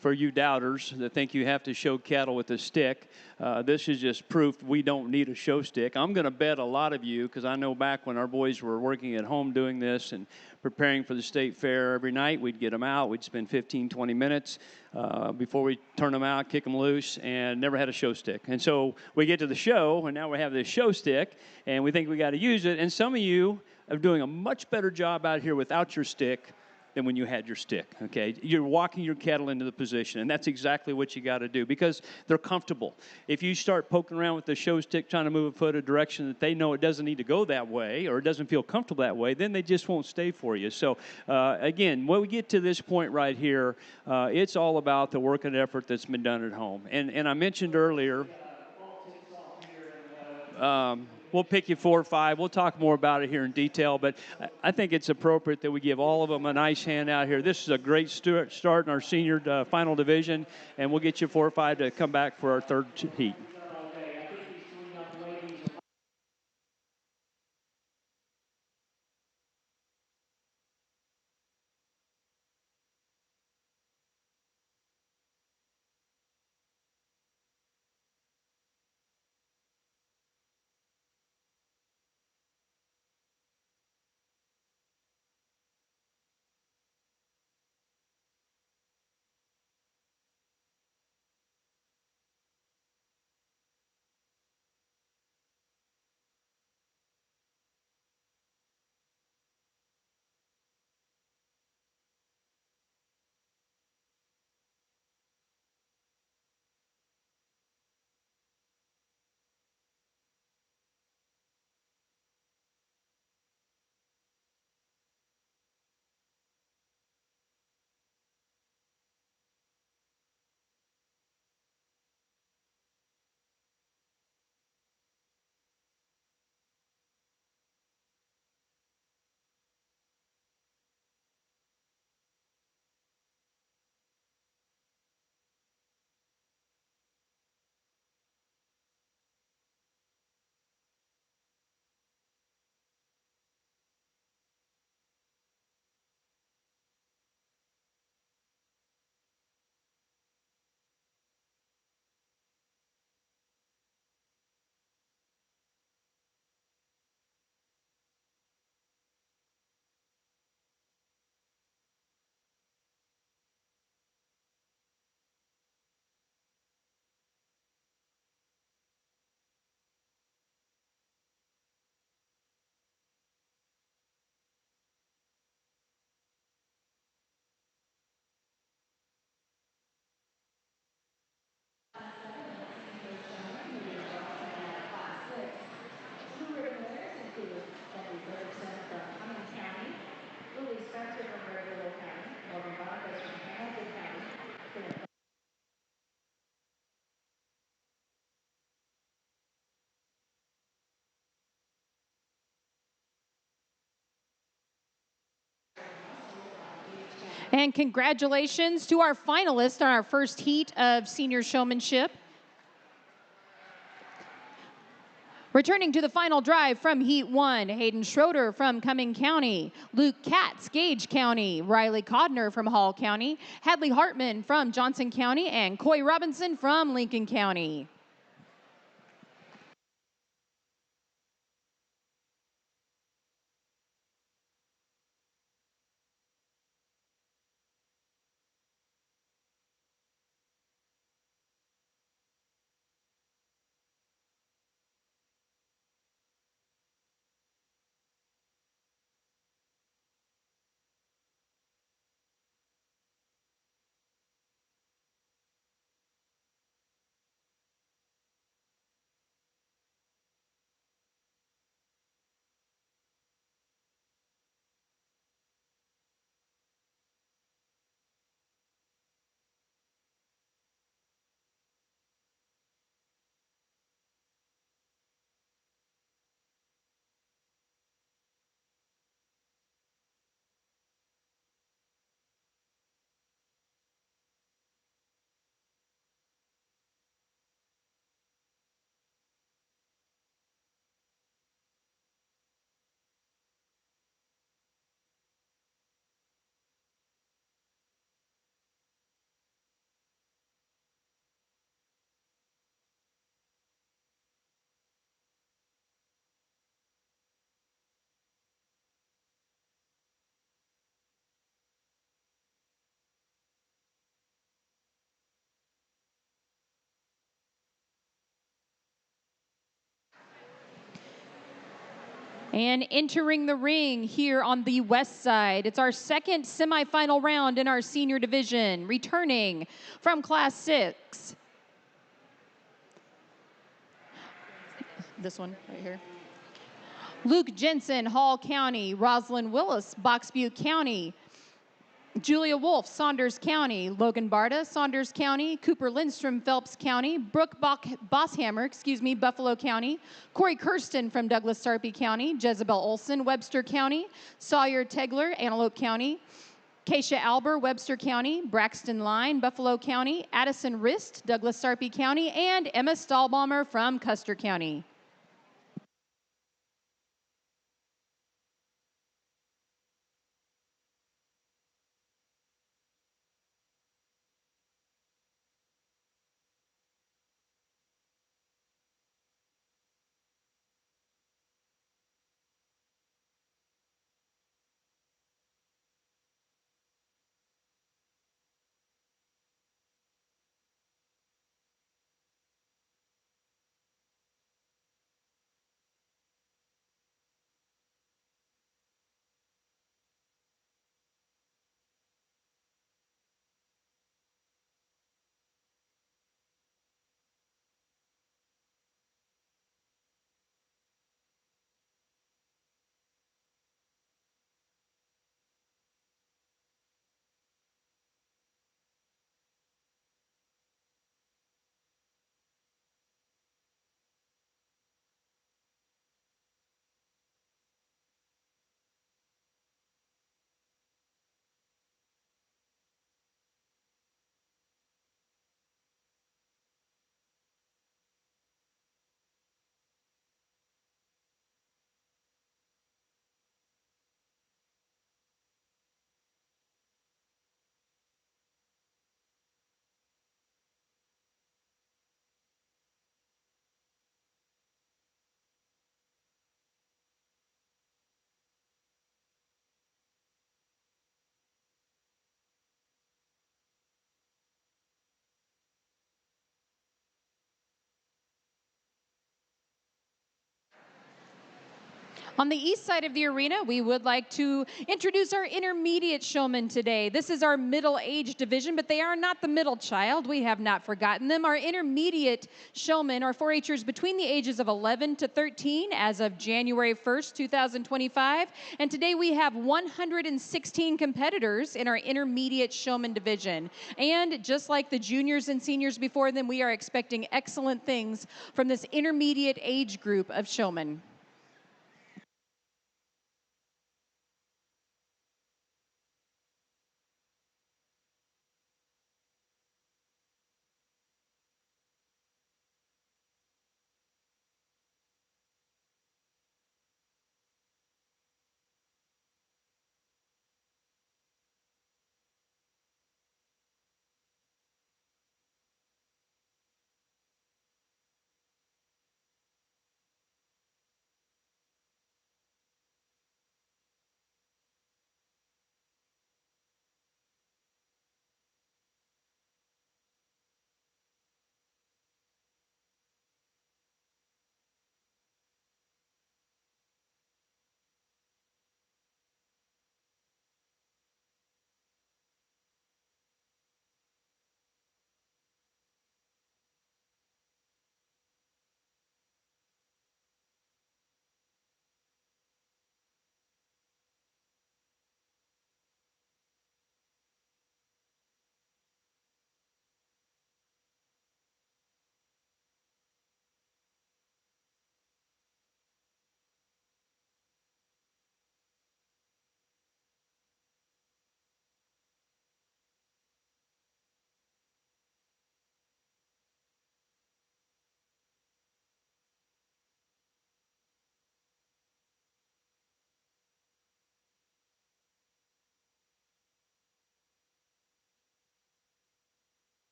for you doubters that think you have to show cattle with a stick, this is just proof we don't need a show stick. I'm going to bet a lot of you, because I know back when our boys were working at home doing this and preparing for the state fair every night, we'd get them out. We'd spend 15, 20 minutes before we turn them out, kick them loose, and never had a show stick. And so we get to the show, and now we have this show stick, and we think we got to use it. And some of you are doing a much better job out here without your stick than when you had your stick, okay? You're walking your cattle into the position, and that's exactly what you got to do because they're comfortable. If you start poking around with the show stick trying to move a foot a direction that they know it doesn't need to go that way or it doesn't feel comfortable that way, then they just won't stay for you. So, again, when we get to this point right here, it's all about the work and effort that's been done at home. And I mentioned earlier, we'll pick you 4 or 5. We'll talk more about it here in detail, but I think it's appropriate that we give all of them a nice hand out here. This is a great start in our senior final division, and we'll get you 4 or 5 to come back for our third heat. And congratulations to our finalists on our first heat of senior showmanship. Returning to the final drive from Heat 1, Hayden Schroeder from Cumming County, Luke Katz, Gage County, Riley Codner from Hall County, Hadley Hartman from Johnson County, and Coy Robinson from Lincoln County. And entering the ring here on the west side, it's our second semifinal round in our senior division. Returning from Class 6. This one right here. Luke Jensen, Hall County. Rosalind Willis, Box Butte County. Julia Wolf, Saunders County. Logan Barta, Saunders County. Cooper Lindstrom, Phelps County. Brooke Bosshammer, Buffalo County. Corey Kirsten from Douglas Sarpy County. Jezebel Olson, Webster County. Sawyer Tegler, Antelope County. Keisha Alber, Webster County. Braxton Line, Buffalo County. Addison Rist, Douglas Sarpy County. And Emma Stahlbaumer from Custer County. On the east side of the arena, we would like to introduce our intermediate showmen today. This is our middle age division, but they are not the middle child. We have not forgotten them. Our intermediate showmen are 4-Hers between the ages of 11 to 13 as of January 1st, 2025. And today we have 116 competitors in our intermediate showman division. And just like the juniors and seniors before them, we are expecting excellent things from this intermediate age group of showmen.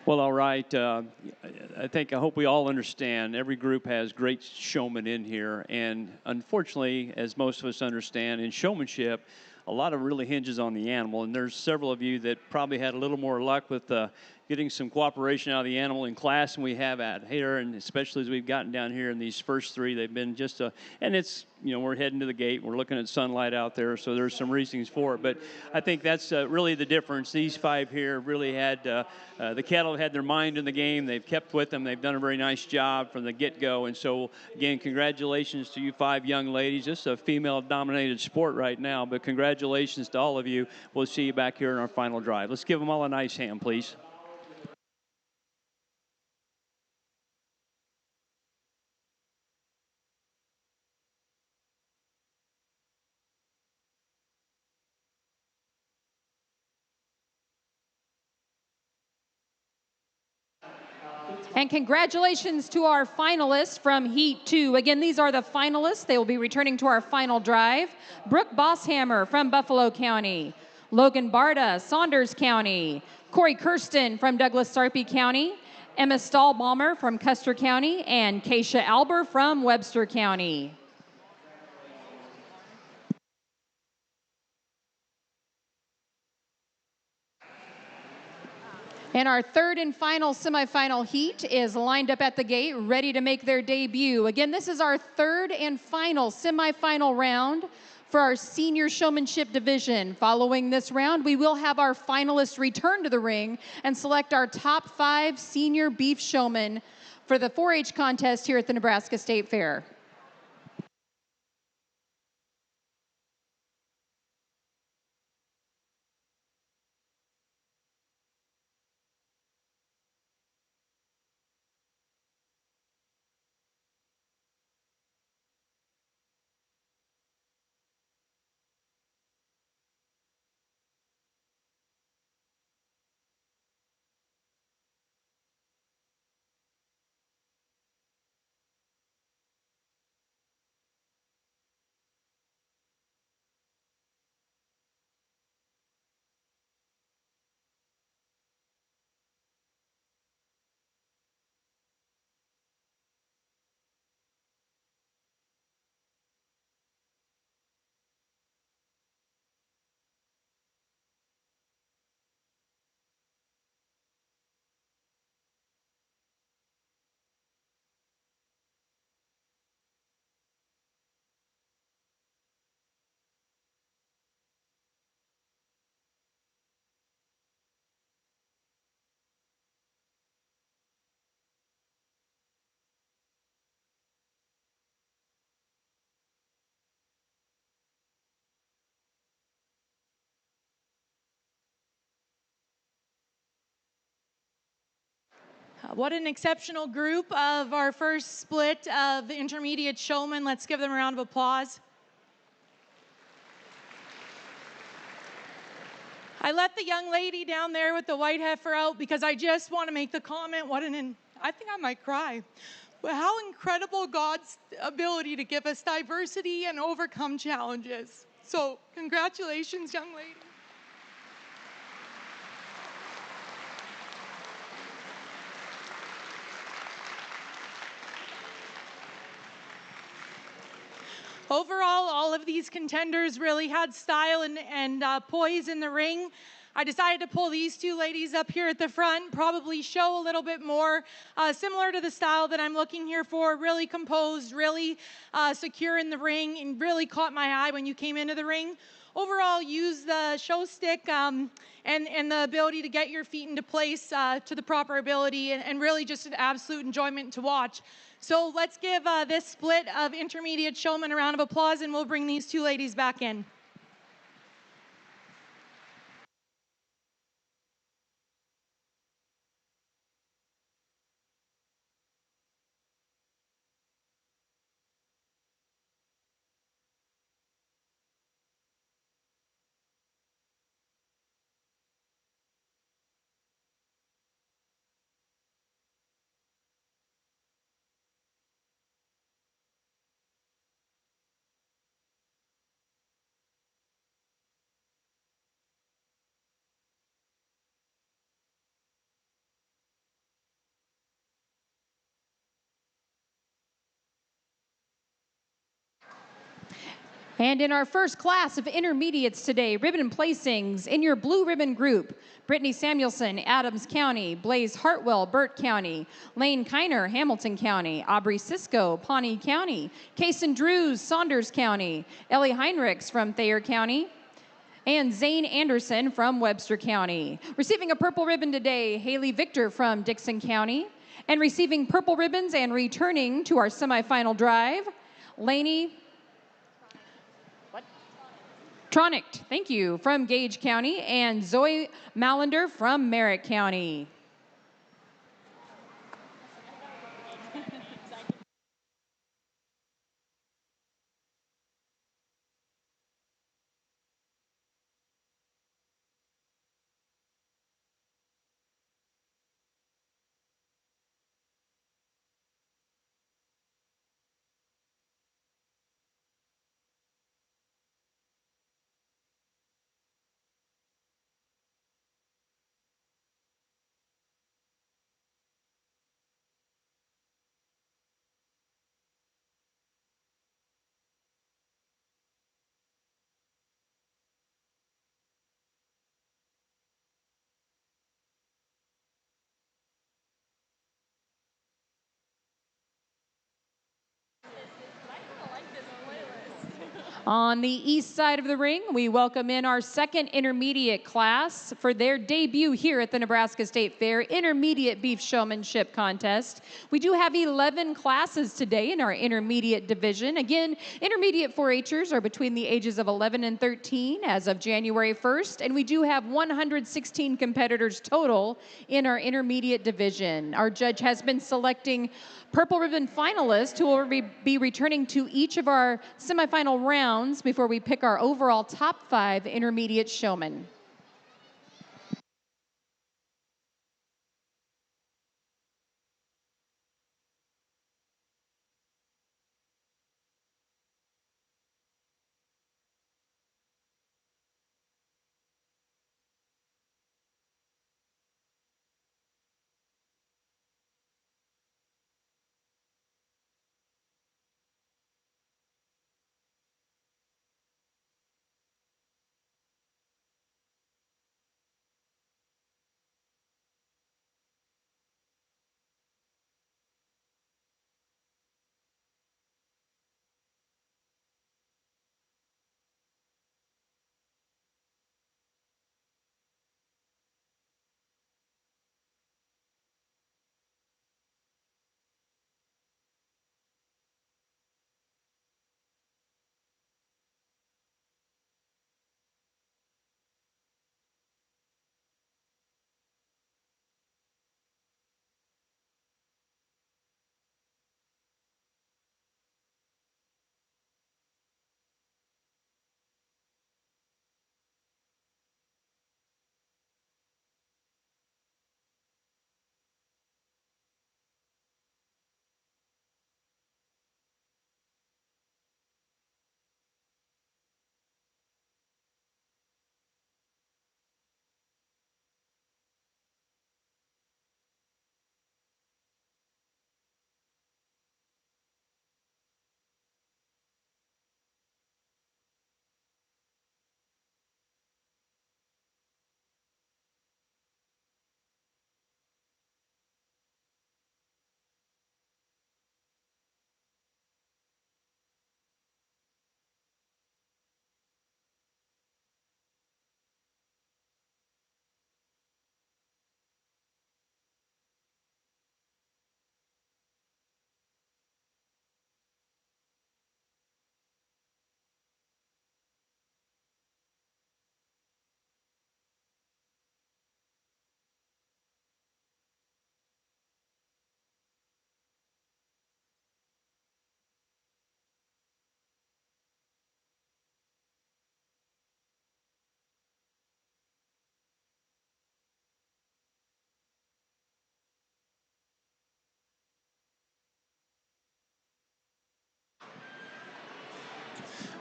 Well, all right. I hope we all understand every group has great showmen in here. And unfortunately, as most of us understand, in showmanship, a lot of really hinges on the animal. And there's several of you that probably had a little more luck with getting some cooperation out of the animal in class than we have out here. And especially as we've gotten down here in these first three, they've been just and it's, we're heading to the gate. We're looking at sunlight out there. So there's some reasons for it. But I think that's really the difference. These five here really had the cattle had their mind in the game. They've kept with them. They've done a very nice job from the get-go. And so, again, congratulations to you five young ladies. This is a female-dominated sport right now, but congratulations to all of you. We'll see you back here in our final drive. Let's give them all a nice hand, please. And congratulations to our finalists from Heat 2. Again, these are the finalists. They will be returning to our final drive. Brooke Bosshammer from Buffalo County. Logan Barda, Saunders County. Corey Kirsten from Douglas Sarpy County. Emma Stahlbaumer from Custer County. And Keisha Alber from Webster County. And our third and final semifinal heat is lined up at the gate, ready to make their debut. Again, this is our third and final semifinal round for our senior showmanship division. Following this round, we will have our finalists return to the ring and select our top 5 senior beef showmen for the 4-H contest here at the Nebraska State Fair. What an exceptional group of our first split of intermediate showmen. Let's give them a round of applause. I let the young lady down there with the white heifer out because I just want to make the comment, I think I might cry. But how incredible God's ability to give us diversity and overcome challenges. So congratulations, young lady. Overall, all of these contenders really had style and poise in the ring. I decided to pull these two ladies up here at the front, probably show a little bit more similar to the style that I'm looking here for, really composed, really secure in the ring, and really caught my eye when you came into the ring. Overall, use the show stick and the ability to get your feet into place to the proper ability, and really just an absolute enjoyment to watch. So let's give this split of intermediate showmen a round of applause, and we'll bring these two ladies back in. And in our first class of intermediates today, ribbon placings in your blue ribbon group, Brittany Samuelson, Adams County; Blaze Hartwell, Burt County; Lane Kiner, Hamilton County; Aubrey Cisco, Pawnee County; Kason Drews, Saunders County; Ellie Heinrichs from Thayer County; and Zane Anderson from Webster County. Receiving a purple ribbon today, Haley Victor from Dixon County. And receiving purple ribbons and returning to our semifinal drive, Lainey Tronicht, thank you, from Gage County, and Zoe Malander from Merritt County. On the east side of the ring, we welcome in our second intermediate class for their debut here at the Nebraska State Fair Intermediate Beef Showmanship Contest. We do have 11 classes today in our intermediate division. Again, intermediate 4-Hers are between the ages of 11 and 13 as of January 1st, and we do have 116 competitors total in our intermediate division. Our judge has been selecting purple ribbon finalists who will be returning to each of our semifinal rounds before we pick our overall top 5 intermediate showmen.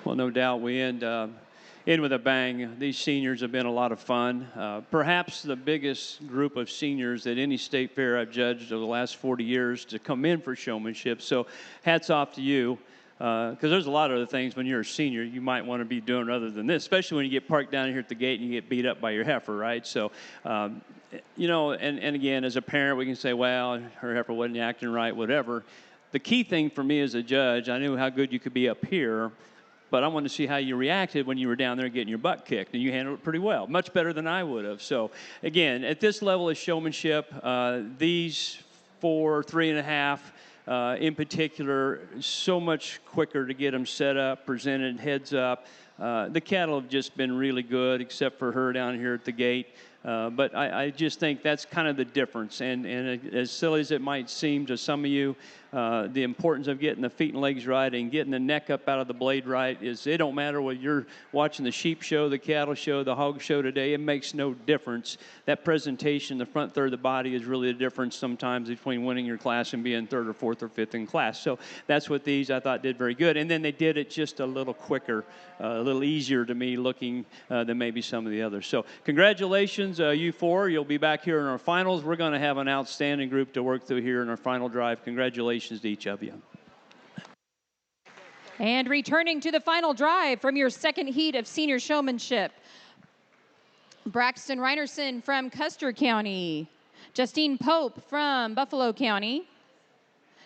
Well, no doubt we end in with a bang. These seniors have been a lot of fun. Perhaps the biggest group of seniors at any state fair I've judged over the last 40 years to come in for showmanship. So hats off to you. Because there's a lot of other things when you're a senior you might want to be doing other than this, especially when you get parked down here at the gate and you get beat up by your heifer, right? So, and again, as a parent, we can say, well, her heifer wasn't acting right, whatever. The key thing for me as a judge, I knew how good you could be up here, but I wanted to see how you reacted when you were down there getting your butt kicked, and you handled it pretty well, much better than I would have. So, again, at this level of showmanship, these 4, 3.5, in particular, so much quicker to get them set up, presented, heads up. The cattle have just been really good, except for her down here at the gate. But I just think that's kind of the difference. And as silly as it might seem to some of you, the importance of getting the feet and legs right and getting the neck up out of the blade right is it don't matter whether you're watching the sheep show, the cattle show, the hog show today. It makes no difference. That presentation, the front third of the body is really the difference sometimes between winning your class and being third or fourth or fifth in class. So that's what these I thought did very good. And then they did it just a little quicker, a little easier to me looking than maybe some of the others. So congratulations, you four. You'll be back here in our finals. We're going to have an outstanding group to work through here in our final drive. Congratulations to each of you. And returning to the final drive from your second heat of senior showmanship, Braxton Reinerson from Custer County, Justine Pope from Buffalo County,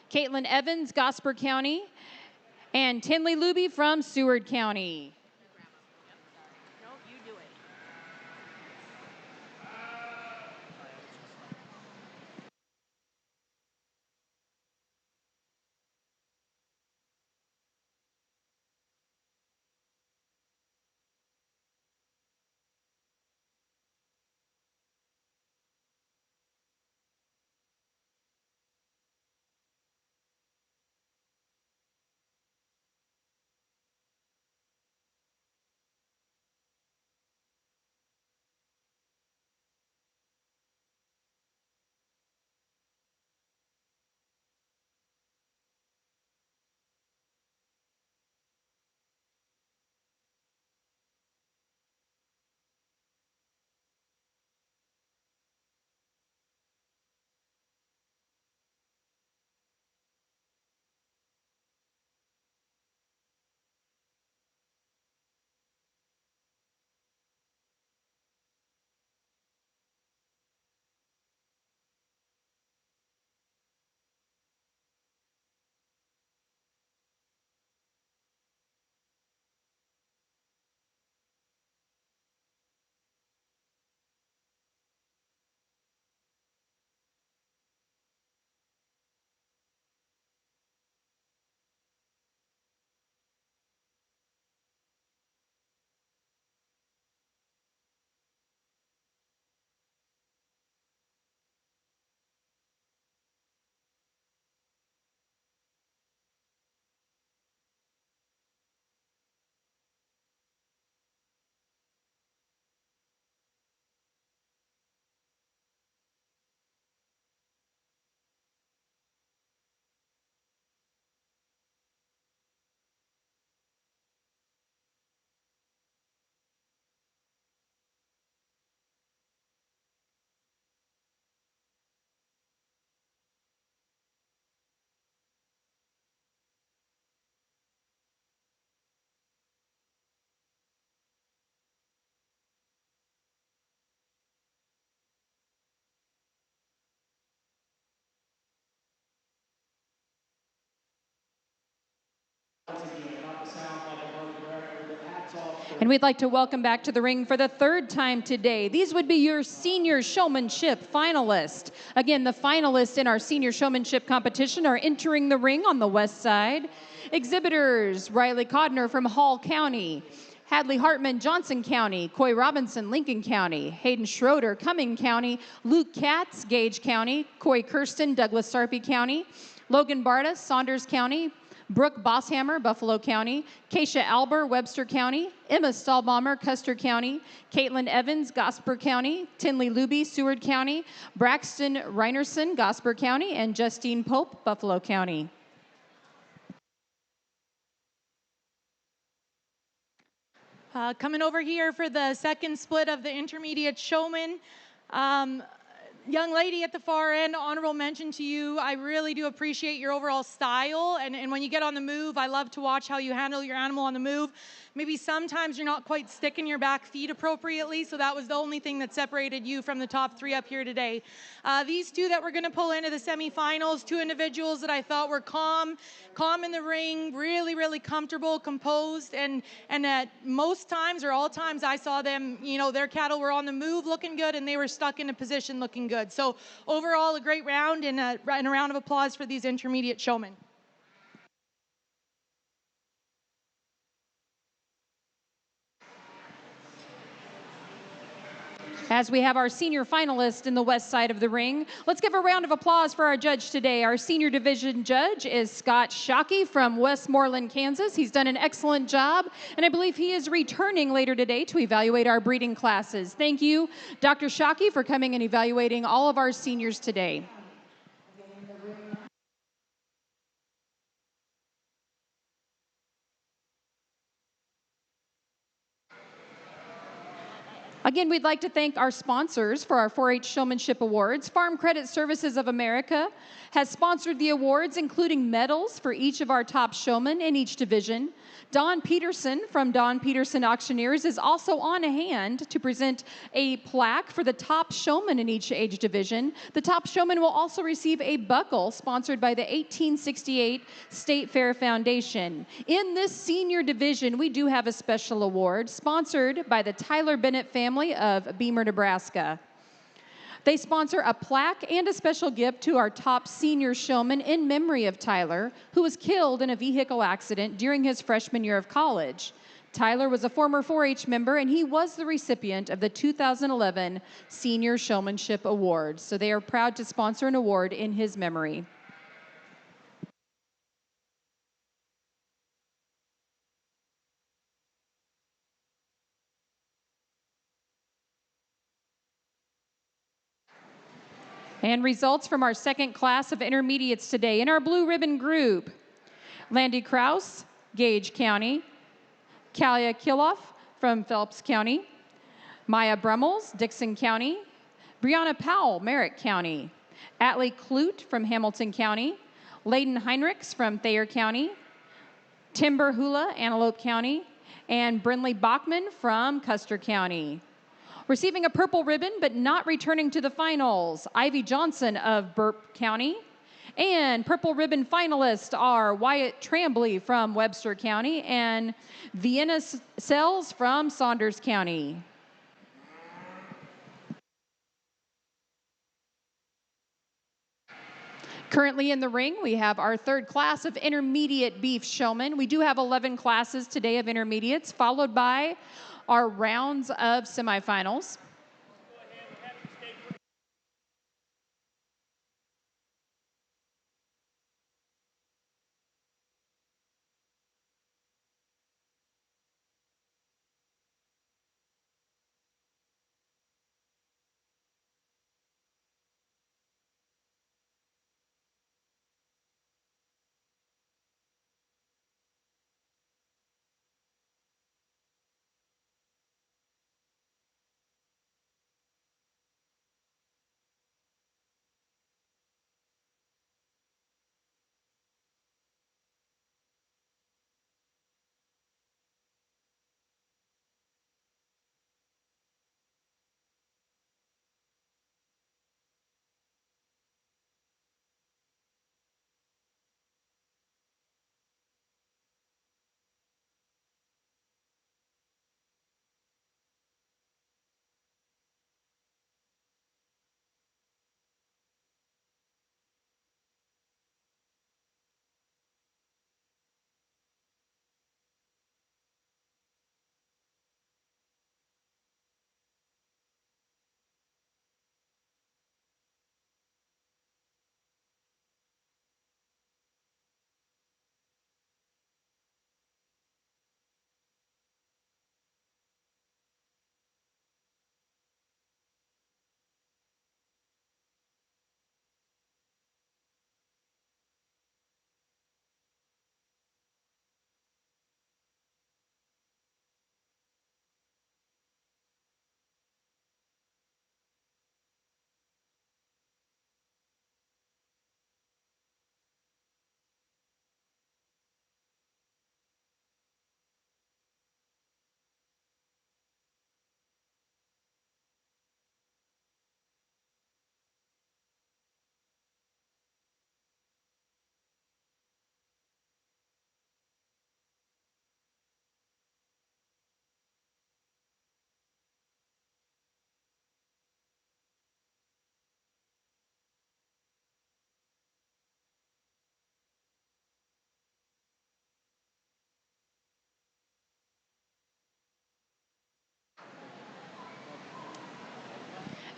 Caitlin Evans, Gosper County, and Tinley Luby from Seward County. And we'd like to welcome back to the ring for the third time today. These would be your senior showmanship finalists. Again, the finalists in our senior showmanship competition are entering the ring on the west side. Exhibitors, Riley Codner from Hall County, Hadley Hartman, Johnson County, Coy Robinson, Lincoln County, Hayden Schroeder, Cumming County, Luke Katz, Gage County, Coy Kirsten, Douglas Sarpy County, Logan Barta, Saunders County, Brooke Bosshammer, Buffalo County, Keisha Alber, Webster County, Emma Stahlbaumer, Custer County, Caitlin Evans, Gosper County, Tinley Luby, Seward County, Braxton Reinerson, Gosper County, and Justine Pope, Buffalo County. Coming over here for the second split of the intermediate showman. Young lady at the far end, honorable mention to you. I really do appreciate your overall style. And when you get on the move, I love to watch how you handle your animal on the move. Maybe sometimes you're not quite sticking your back feet appropriately, so that was the only thing that separated you from the top three up here today. These two that we're going to pull into the semifinals, two individuals that I thought were calm in the ring, really, really comfortable, composed, and at most times or all times I saw them, their cattle were on the move looking good, and they were stuck in a position looking good. So overall, a great round, and a round of applause for these intermediate showmen. As we have our senior finalist in the west side of the ring, let's give a round of applause for our judge today. Our senior division judge is Scott Shockey from Westmoreland, Kansas. He's done an excellent job, and I believe he is returning later today to evaluate our breeding classes. Thank you, Dr. Shockey, for coming and evaluating all of our seniors today. Again, we'd like to thank our sponsors for our 4-H Showmanship Awards. Farm Credit Services of America has sponsored the awards, including medals for each of our top showmen in each division. Don Peterson from Don Peterson Auctioneers is also on hand to present a plaque for the top showman in each age division. The top showman will also receive a buckle sponsored by the 1868 State Fair Foundation. In this senior division, we do have a special award sponsored by the Tyler Bennett family of Beamer, Nebraska. They sponsor a plaque and a special gift to our top senior showman in memory of Tyler, who was killed in a vehicle accident during his freshman year of college. Tyler was a former 4-H member, and he was the recipient of the 2011 Senior Showmanship Award. So they are proud to sponsor an award in his memory. And results from our second class of intermediates today. In our blue ribbon group, Landy Kraus, Gage County; Kalia Kiloff from Phelps County; Maya Brummels, Dixon County; Brianna Powell, Merritt County; Atlee Clute from Hamilton County; Layden Heinrichs from Thayer County; Timber Hula, Antelope County; and Brinley Bachman from Custer County. Receiving a purple ribbon but not returning to the finals, Ivy Johnson of Burke County. And purple ribbon finalists are Wyatt Trambly from Webster County and Vienna Sells from Saunders County. Currently in the ring, we have our third class of intermediate beef showmen. We do have 11 classes today of intermediates, followed by our rounds of semifinals.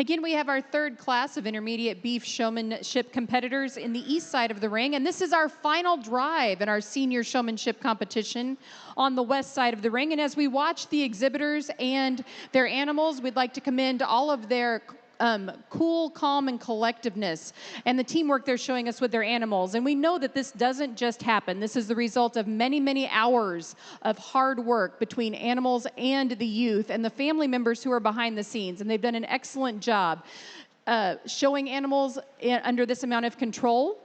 Again, we have our third class of intermediate beef showmanship competitors in the east side of the ring, and this is our final drive in our senior showmanship competition on the west side of the ring. And as we watch the exhibitors and their animals, we'd like to commend all of their cool, calm, and collectiveness, and the teamwork they're showing us with their animals. And we know that this doesn't just happen. This is the result of many, many hours of hard work between animals and the youth and the family members who are behind the scenes. And they've done an excellent job showing animals under this amount of control.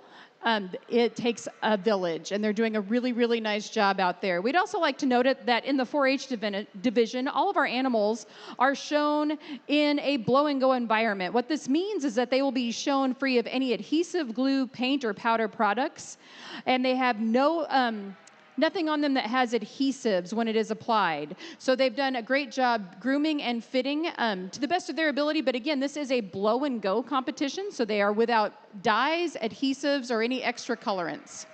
It takes a village, and they're doing a really, really nice job out there. We'd also like to note it that in the 4-H division, all of our animals are shown in a blow-and-go environment. What this means is that they will be shown free of any adhesive, glue, paint, or powder products, and they have nothing on them that has adhesives when it is applied. So they've done a great job grooming and fitting to the best of their ability. But again, this is a blow and go competition, so they are without dyes, adhesives, or any extra colorants.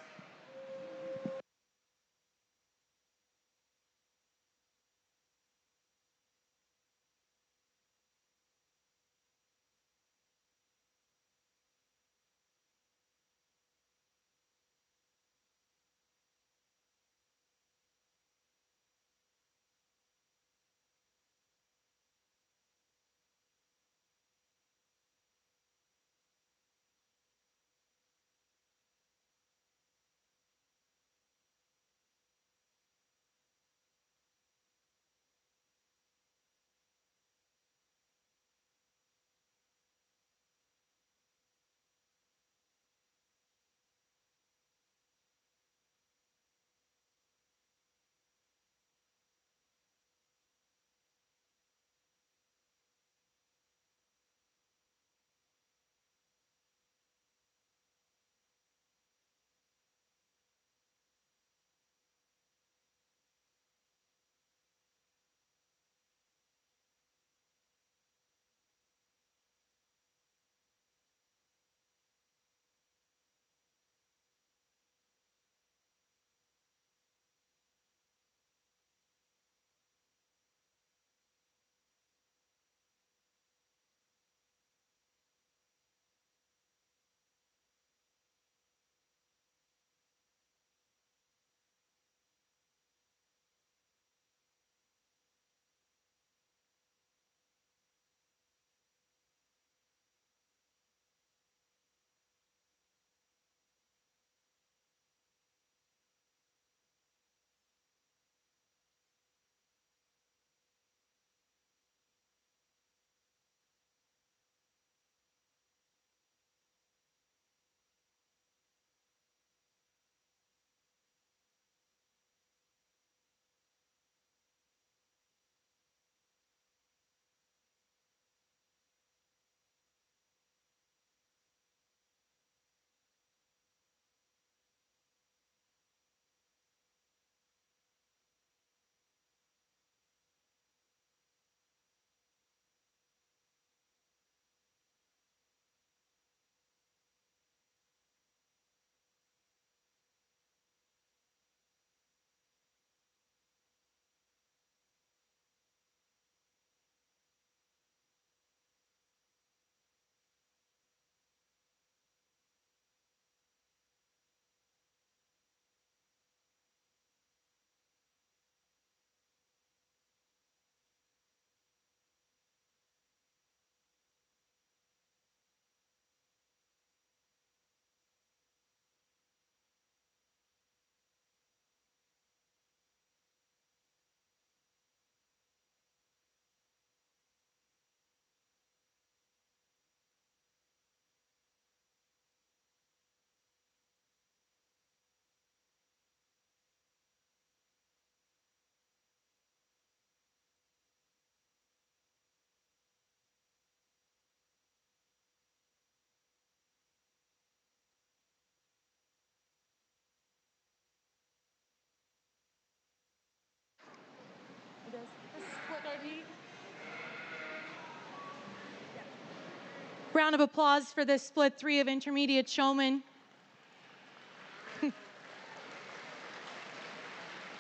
Round of applause for this split 3 of intermediate showmen.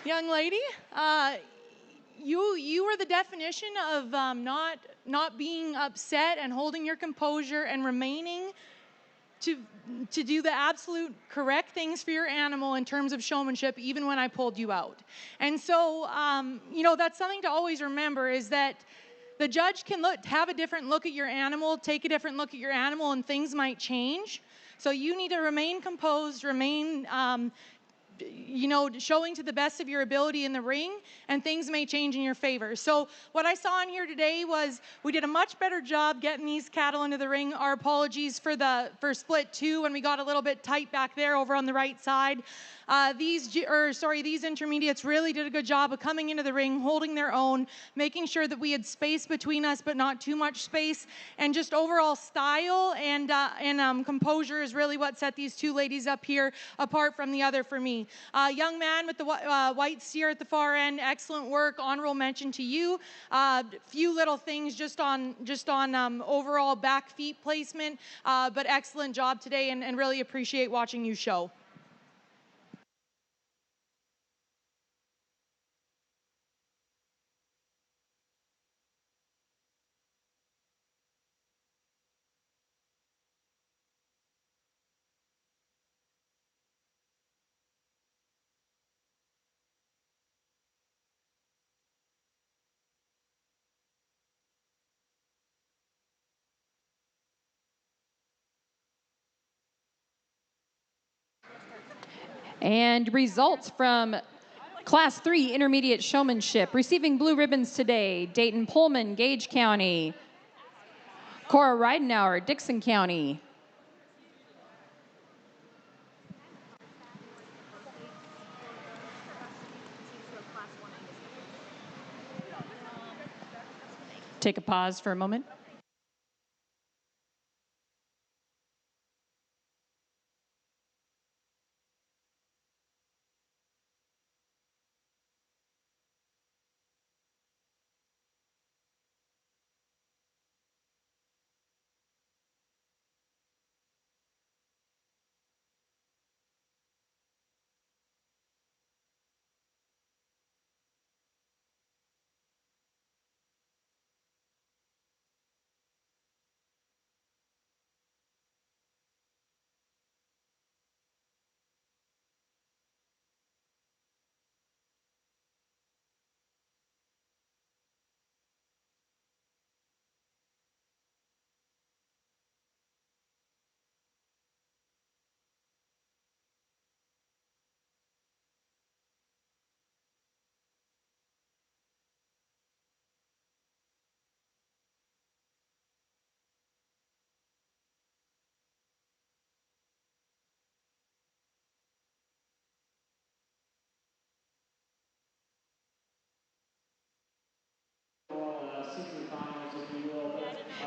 Young lady, you were the definition of not not being upset and holding your composure and remaining to do the absolute correct things for your animal in terms of showmanship, even when I pulled you out. And so, that's something to always remember, is that the judge can have a different look at your animal, take a different look at your animal, and things might change. So you need to remain composed, remain showing to the best of your ability in the ring, and things may change in your favor. So what I saw in here today was we did a much better job getting these cattle into the ring. Our apologies for split 2 when we got a little bit tight back there over on the right side. These intermediates really did a good job of coming into the ring, holding their own, making sure that we had space between us, but not too much space, and just overall style and composure is really what set these two ladies up here apart from the other for me. Young man with the white steer at the far end, excellent work. Honorable mention to you. Few little things just on overall back feet placement, but excellent job today, and really appreciate watching you show. And results from Class 3 Intermediate Showmanship. Receiving blue ribbons today, Dayton Pullman, Gage County. Cora Ridenauer, Dixon County. Take a pause for a moment.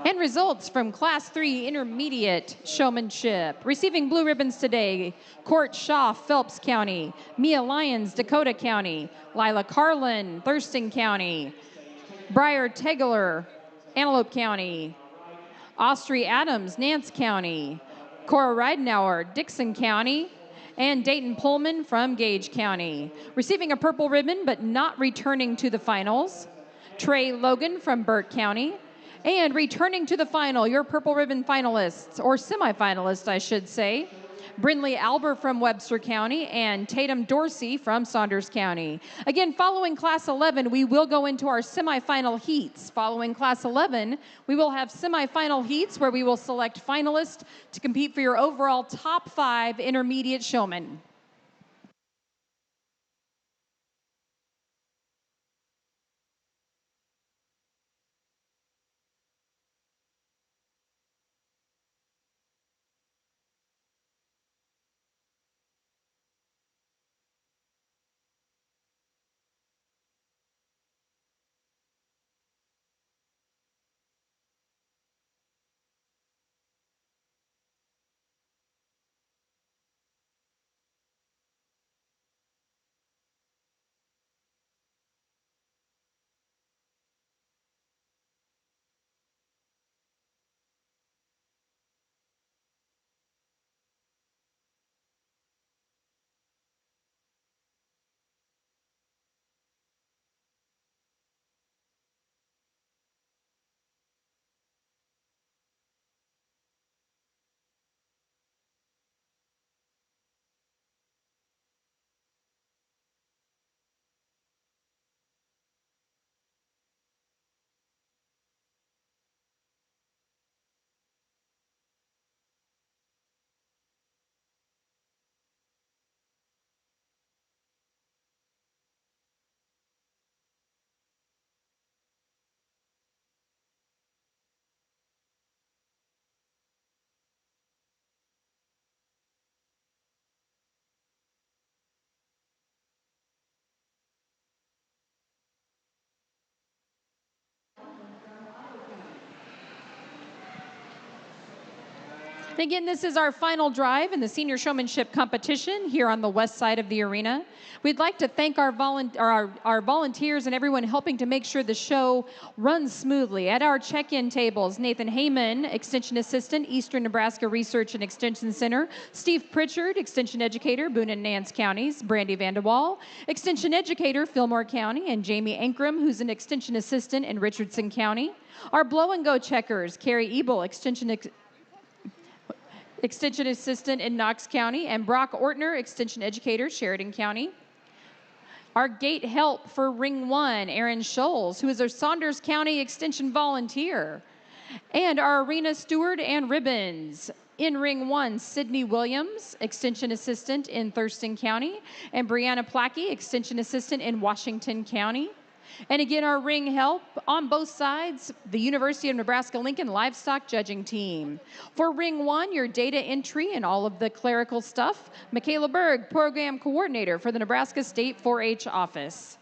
And results from Class 3 Intermediate Showmanship. Receiving blue ribbons today, Court Shaw, Phelps County. Mia Lyons, Dakota County. Lila Carlin, Thurston County. Briar Tegler, Antelope County. Austri Adams, Nance County. Cora Ridenauer, Dixon County. And Dayton Pullman from Gage County. Receiving a purple ribbon but not returning to the finals, Trey Logan from Burt County. And returning to the final, your purple ribbon finalists, or semifinalists, I should say, Brindley Alber from Webster County and Tatum Dorsey from Saunders County. Again, following Class 11, we will go into our semifinal heats. Following Class 11, we will have semifinal heats where we will select finalists to compete for your overall top 5 intermediate showmen. Again, this is our final drive in the senior showmanship competition here on the west side of the arena. We'd like to thank our volunteers and everyone helping to make sure the show runs smoothly. At our check-in tables, Nathan Heyman, Extension Assistant, Eastern Nebraska Research and Extension Center, Steve Pritchard, Extension Educator, Boone and Nance Counties, Brandy Vanderwall, Extension Educator, Fillmore County, and Jamie Ankrum, who's an Extension Assistant in Richardson County. Our blow-and-go checkers, Carrie Ebel, Extension Assistant in Knox County, and Brock Ortner, Extension Educator, Sheridan County. Our gate help for Ring 1, Aaron Scholes, who is our Saunders County Extension volunteer. And our arena steward and ribbons. In Ring 1, Sydney Williams, Extension Assistant in Thurston County, and Brianna Plackey, Extension Assistant in Washington County. And again, our ring help on both sides, the University of Nebraska-Lincoln Livestock Judging Team. For Ring 1, your data entry and all of the clerical stuff, Michaela Berg, Program Coordinator for the Nebraska State 4-H Office.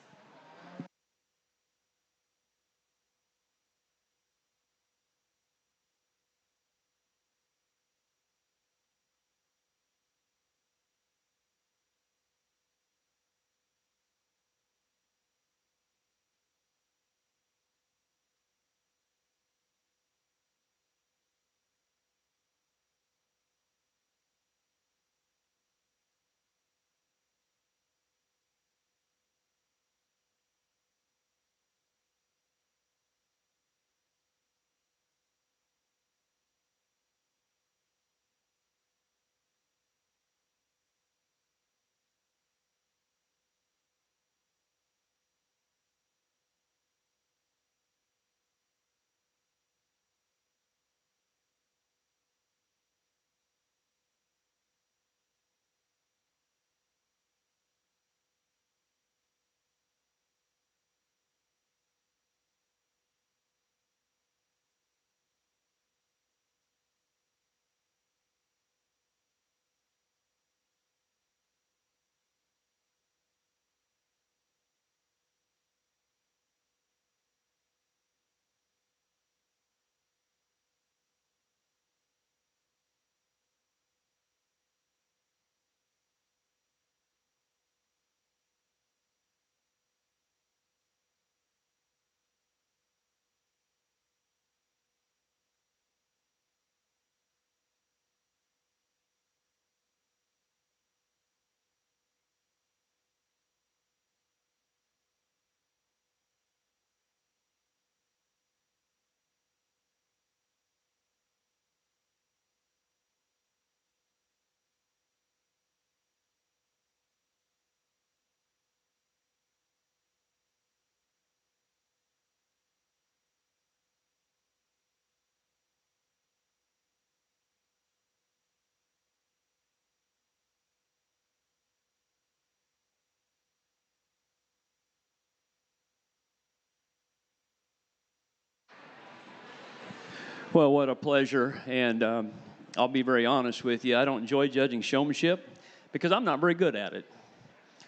Well, what a pleasure. And I'll be very honest with you. I don't enjoy judging showmanship because I'm not very good at it.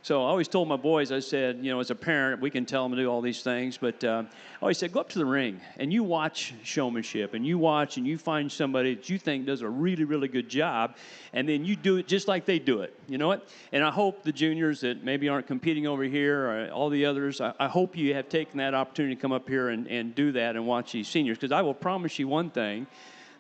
So I always told my boys, I said, you know, as a parent, we can tell them to do all these things, but I always said, go up to the ring and you watch showmanship and you watch and you find somebody that you think does a really, really good job, and then you do it just like they do it. You know what? And I hope the juniors that maybe aren't competing over here, or all the others, I hope you have taken that opportunity to come up here and do that and watch these seniors, because I will promise you one thing.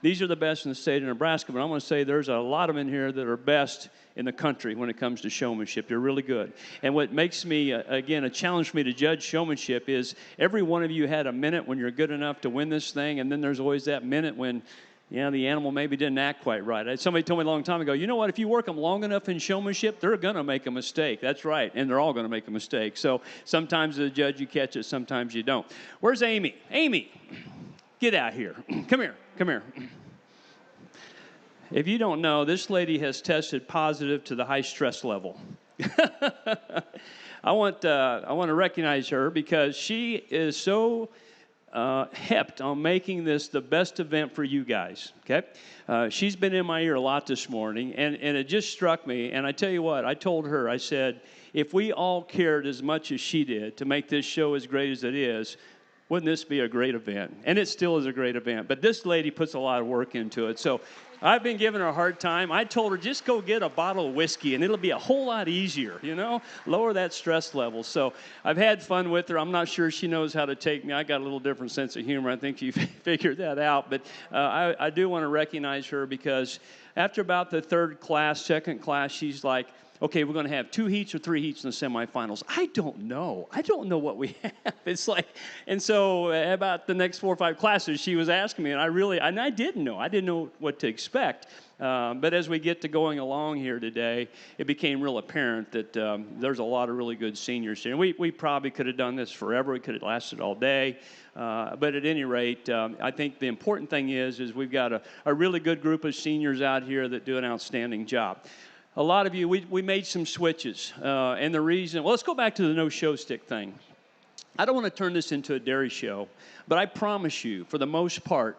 These are the best in the state of Nebraska, but I'm going to say there's a lot of them in here that are best in the country when it comes to showmanship. They're really good. And what makes me, again, a challenge for me to judge showmanship is every one of you had a minute when you're good enough to win this thing, and then there's always that minute when, yeah, the animal maybe didn't act quite right. Somebody told me a long time ago, you know what, if you work them long enough in showmanship, they're going to make a mistake. That's right, and they're all going to make a mistake. So sometimes as a judge you catch it, sometimes you don't. Where's Amy? Amy, get out here. Come here. Come here. If you don't know, this lady has tested positive to the high stress level. I want to recognize her because she is so hepped on making this the best event for you guys, okay? She's been in my ear a lot this morning, and it just struck me, and I tell you what, I told her, I said, if we all cared as much as she did to make this show as great as it is, wouldn't this be a great event? And it still is a great event. But this lady puts a lot of work into it. So I've been giving her a hard time. I told her, just go get a bottle of whiskey, and it'll be a whole lot easier, lower that stress level. So I've had fun with her. I'm not sure she knows how to take me. I got a little different sense of humor. I think you figured that out. But I do want to recognize her because after about the second class, she's like, okay, we're going to have 2 heats or 3 heats in the semifinals. I don't know. I don't know what we have. It's like, and so about the next 4 or 5 classes, she was asking me, and I didn't know. I didn't know what to expect. But as we get to going along here today, it became real apparent that there's a lot of really good seniors here. And we probably could have done this forever. We could have lasted all day. But at any rate, I think the important thing is we've got a really good group of seniors out here that do an outstanding job. A lot of you, we made some switches. And the reason, well, let's go back to the no-show stick thing. I don't want to turn this into a dairy show, but I promise you, for the most part,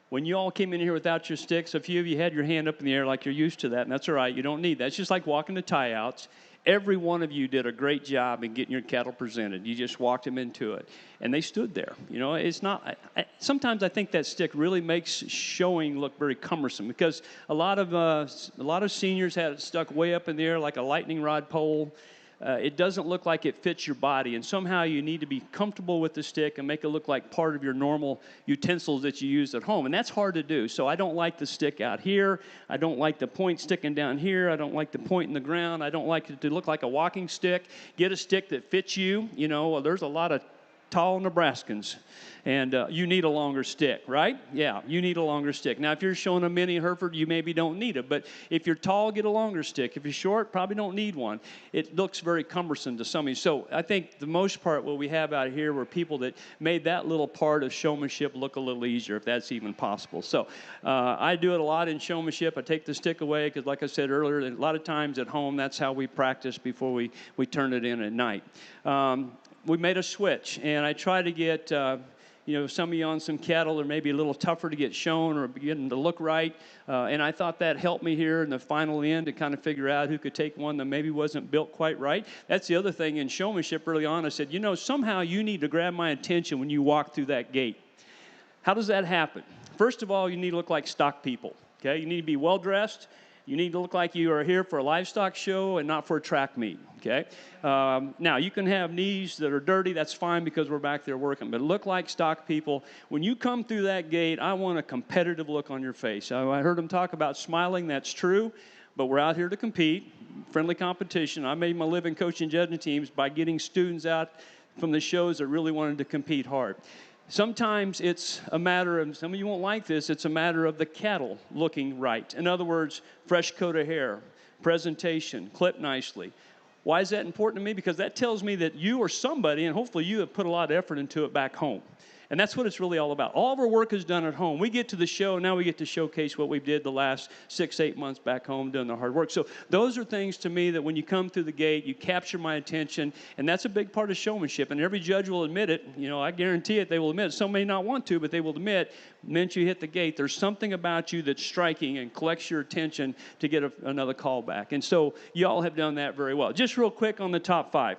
when you all came in here without your sticks, a few of you had your hand up in the air like you're used to that, and that's all right. You don't need that. It's just like walking the tie-outs. Every one of you did a great job in getting your cattle presented. You just walked them into it, and they stood there. It's not. Sometimes I think that stick really makes showing look very cumbersome because a lot of seniors had it stuck way up in the air like a lightning rod pole. It doesn't look like it fits your body, and somehow you need to be comfortable with the stick and make it look like part of your normal utensils that you use at home, and that's hard to do. So I don't like the stick out here. I don't like the point sticking down here. I don't like the point in the ground. I don't like it to look like a walking stick. Get a stick that fits you. There's a lot of tall Nebraskans, and you need a longer stick, right? Yeah, you need a longer stick. Now, if you're showing a mini Hereford, you maybe don't need it, but if you're tall, get a longer stick. If you're short, probably don't need one. It looks very cumbersome to some of you. So I think the most part what we have out here were people that made that little part of showmanship look a little easier, if that's even possible. So I do it a lot in showmanship. I take the stick away because, like I said earlier, a lot of times at home, that's how we practice before we turn it in at night. We made a switch, and I try to get, some of you on some cattle are maybe a little tougher to get shown or get them to look right. And I thought that helped me here in the final end to kind of figure out who could take one that maybe wasn't built quite right. That's the other thing in showmanship early on. I said, somehow you need to grab my attention when you walk through that gate. How does that happen? First of all, you need to look like stock people, okay? You need to be well-dressed. You need to look like you are here for a livestock show and not for a track meet, okay? Now, you can have knees that are dirty. That's fine because we're back there working. But look like stock people. When you come through that gate, I want a competitive look on your face. I heard them talk about smiling. That's true. But we're out here to compete, friendly competition. I made my living coaching judging teams by getting students out from the shows that really wanted to compete hard. Sometimes it's a matter of, some of you won't like this, it's a matter of the cattle looking right. In other words, fresh coat of hair, presentation, clipped nicely. Why is that important to me? Because that tells me that you or somebody, and hopefully you have put a lot of effort into it back home. And that's what it's really all about. All of our work is done at home. We get to the show, now we get to showcase what we did the last 6-8 months back home doing the hard work. So those are things to me that when you come through the gate, you capture my attention, and that's a big part of showmanship. And every judge will admit it. I guarantee it, they will admit it. Some may not want to, but they will admit, the minute you hit the gate, there's something about you that's striking and collects your attention to get another call back. And so you all have done that very well. Just real quick on the top 5.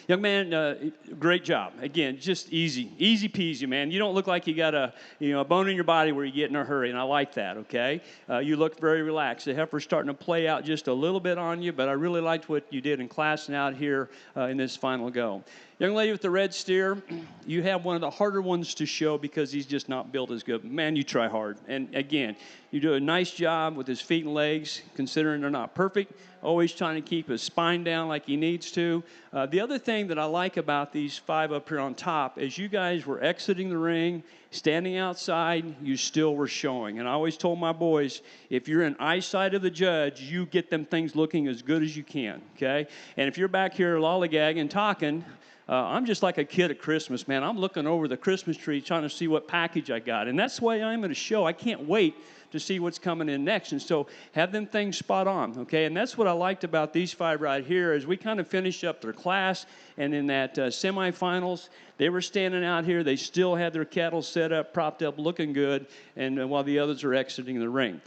Young man, great job. Again, just easy peasy, man. You don't look like you got a bone in your body where you get in a hurry, and I like that, okay? You look very relaxed. The heifer's starting to play out just a little bit on you, but I really liked what you did in class and out here in this final go. Young lady with the red steer, you have one of the harder ones to show because he's just not built as good. Man, you try hard. And again, you do a nice job with his feet and legs, considering they're not perfect, always trying to keep his spine down like he needs to. The other thing that I like about these 5 up here on top is you guys were exiting the ring, standing outside, you still were showing. And I always told my boys, if you're in eyesight of the judge, you get them things looking as good as you can, okay? And if you're back here lollygagging, talking, I'm just like a kid at Christmas, man. I'm looking over the Christmas tree trying to see what package I got. And that's the way I'm at a show. I can't wait to see what's coming in next. And so have them things spot on, okay? And that's what I liked about these 5 right here is we kind of finished up their class. And in that semifinals, they were standing out here. They still had their cattle set up, propped up, looking good, and while the others are exiting the ring.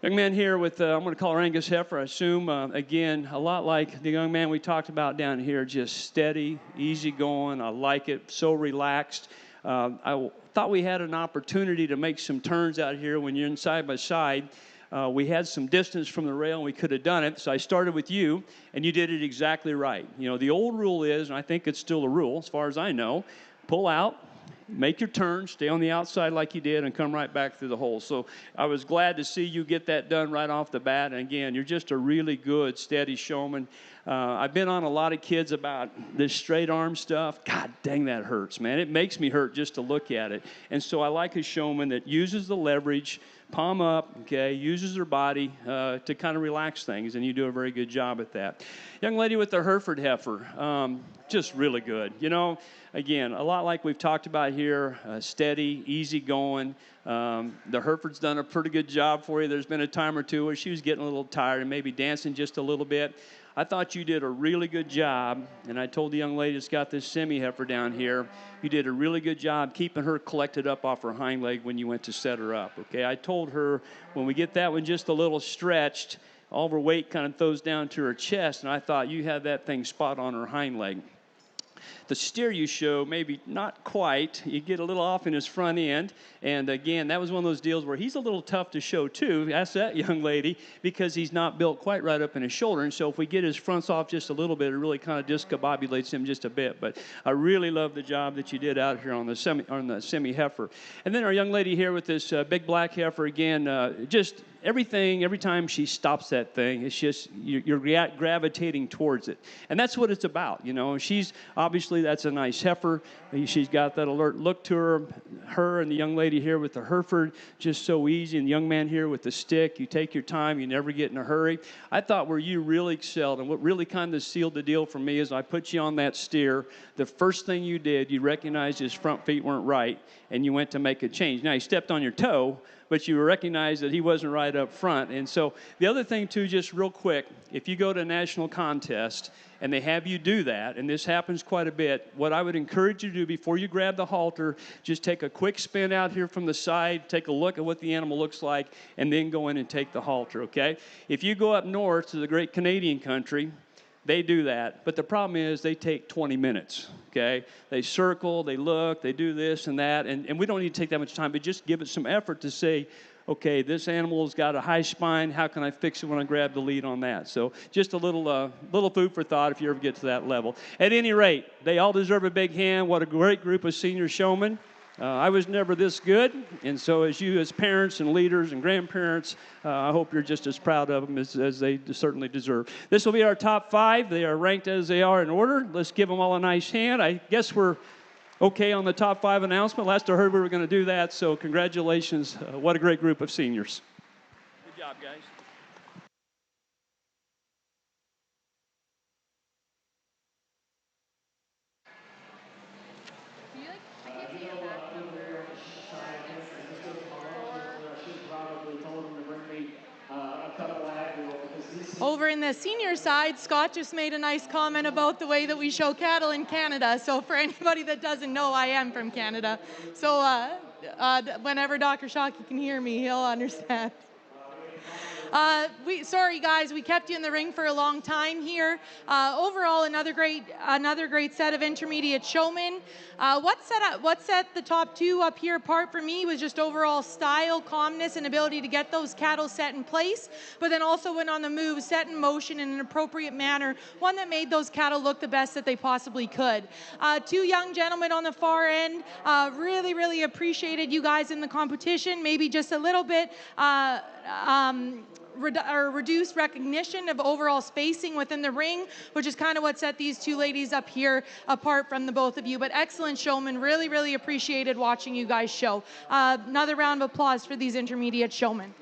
Young man here with, I'm going to call her Angus Heifer, I assume. Again, a lot like the young man we talked about down here, just steady, easy going. I like it, so relaxed. Thought we had an opportunity to make some turns out here when you're in side by side. We had some distance from the rail and we could have done it. So I started with you and you did it exactly right. You know, the old rule is, and I think it's still a rule as far as I know, pull out, make your turn, stay on the outside like you did, and come right back through the hole. So I was glad to see you get that done right off the bat. And again, you're just a really good, steady showman. I've been on a lot of kids about this straight arm stuff. God dang, that hurts, man. It makes me hurt just to look at it. And so I like a showman that uses the leverage, palm up, okay, uses her body to kind of relax things, and you do a very good job at that. Young lady with the Hereford heifer, just really good. You know, again, a lot like we've talked about here, steady, easy going. The Hereford's done a pretty good job for you. There's been a time or two where she was getting a little tired and maybe dancing just a little bit. I thought you did a really good job, and I told the young lady that's got this semi-heifer down here, you did a really good job keeping her collected up off her hind leg when you went to set her up, okay? I told her when we get that one just a little stretched, all of her weight kind of throws down to her chest, and I thought you had that thing spot on her hind leg. The steer you show, maybe not quite. You get a little off in his front end. And again, that was one of those deals where he's a little tough to show too. Ask that young lady, because he's not built quite right up in his shoulder. And so if we get his fronts off just a little bit, it really kind of discombobulates him just a bit. But I really love the job that you did out here on the semi heifer. And then our young lady here with this big black heifer again, just everything, every time she stops that thing, it's just you're gravitating towards it. And that's what it's about, you know. She's obviously, that's a nice heifer. She's got that alert look to her. Her and the young lady here with the Hereford, just so easy. And the young man here with the stick, you take your time, you never get in a hurry. I thought where you really excelled, and what really kind of sealed the deal for me is I put you on that steer. The first thing you did, you recognized his front feet weren't right, and you went to make a change. Now, he stepped on your toe, but you recognize that he wasn't right up front. And so the other thing, too, just real quick, if you go to a national contest and they have you do that, and this happens quite a bit, what I would encourage you to do before you grab the halter, just take a quick spin out here from the side, take a look at what the animal looks like, and then go in and take the halter, okay? If you go up north to the great Canadian country, they do that, but the problem is they take 20 minutes, okay? They circle, they look, they do this and that, and we don't need to take that much time, but just give it some effort to say, okay, this animal's got a high spine, how can I fix it when I grab the lead on that? So just a little food for thought if you ever get to that level. At any rate, they all deserve a big hand. What a great group of senior showmen. I was never this good, and so as you as parents and leaders and grandparents, I hope you're just as proud of them as they certainly deserve. This will be our top 5. They are ranked as they are in order. Let's give them all a nice hand. I guess we're okay on the top 5 announcement. Last I heard we were going to do that, so congratulations. What a great group of seniors. Good job, guys. Over in the senior side, Scott just made a nice comment about the way that we show cattle in Canada. So for anybody that doesn't know, I am from Canada. So whenever Dr. Shockey can hear me, he'll understand. Sorry guys, we kept you in the ring for a long time here. Overall, another great set of intermediate showmen. What set the top 2 up here apart for me was just overall style, calmness, and ability to get those cattle set in place, but then also went on the move, set in motion in an appropriate manner, one that made those cattle look the best that they possibly could. 2 young gentlemen on the far end, really appreciated you guys in the competition, maybe just a little bit reduced recognition of overall spacing within the ring, which is kind of what set these 2 ladies up here apart from the both of you. But excellent showmen, really appreciated watching you guys show. Another round of applause for these intermediate showmen.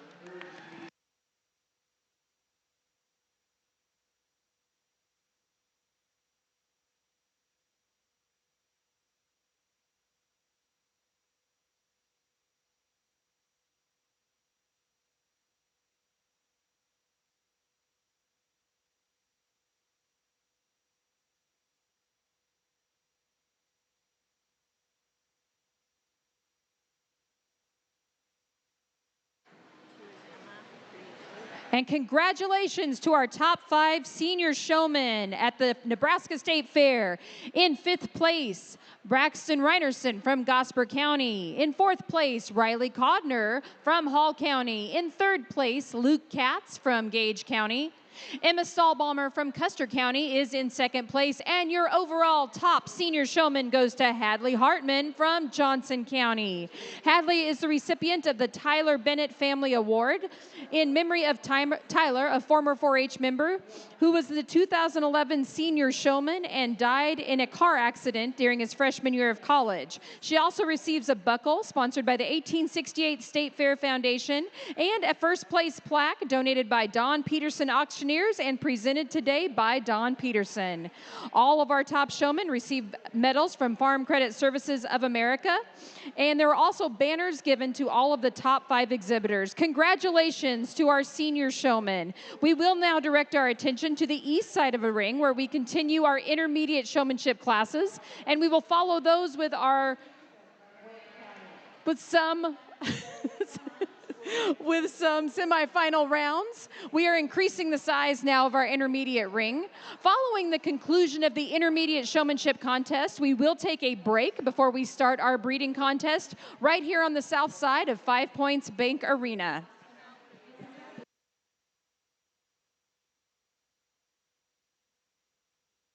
And congratulations to our top 5 senior showmen at the Nebraska State Fair. In 5th place, Braxton Reinerson from Gosper County. In 4th place, Riley Codner from Hall County. In 3rd place, Luke Katz from Gage County. Emma Stahlbalmer from Custer County is in 2nd place, and your overall top senior showman goes to Hadley Hartman from Johnson County. Hadley is the recipient of the Tyler Bennett Family Award in memory of Tyler, a former 4-H member who was the 2011 senior showman and died in a car accident during his freshman year of college. She also receives a buckle sponsored by the 1868 State Fair Foundation and a first place plaque donated by Don Peterson Auctioneers and presented today by Don Peterson. All of our top showmen receive medals from Farm Credit Services of America, and there are also banners given to all of the top 5 exhibitors. Congratulations to our senior showmen. We will now direct our attention to the east side of the ring, where we continue our intermediate showmanship classes, and we will follow those with some with some semifinal rounds. We are increasing the size now of our intermediate ring. Following the conclusion of the intermediate showmanship contest, we will take a break before we start our breeding contest right here on the south side of 5 Points Bank Arena.